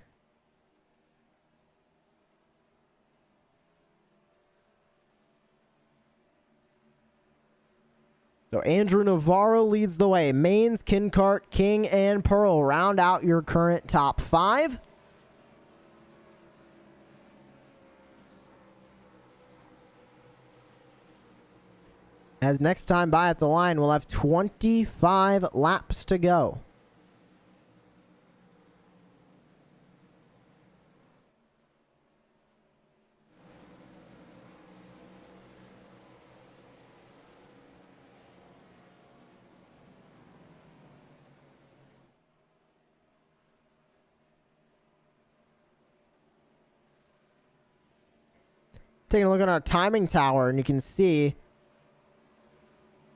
[SPEAKER 1] So Andrew Navarro leads the way. Maines, Kinkart, King, and Pearl round out your current top 5. As next time by at the line, we'll have 25 laps to go. Taking a look at our timing tower, and you can see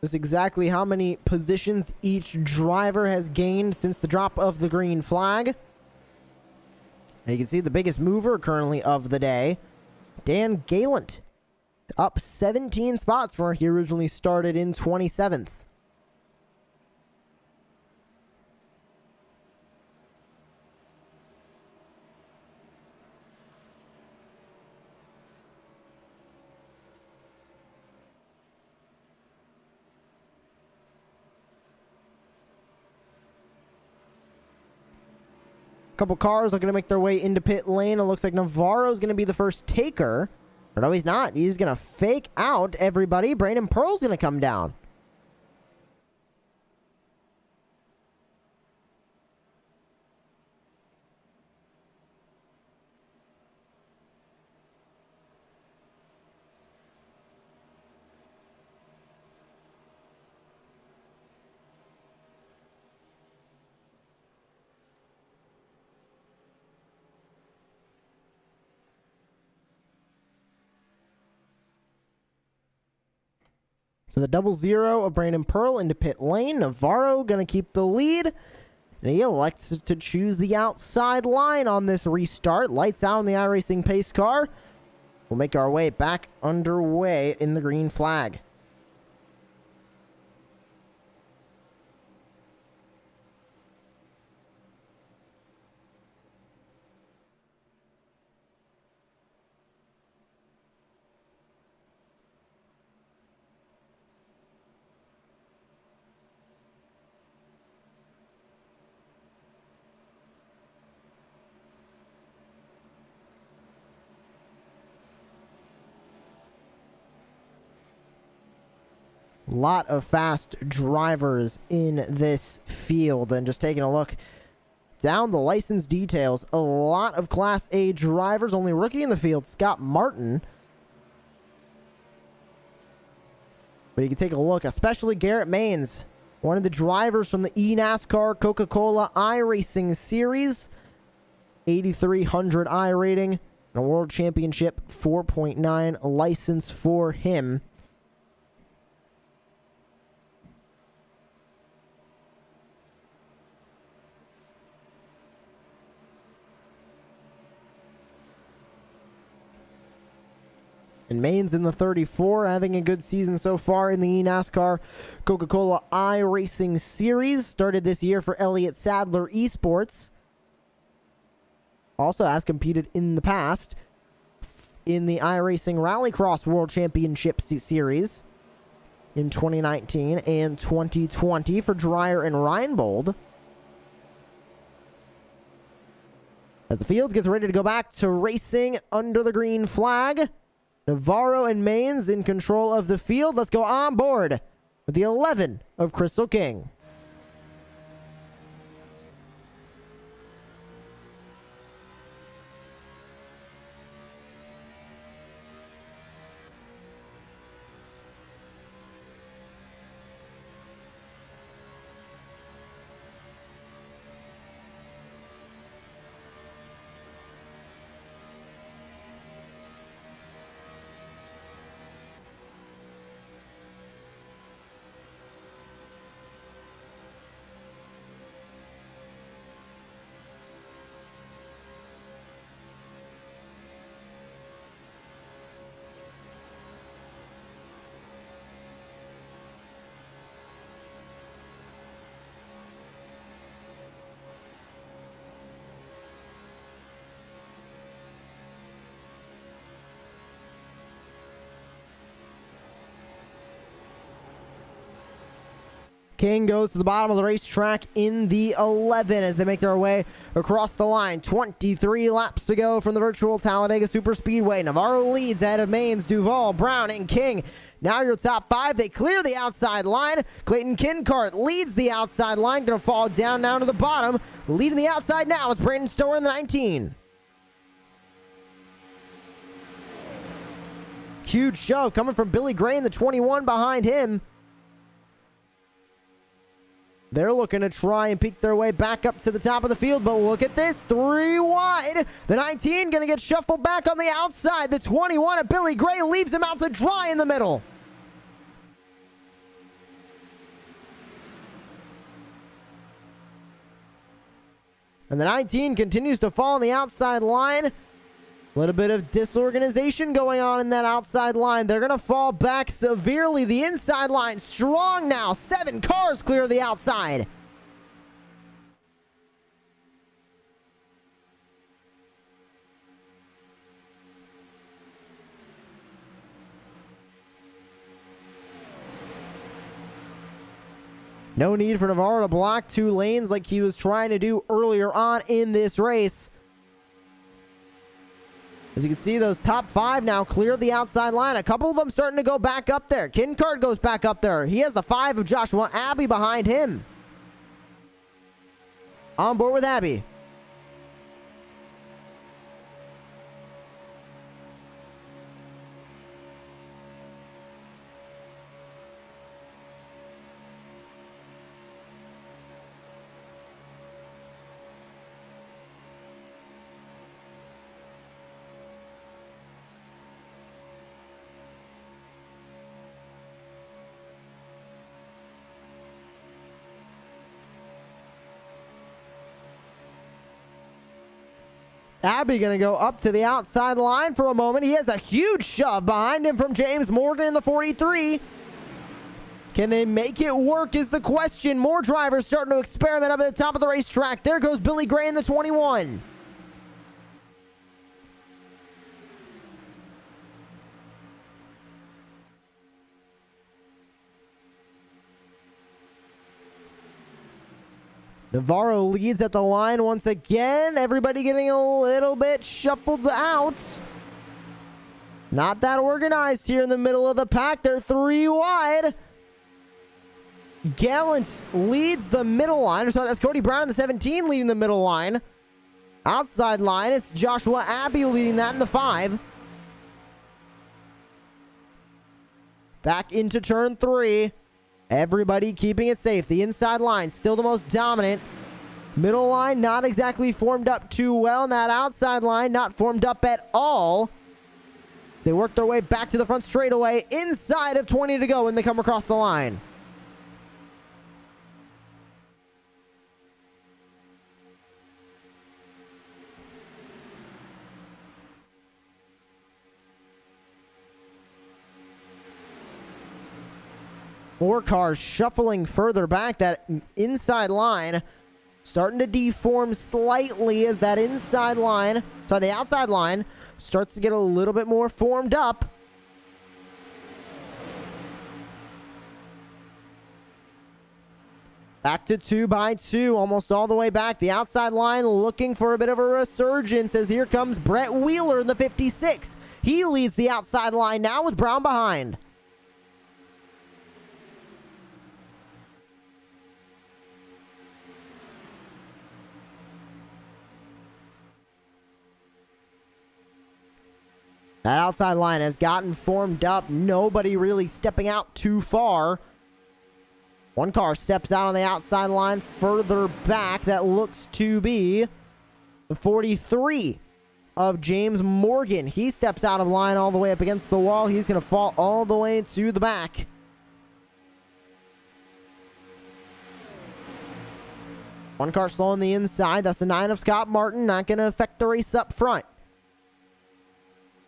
[SPEAKER 1] just exactly how many positions each driver has gained since the drop of the green flag. And you can see the biggest mover currently of the day, Dan Galant, up 17 spots from where he originally started in 27th. Couple cars are going to make their way into pit lane. It looks like Navarro's going to be the first taker. But no, he's not. He's going to fake out everybody. Brandon Pearl's going to come down. So the 0-0 of Brandon Pearl into pit lane. Navarro going to keep the lead. And he elects to choose the outside line on this restart. Lights out on the iRacing pace car. We'll make our way back underway in the green flag. Lot of fast drivers in this field, and just taking a look down the license details, a lot of Class A drivers. Only rookie in the field, Scott Martin. But you can take a look, especially Garrett Maines, one of the drivers from the eNASCAR Coca-Cola iRacing Series. 8,300 I rating, and a World Championship 4.9 license for him. And Maines in the 34, having a good season so far in the eNASCAR Coca-Cola iRacing Series. Started this year for Elliott Sadler Esports. Also has competed in the past in the iRacing Rallycross World Championship Series in 2019 and 2020 for Dreyer and Reinbold. As the field gets ready to go back to racing under the green flag, Navarro and Maines in control of the field. Let's go on board with the 11 of Crystal King. King goes to the bottom of the racetrack in the 11 as they make their way across the line. 23 laps to go from the virtual Talladega Superspeedway. Navarro leads ahead of Maines, Duval, Brown, and King. Now your top five. They clear the outside line. Clayton Kincart leads the outside line. Going to fall down now to the bottom. Leading the outside now is Brandon Stower in the 19. Huge shove coming from Billy Gray in the 21 behind him. They're looking to try and peek their way back up to the top of the field, but look at this, 3 wide. The 19 going to get shuffled back on the outside. The 21 of Billy Gray leaves him out to dry in the middle. And the 19 continues to fall on the outside line. A little bit of disorganization going on in that outside line. They're going to fall back severely. The inside line strong now. 7 cars clear the outside. No need for Navarro to block 2 lanes like he was trying to do earlier on in this race. As you can see, those top 5 now clear the outside line. A couple of them starting to go back up there. Kincard goes back up there. He has the 5 of Joshua Abbey behind him. On board with Abbey. Abby going to go up to the outside line for a moment. He has a huge shove behind him from James Morgan in the 43. Can they make it work is the question. More drivers starting to experiment up at the top of the racetrack. There goes Billy Gray in the 21. Navarro leads at the line once again. Everybody getting a little bit shuffled out. Not that organized here in the middle of the pack. They're 3 wide. Gallant leads the middle line. So that's Cody Brown in the 17 leading the middle line. Outside line, it's Joshua Abbey leading that in the 5. Back into turn 3. Everybody keeping it safe. The inside line still the most dominant. Middle line not exactly formed up too well. And that outside line not formed up at all. They work their way back to the front straightaway. Inside of 20 to go when they come across the line. More cars shuffling further back. That inside line starting to deform slightly as that inside line, sorry, the outside line starts to get a little bit more formed up. Back to 2x2, almost all the way back. The outside line looking for a bit of a resurgence as here comes Brett Wheeler in the 56. He leads the outside line now with Brown behind. That outside line has gotten formed up. Nobody really stepping out too far. One car steps out on the outside line further back. That looks to be the 43 of James Morgan. He steps out of line all the way up against the wall. He's going to fall all the way to the back. One car slow on the inside. That's the 9 of Scott Martin. Not going to affect the race up front.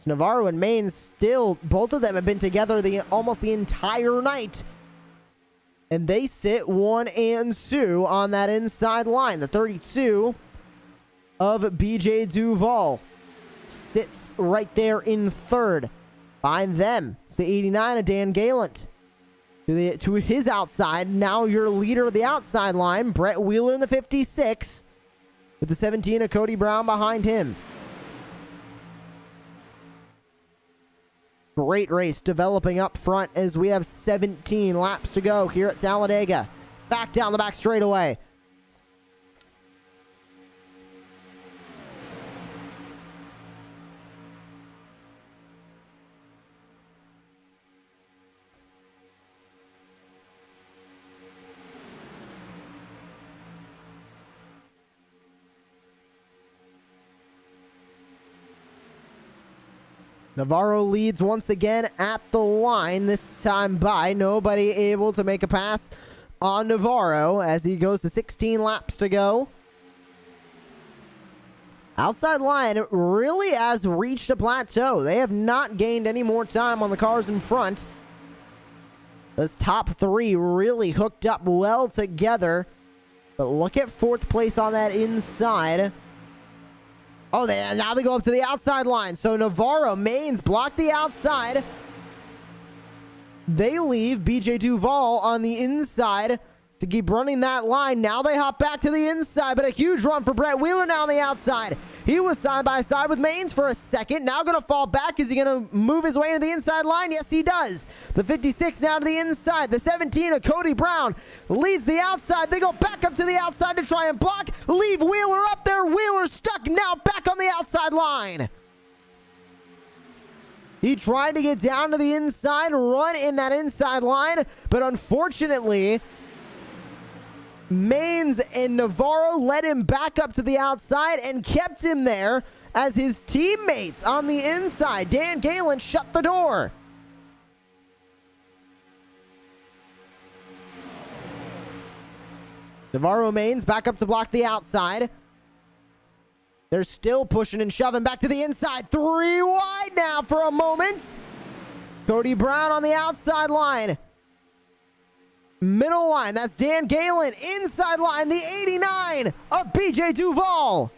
[SPEAKER 1] Navarro and Maine still, both of them have been together almost the entire night. And they sit 1 and 2 on that inside line. The 32 of BJ Duval sits right there in 3rd. Behind them, it's the 89 of Dan Gallant. To his outside, now your leader of the outside line, Brett Wheeler in the 56. With the 17 of Cody Brown behind him. Great race developing up front as we have 17 laps to go here at Talladega. Back down the back straightaway. Navarro leads once again at the line, this time by nobody able to make a pass on Navarro as he goes to 16 laps to go. Outside line really has reached a plateau. They have not gained any more time on the cars in front. Those top 3 really hooked up well together. But look at 4th place on that inside. Oh, now they go up to the outside line. So Navarro, Maines block the outside. They leave BJ Duval on the inside to keep running that line. Now they hop back to the inside, but a huge run for Brett Wheeler now on the outside. He was side by side with Maines for a second. Now going to fall back. Is he going to move his way into the inside line? Yes, he does. The 56 now to the inside. The 17 of Cody Brown leads the outside. They go back up to the outside to try and block. Leave Wheeler up there. Wheeler stuck now back on the outside line. He tried to get down to the inside, run in that inside line, but unfortunately, Maines and Navarro led him back up to the outside and kept him there as his teammates on the inside, Dan Gallant, shut the door. Navarro Maines back up to block the outside. They're still pushing and shoving back to the inside. 3 wide now for a moment. Cody Brown on the outside line. Middle line, that's Dan Galen. Inside line, the 89 of BJ Duval.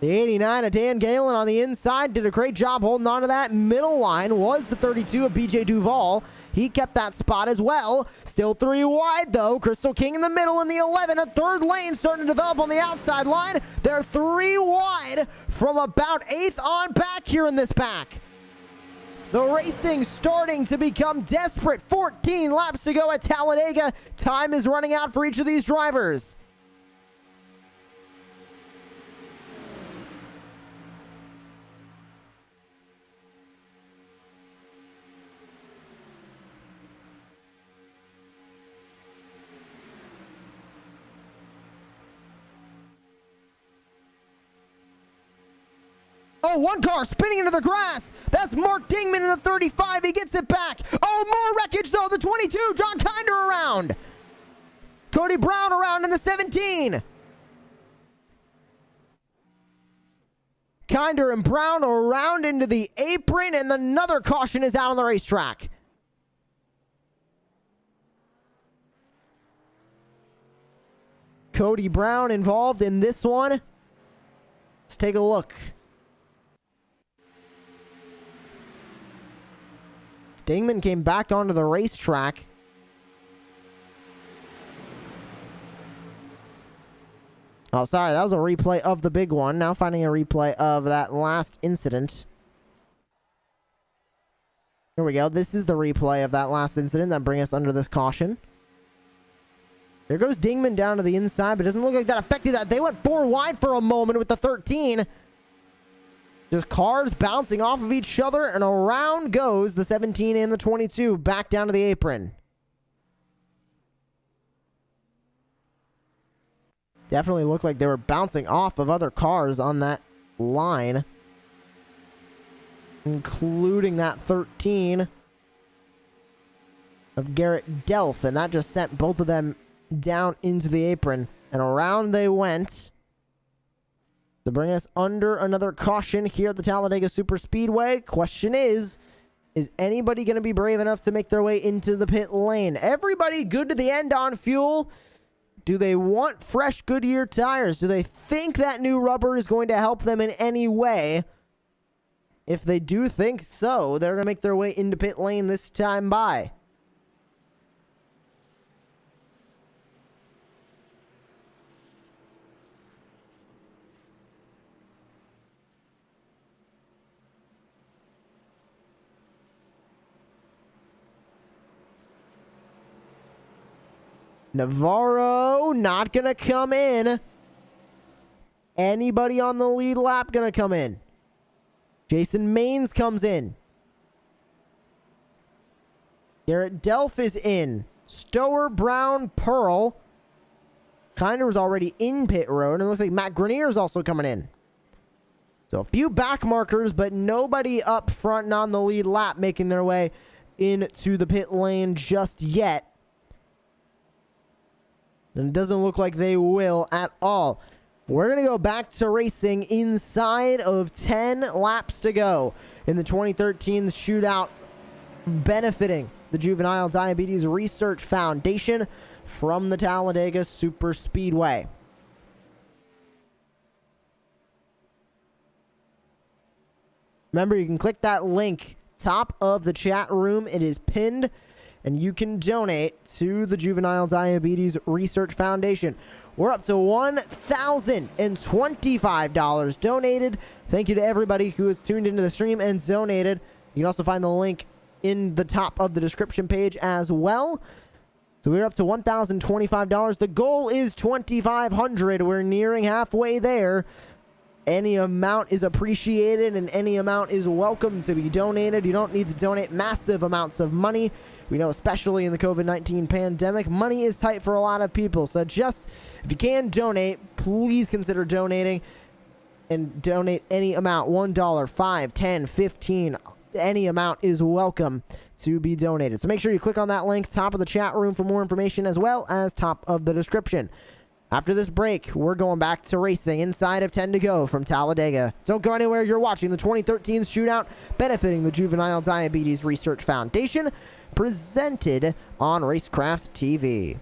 [SPEAKER 1] The 89 of Dan Galen on the inside did a great job holding on to that. Middle line was the 32 of BJ Duval. He kept that spot as well. Still 3 wide, though. Crystal King in the middle in the 11. A third lane starting to develop on the outside line. They're 3 wide from about 8th on back here in this pack. The racing starting to become desperate. 14 laps to go at Talladega. Time is running out for each of these drivers. Oh, one car spinning into the grass. That's Mark Dingman in the 35. He gets it back. Oh, more wreckage, though. The 22, John Kinder around. Cody Brown around in the 17. Kinder and Brown around into the apron, and another caution is out on the racetrack. Cody Brown involved in this one. Let's take a look. Dingman came back onto the racetrack. Oh, sorry, that was a replay of the big one. Now finding a replay of that last incident. Here we go. This is the replay of that last incident that brings us under this caution. There goes Dingman down to the inside, but it doesn't look like that affected that. They went 4 wide for a moment with the 13. Just cars bouncing off of each other, and around goes the 17 and the 22 back down to the apron. Definitely looked like they were bouncing off of other cars on that line, including that 13 of Garrett Delph, and that just sent both of them down into the apron, and around they went to bring us under another caution here at the Talladega Superspeedway. Question is anybody going to be brave enough to make their way into the pit lane? Everybody good to the end on fuel? Do they want fresh Goodyear tires? Do they think that new rubber is going to help them in any way? If they do think so, they're going to make their way into pit lane this time by. Navarro not going to come in. Anybody on the lead lap going to come in? Jason Maines comes in. Garrett Delph is in. Stower, Brown, Pearl. Kinder was already in pit road. And it looks like Matt Grenier is also coming in. So a few back markers, but nobody up front and on the lead lap making their way into the pit lane just yet. And it doesn't look like they will at all. We're going to go back to racing inside of 10 laps to go in the 2013's Shootout, benefiting the Juvenile Diabetes Research Foundation from the Talladega Superspeedway. Remember, you can click that link top of the chat room. It is pinned, and you can donate to the Juvenile Diabetes Research Foundation. We're up to $1,025 donated. Thank you to everybody who has tuned into the stream and donated. You can also find the link in the top of the description page as well. So we're up to $1,025. The goal is $2,500. We're nearing halfway there. Any amount is appreciated and any amount is welcome to be donated. You don't need to donate massive amounts of money. We know, especially in the COVID-19 pandemic, money is tight for a lot of people. So just, if you can donate, please consider donating and donate any amount. $1, $5, $10, $15, any amount is welcome to be donated. So make sure you click on that link, top of the chat room, for more information, as well as top of the description. After this break, we're going back to racing inside of 10 to go from Talladega. Don't go anywhere. You're watching the 2013's Shootout, benefiting the Juvenile Diabetes Research Foundation, presented on Racecraft TV.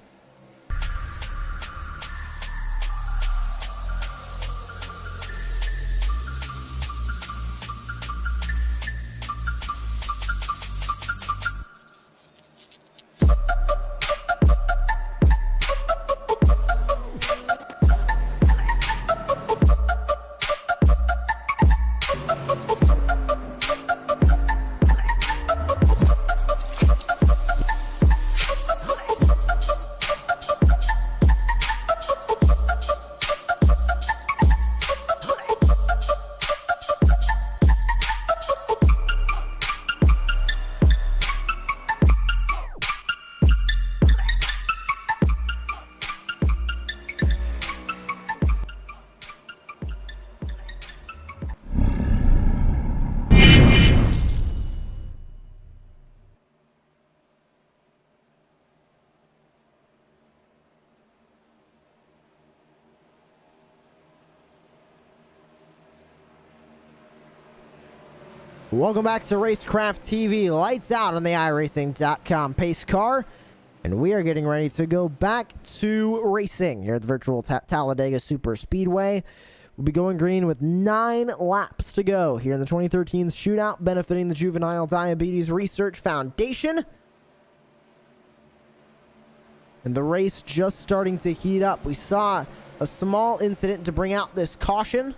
[SPEAKER 1] Welcome back to Racecraft TV. Lights out on the iRacing.com pace car. And we are getting ready to go back to racing here at the virtual Talladega Super Speedway. We'll be going green with 9 laps to go here in the 2013's Shootout, benefiting the Juvenile Diabetes Research Foundation. And the race just starting to heat up. We saw a small incident to bring out this caution.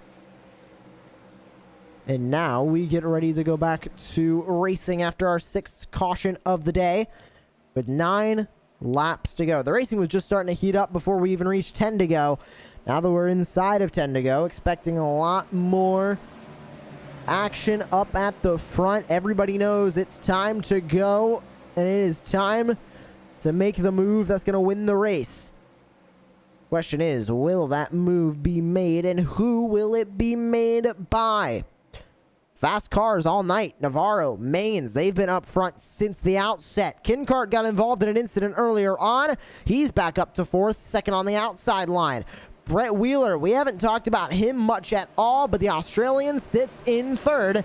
[SPEAKER 1] And now we get ready to go back to racing after our 6th caution of the day with 9 laps to go. The racing was just starting to heat up before we even reached 10 to go. Now that we're inside of 10 to go, expecting a lot more action up at the front. Everybody knows it's time to go, and it is time to make the move that's going to win the race. Question is, will that move be made, and who will it be made by? Fast cars all night. Navarro, Maines, they've been up front since the outset. Kincart got involved in an incident earlier on. He's back up to 4th, second on the outside line. Brett Wheeler, we haven't talked about him much at all, but the Australian sits in 3rd,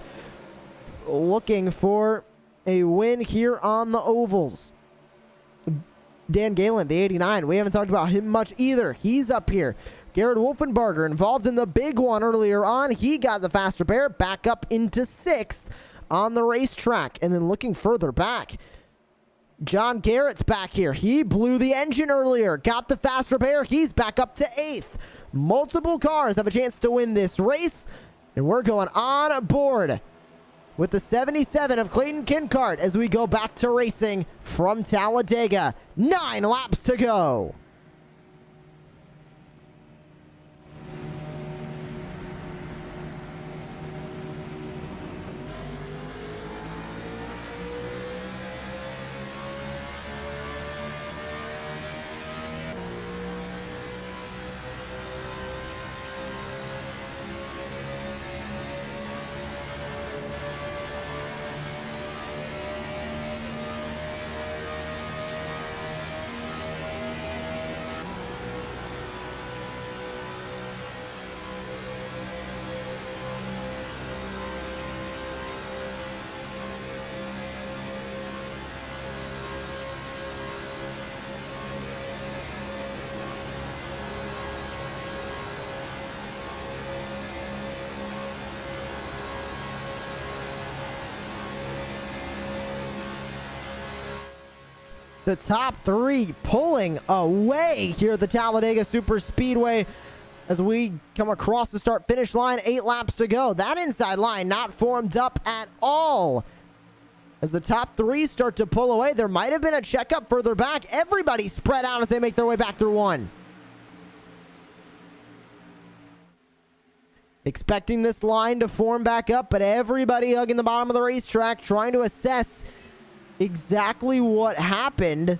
[SPEAKER 1] looking for a win here on the ovals. Dan Galen, the 89, we haven't talked about him much either. He's up here. Garrett Wolfenbarger involved in the big one earlier on. He got the faster pair back up into 6th on the racetrack. And then looking further back, John Garrett's back here. He blew the engine earlier, got the faster pair. He's back up to 8th. Multiple cars have a chance to win this race. And we're going on board with the 77 of Clayton Kincart as we go back to racing from Talladega. 9 laps to go. The top 3 pulling away here at the Talladega Super Speedway as we come across the start-finish line. 8 laps to go. That inside line not formed up at all. As the top 3 start to pull away, there might have been a checkup further back. Everybody spread out as they make their way back through 1. Expecting this line to form back up, but everybody hugging the bottom of the racetrack, trying to assess exactly what happened. It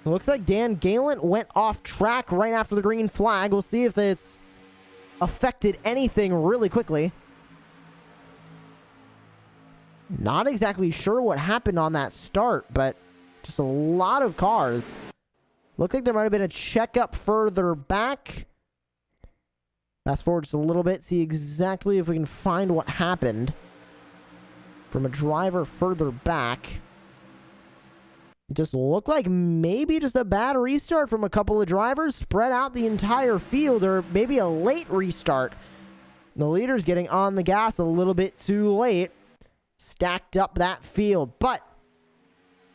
[SPEAKER 1] looks like Dan Galen went off track right after the green flag. We'll see if it's affected anything really quickly. Not exactly sure what happened on that start, but just a lot of cars. Looked like there might have been a checkup further back. Fast forward just a little bit, see exactly if we can find what happened from a driver further back. It just looked like maybe just a bad restart from a couple of drivers, spread out the entire field, or maybe a late restart. The leader's getting on the gas a little bit too late. Stacked up that field, but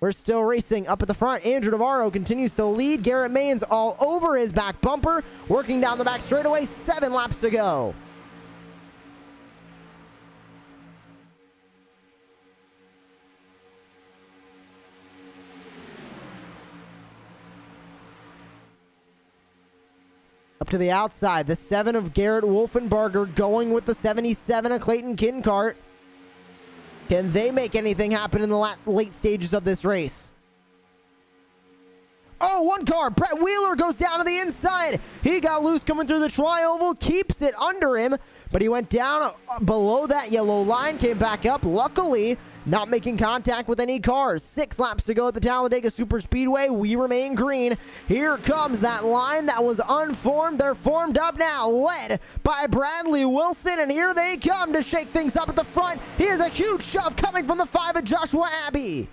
[SPEAKER 1] we're still racing up at the front. Andrew Navarro continues to lead. Garrett Maines all over his back bumper, working down the back straightaway. 7 laps to go. Up to the outside, the 7 of Garrett Wolfenbarger going with the 77 of Clayton Kincart. Can they make anything happen in the late stages of this race? Oh, one car. Brett Wheeler goes down to the inside. He got loose coming through the tri-oval, keeps it under him, but he went down below that yellow line, came back up. Luckily, not making contact with any cars. 6 laps to go at the Talladega Superspeedway. We remain green. Here comes that line that was unformed. They're formed up now, led by Bradley Wilson, and here they come to shake things up at the front. He has a huge shove coming from the 5 of Joshua Abbey.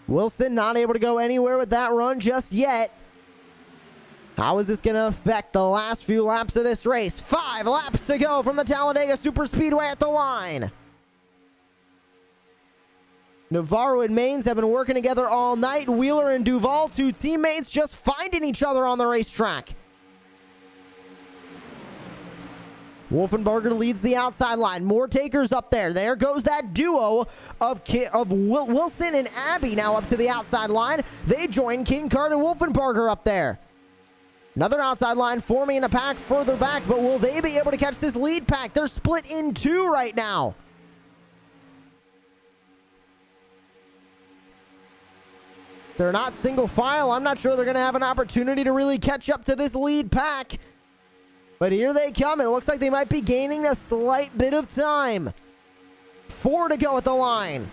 [SPEAKER 1] Wilson not able to go anywhere with that run just yet. How is this going to affect the last few laps of this race? 5 laps to go from the Talladega Superspeedway at the line. Navarro and Maines have been working together all night. Wheeler and Duval, 2 teammates, just finding each other on the racetrack. Wolfenbarger leads the outside line. More takers up there. There goes that duo of Wilson and Abbey now up to the outside line. They join Kincart and Wolfenbarger up there. Another outside line forming in a pack further back, but will they be able to catch this lead pack? They're split in 2 right now. They're not single file. I'm not sure they're going to have an opportunity to really catch up to this lead pack. But here they come. It looks like they might be gaining a slight bit of time. 4 to go at the line.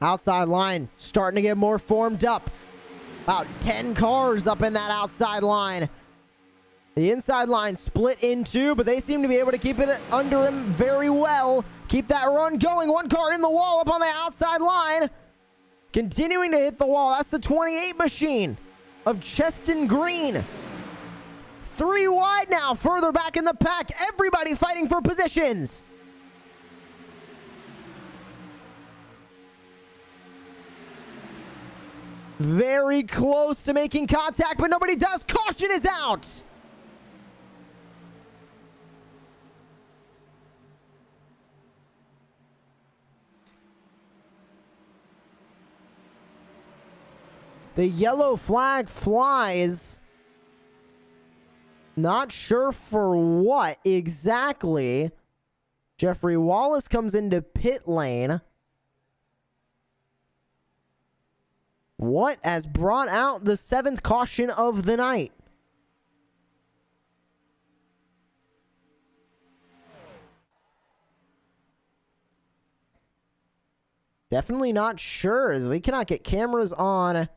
[SPEAKER 1] Outside line starting to get more formed up. About 10 cars up in that outside line. The inside line split in 2, but they seem to be able to keep it under him very well. Keep that run going. 1 car in the wall up on the outside line. Continuing to hit the wall. That's the 28 machine of Cheston Green. 3 wide now, further back in the pack. Everybody fighting for positions. Very close to making contact, but nobody does. Caution is out. The yellow flag flies. Not sure for what exactly. Jeffrey Wallace comes into pit lane. What has brought out the 7th caution of the night? Definitely not sure, as we cannot get cameras on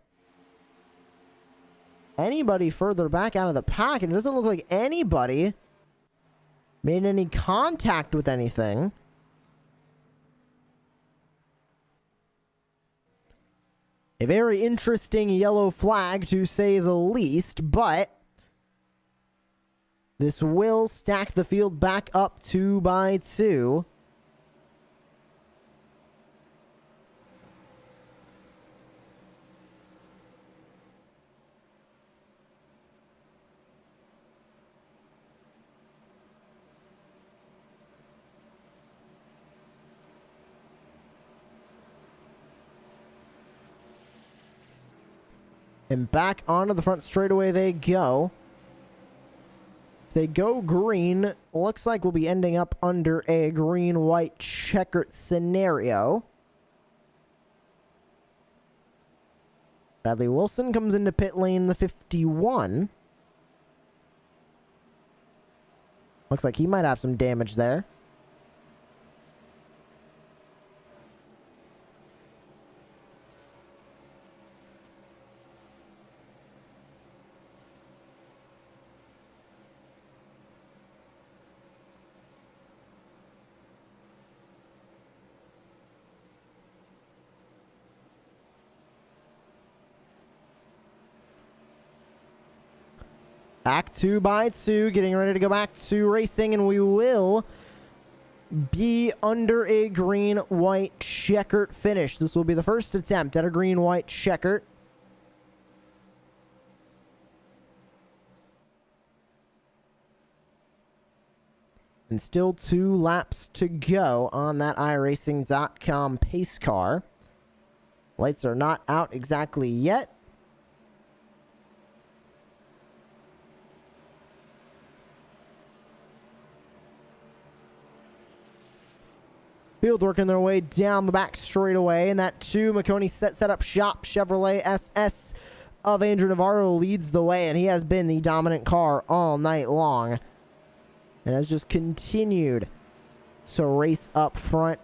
[SPEAKER 1] anybody further back out of the pack, and it doesn't look like anybody made any contact with anything. A very interesting yellow flag, to say the least, but this will stack the field back up 2 by 2. And back onto the front straightaway they go. If they go green, looks like we'll be ending up under a green-white checkered scenario. Bradley Wilson comes into pit lane the 51. Looks like he might have some damage there. Back 2 by 2, getting ready to go back to racing, and we will be under a green-white checkered finish. This will be the first attempt at a green-white checkered. And still 2 laps to go on that iRacing.com pace car. Lights are not out exactly yet. Field working their way down the back straightaway, and that 2 McConey set up shop Chevrolet SS of Andrew Navarro leads the way, and he has been the dominant car all night long and has just continued to race up front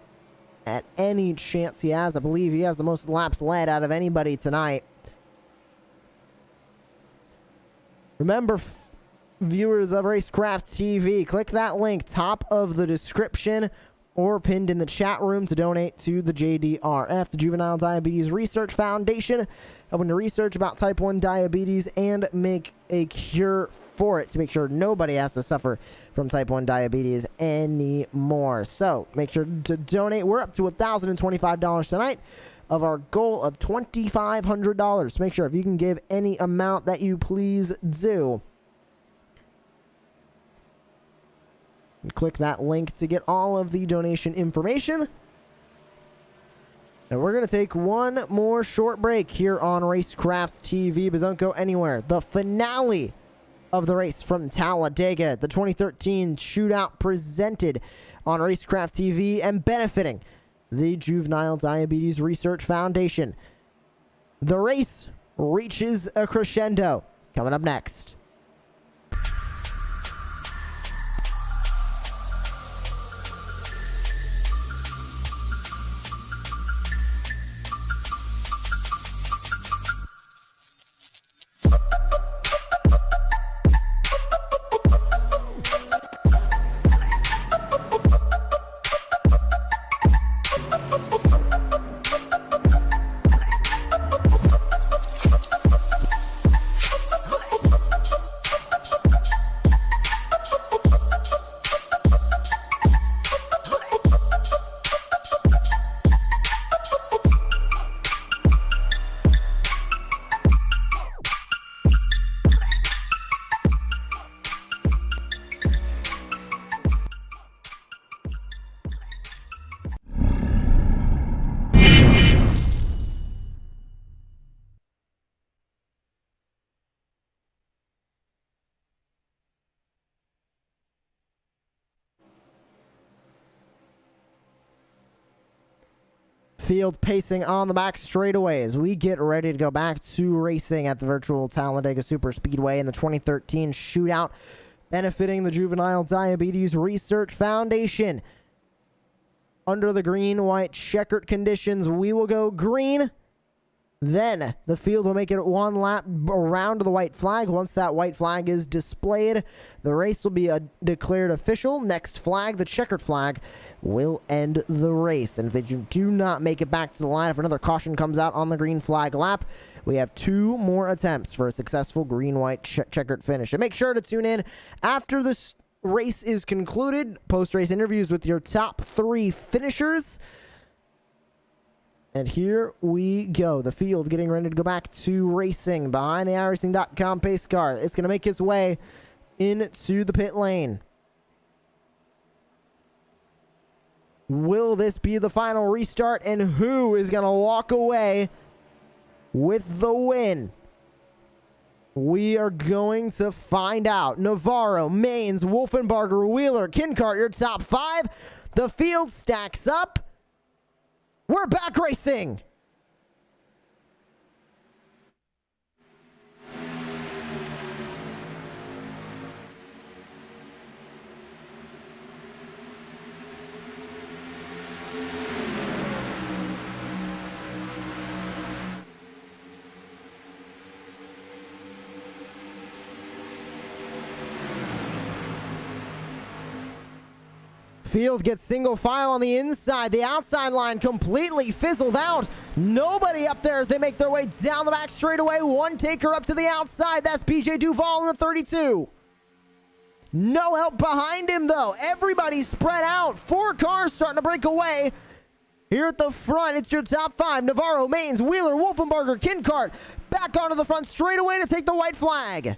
[SPEAKER 1] at any chance he has. I believe he has the most laps led out of anybody tonight. Remember, viewers of Racecraft TV, click that link top of the description or pinned in the chat room to donate to the JDRF, the Juvenile Diabetes Research Foundation, helping to research about type 1 diabetes and make a cure for it to make sure nobody has to suffer from type 1 diabetes anymore. So make sure to donate. We're up to $1,025 tonight of our goal of $2,500. So make sure if you can give any amount that you please do. Click that link to get all of the donation information. And we're going to take one more short break here on Racecraft TV, but don't go anywhere. The finale of the race from Talladega, the 2013 Shootout, presented on Racecraft TV and benefiting the Juvenile Diabetes Research Foundation. The race reaches a crescendo. Coming up next. Field pacing on the back straightaway as we get ready to go back to racing at the virtual Talladega Super Speedway in the 2013 Shootout, benefiting the Juvenile Diabetes Research Foundation. Under the green-white checkered conditions, we will go green. Then the field will make it one lap around to the white flag. Once that white flag is displayed, the race will be declared official. Next flag, the checkered flag, will end the race. And if they do not make it back to the line, if another caution comes out on the green flag lap, we have 2 more attempts for a successful green-white checkered finish. And make sure to tune in after this race is concluded. Post-race interviews with your top 3 finishers. And here we go. The field getting ready to go back to racing behind the iRacing.com pace car. It's going to make its way into the pit lane. Will this be the final restart? And who is going to walk away with the win We are going to find out. Navarro, Maines, Wolfenbarger, Wheeler, Kincart, your top 5. The field stacks up. We're back racing. Field gets single file on the inside. The outside line completely fizzled out. Nobody up there as they make their way down the back straightaway. One taker up to the outside. That's PJ Duval in the 32. No help behind him, though. Everybody's spread out. 4 cars starting to break away. Here at the front, it's your top 5. Navarro, Maines, Wheeler, Wolfenbarger, Kincart. Back onto the front straightaway to take the white flag.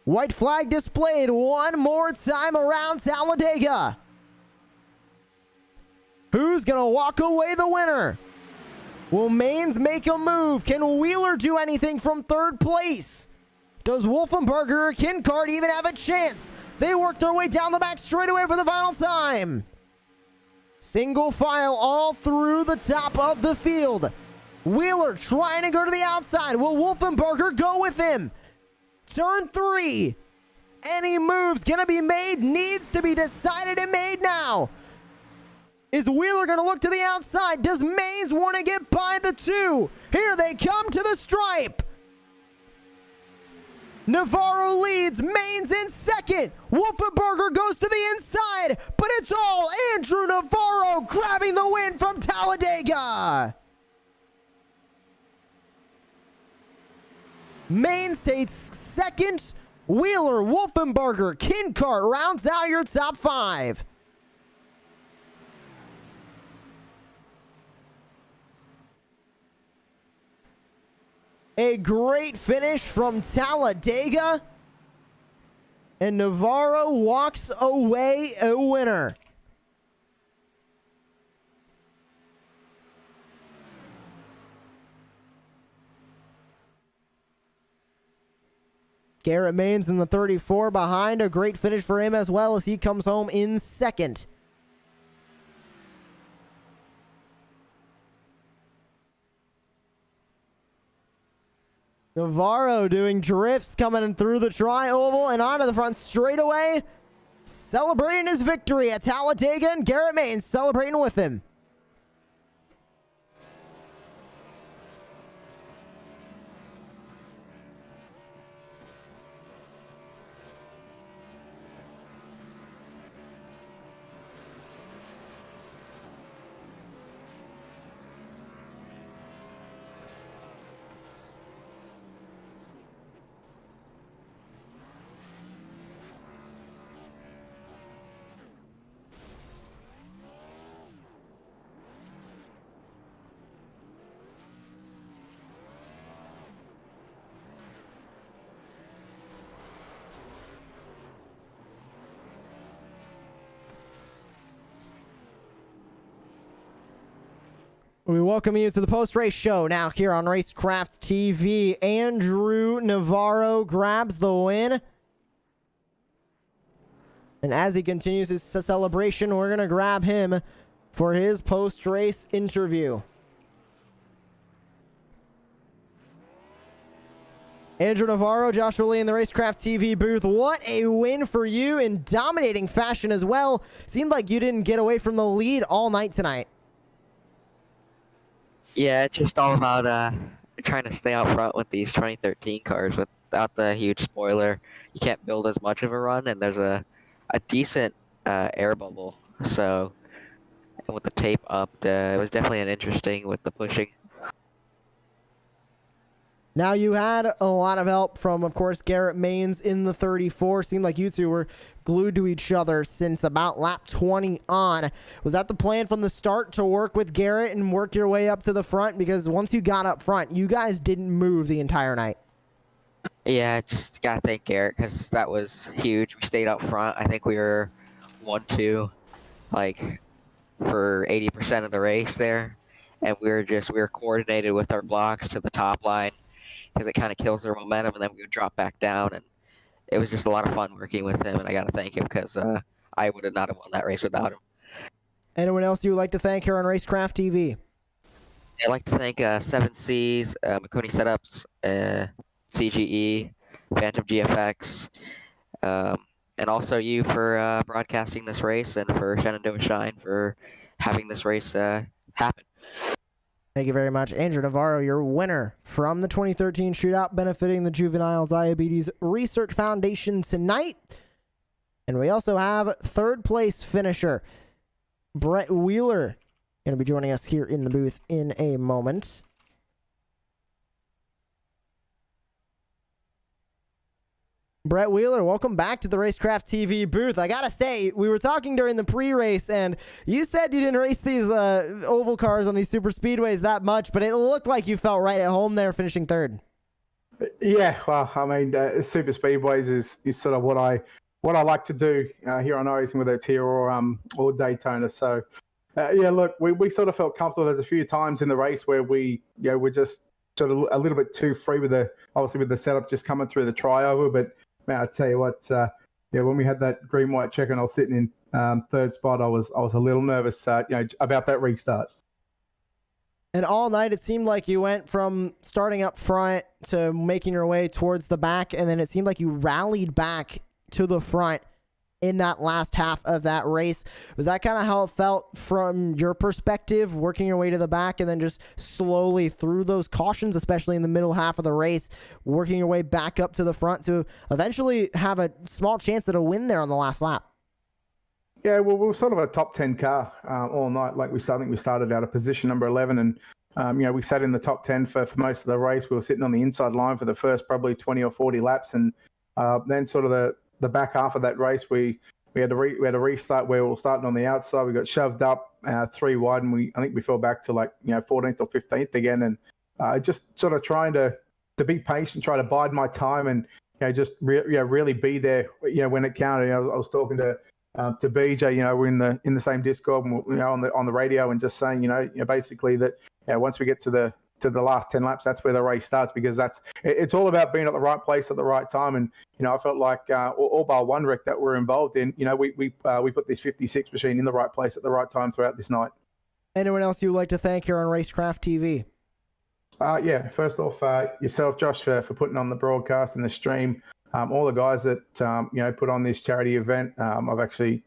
[SPEAKER 1] White flag displayed one more time around Talladega. Who's going to walk away the winner? Will Maines make a move? Can Wheeler do anything from 3rd place? Does Wolfenbarger or Kincart even have a chance? They work their way down the back straightaway for the final time. Single file all through the top of the field. Wheeler trying to go to the outside. Will Wolfenbarger go with him? Turn 3. Any moves gonna be made, needs to be decided and made now. Is Wheeler gonna look to the outside? Does Maines want to get by the 2? Here they come to the stripe. Navarro leads, Maines in 2nd. Wolfenbarger goes to the inside, but it's all Andrew Navarro grabbing the win from Talladega. Maines takes 2nd. Wheeler, Wolfenbarger, Kincart rounds out your top 5. A great finish from Talladega. And Navarro walks away a winner. Garrett Maines in the 34 behind. A great finish for him as well as he comes home in 2nd. Navarro doing drifts coming in through the tri-oval and onto the front straightaway. Celebrating his victory at Talladega, and Garrett Maines celebrating with him. We welcome you to the post-race show now here on Racecraft TV. Andrew Navarro grabs the win. And as he continues his celebration, we're going to grab him for his post-race interview. Andrew Navarro, Joshua Lee in the Racecraft TV booth. What a win for you in dominating fashion as well. Seemed like you didn't get away from the lead all night tonight.
[SPEAKER 4] Yeah, it's just all about trying to stay out front with these 2013 cars without the huge spoiler. You can't build as much of a run, and there's a decent air bubble. So, and with the tape up, it was definitely an interesting with the pushing.
[SPEAKER 1] Now, you had a lot of help from, of course, Garrett Maines in the 34. Seemed like you two were glued to each other since about lap 20 on. Was that the plan from the start, to work with Garrett and work your way up to the front? Because once you got up front, you guys didn't move the entire night.
[SPEAKER 4] Yeah, just gotta thank Garrett because that was huge. We stayed up front. I think we were 1-2, like, for 80% of the race there. and we were coordinated with our blocks to the top line because it kind of kills their momentum, and then we would drop back down, and it was just a lot of fun working with him, and I got to thank him because I would have not have won that race without him.
[SPEAKER 1] Anyone else you would like to thank here on Racecraft TV?
[SPEAKER 4] I'd like to thank 7Cs, Makoni Setups, CGE, Phantom GFX, and also you for broadcasting this race, and for Shenandoah Shine for having this race happen.
[SPEAKER 1] Thank you very much. Andrew Navarro, your winner from the 2013 Shootout benefiting the Juvenile Diabetes Research Foundation tonight. And we also have third place finisher Brett Wheeler going to be joining us here in the booth in a moment. Brett Wheeler, welcome back to the Racecraft TV booth. I gotta say, we were talking during the pre-race, and you said you didn't race these oval cars on these super speedways that much, but it looked like you felt right at home there, finishing third.
[SPEAKER 3] Yeah, well, I mean, super speedways is sort of what I like to do here on iRacing, whether it's here or Daytona. So, yeah, look, we sort of felt comfortable. There's a few times in the race where we're just sort of a little bit too free with the setup just coming through the trioval, but man, I tell you what, when we had that green-white checker and I was sitting in third spot, I was a little nervous, about that restart.
[SPEAKER 1] And all night, it seemed like you went from starting up front to making your way towards the back, and then it seemed like you rallied back to the front in that last half of that race. Was that kind of how it felt from your perspective, working your way to the back and then just slowly through those cautions, especially in the middle half of the race, working your way back up to the front to eventually have a small chance at a win there on the last lap?
[SPEAKER 3] Yeah, well, we were sort of a top 10 car all night. Like I think we started out of position number 11, and we sat in the top 10 for most of the race. We were sitting on the inside line for the first probably 20 or 40 laps, and then sort of the back half of that race, we had a restart where we were starting on the outside. We got shoved up 3 wide, and I think we fell back to 14th or 15th again, and just sort of trying to be patient, try to bide my time, and just really be there when it counted. I was talking to BJ, we're in the same Discord, and, on the radio, and just saying, basically that once we get to the last 10 laps, that's where the race starts, because it's all about being at the right place at the right time. And I felt like all bar one wreck that we're involved in, we put this 56 machine in the right place at the right time throughout this night.
[SPEAKER 1] Anyone else you'd like to thank here on Racecraft TV?
[SPEAKER 3] Yeah, first off, yourself, Josh, for putting on the broadcast and the stream. All the guys that put on this charity event. I've actually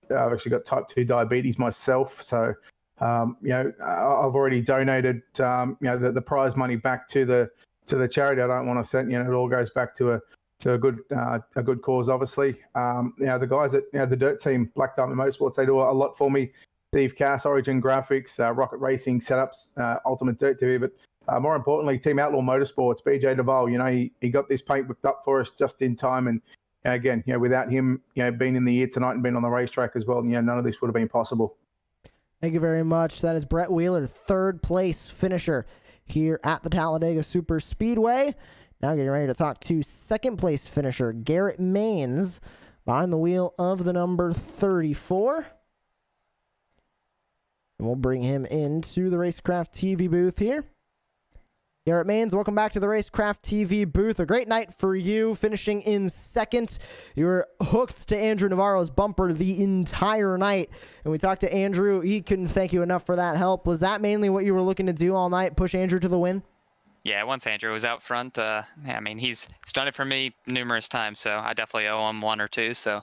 [SPEAKER 3] got type 2 diabetes myself, so I've already donated the prize money back to the charity. I don't want to send it all goes back to a good cause, obviously. The guys at the Dirt Team, Black Diamond Motorsports, they do a lot for me. Steve Cass, Origin Graphics, Rocket Racing Setups, Ultimate Dirt TV, but more importantly, Team Outlaw Motorsports, BJ Duval, he got this paint whipped up for us just in time. And again, without him, being in the air tonight and being on the racetrack as well, none of this would have been possible.
[SPEAKER 1] Thank you very much. That is Brett Wheeler, third place finisher here at the Talladega Super Speedway. Now getting ready to talk to second place finisher Garrett Maines behind the wheel of the number 34. And we'll bring him into the Racecraft TV booth here. Garrett Maines, welcome back to the Racecraft TV booth. A great night for you, finishing in second. You were hooked to Andrew Navarro's bumper the entire night. And we talked to Andrew. He couldn't thank you enough for that help. Was that mainly what you were looking to do all night, push Andrew to the win?
[SPEAKER 6] Yeah, once Andrew was out front, he's done it for me numerous times, so I definitely owe him one or two. So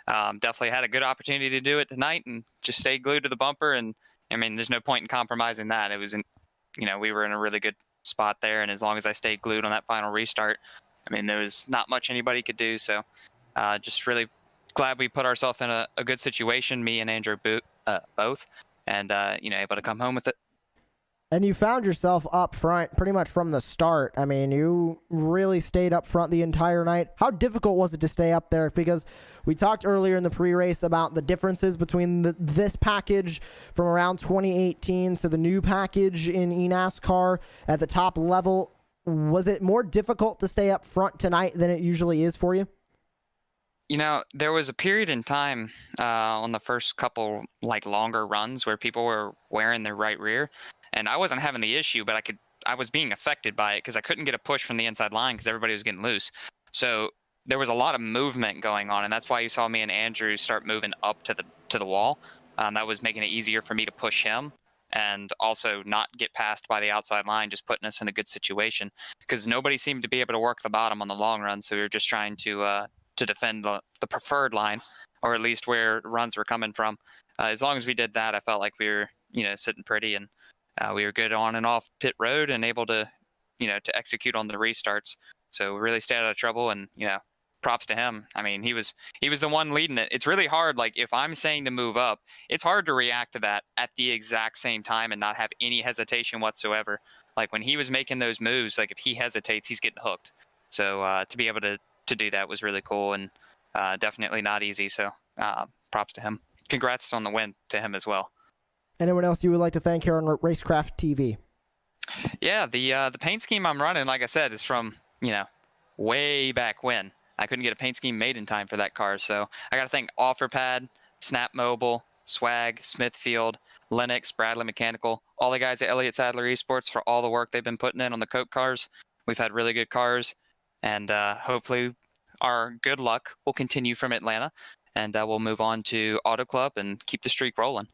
[SPEAKER 6] definitely had a good opportunity to do it tonight and just stay glued to the bumper. And, there's no point in compromising that. It was, we were in a really good spot there, and as long as I stayed glued on that final restart, there was not much anybody could do. So just really glad we put ourselves in a good situation, me and Andrew both, and able to come home with it.
[SPEAKER 1] And you found yourself up front pretty much from the start. You really stayed up front the entire night. How difficult was it to stay up there? Because we talked earlier in the pre-race about the differences between this package from around 2018 to the new package in eNASCAR at the top level. Was it more difficult to stay up front tonight than it usually is for you?
[SPEAKER 6] There was a period in time on the first couple longer runs where people were wearing their right rear. and I wasn't having the issue, but I was being affected by it because I couldn't get a push from the inside line because everybody was getting loose. So there was a lot of movement going on, and that's why you saw me and Andrew start moving up to the wall. That was making it easier for me to push him and also not get passed by the outside line, just putting us in a good situation because nobody seemed to be able to work the bottom on the long run. So we were just trying to defend the preferred line, or at least where runs were coming from. As long as we did that, I felt like we were, sitting pretty, and we were good on and off pit road and able to, to execute on the restarts. So we really stayed out of trouble, and, props to him. I mean, he was the one leading it. It's really hard. Like, if I'm saying to move up, it's hard to react to that at the exact same time and not have any hesitation whatsoever. Like, when he was making those moves, like, if he hesitates, he's getting hooked. So to be able to do that was really cool, and definitely not easy. So props to him. Congrats on the win to him as well.
[SPEAKER 1] Anyone else you would like to thank here on Racecraft TV?
[SPEAKER 6] Yeah, the paint scheme I'm running, like I said, is from, way back when. I couldn't get a paint scheme made in time for that car. So I got to thank OfferPad, Snap Mobile, Swag, Smithfield, Lennox, Bradley Mechanical, all the guys at Elliott Sadler Esports for all the work they've been putting in on the Coke cars. We've had really good cars, and hopefully our good luck will continue from Atlanta, and we'll move on to Auto Club and keep the streak rolling.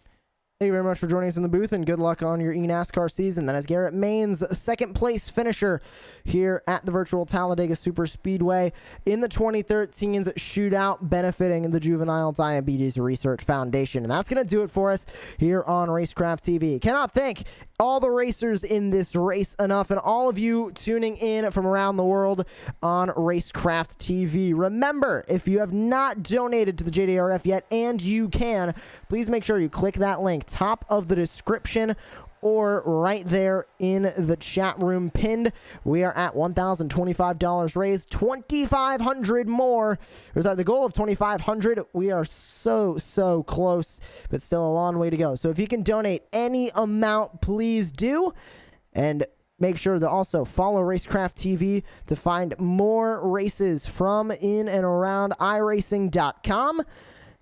[SPEAKER 1] Thank you very much for joining us in the booth, and good luck on your eNASCAR season. That is Garrett Main's second place finisher here at the virtual Talladega Super Speedway in the 2013's Shootout, benefiting the Juvenile Diabetes Research Foundation. And that's going to do it for us here on Racecraft TV. Cannot thank all the racers in this race enough, and all of you tuning in from around the world on Racecraft TV. Remember, if you have not donated to the JDRF yet, and you can, please make sure you click that link top of the description or right there in the chat room pinned. We are at $1,025 raised, $2,500 more. The goal of $2,500. We are so close, but still a long way to go. So if you can donate any amount, please do. And make sure to also follow Racecraft TV to find more races from in and around iRacing.com.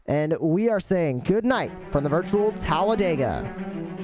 [SPEAKER 1] And we are saying good night from the virtual Talladega.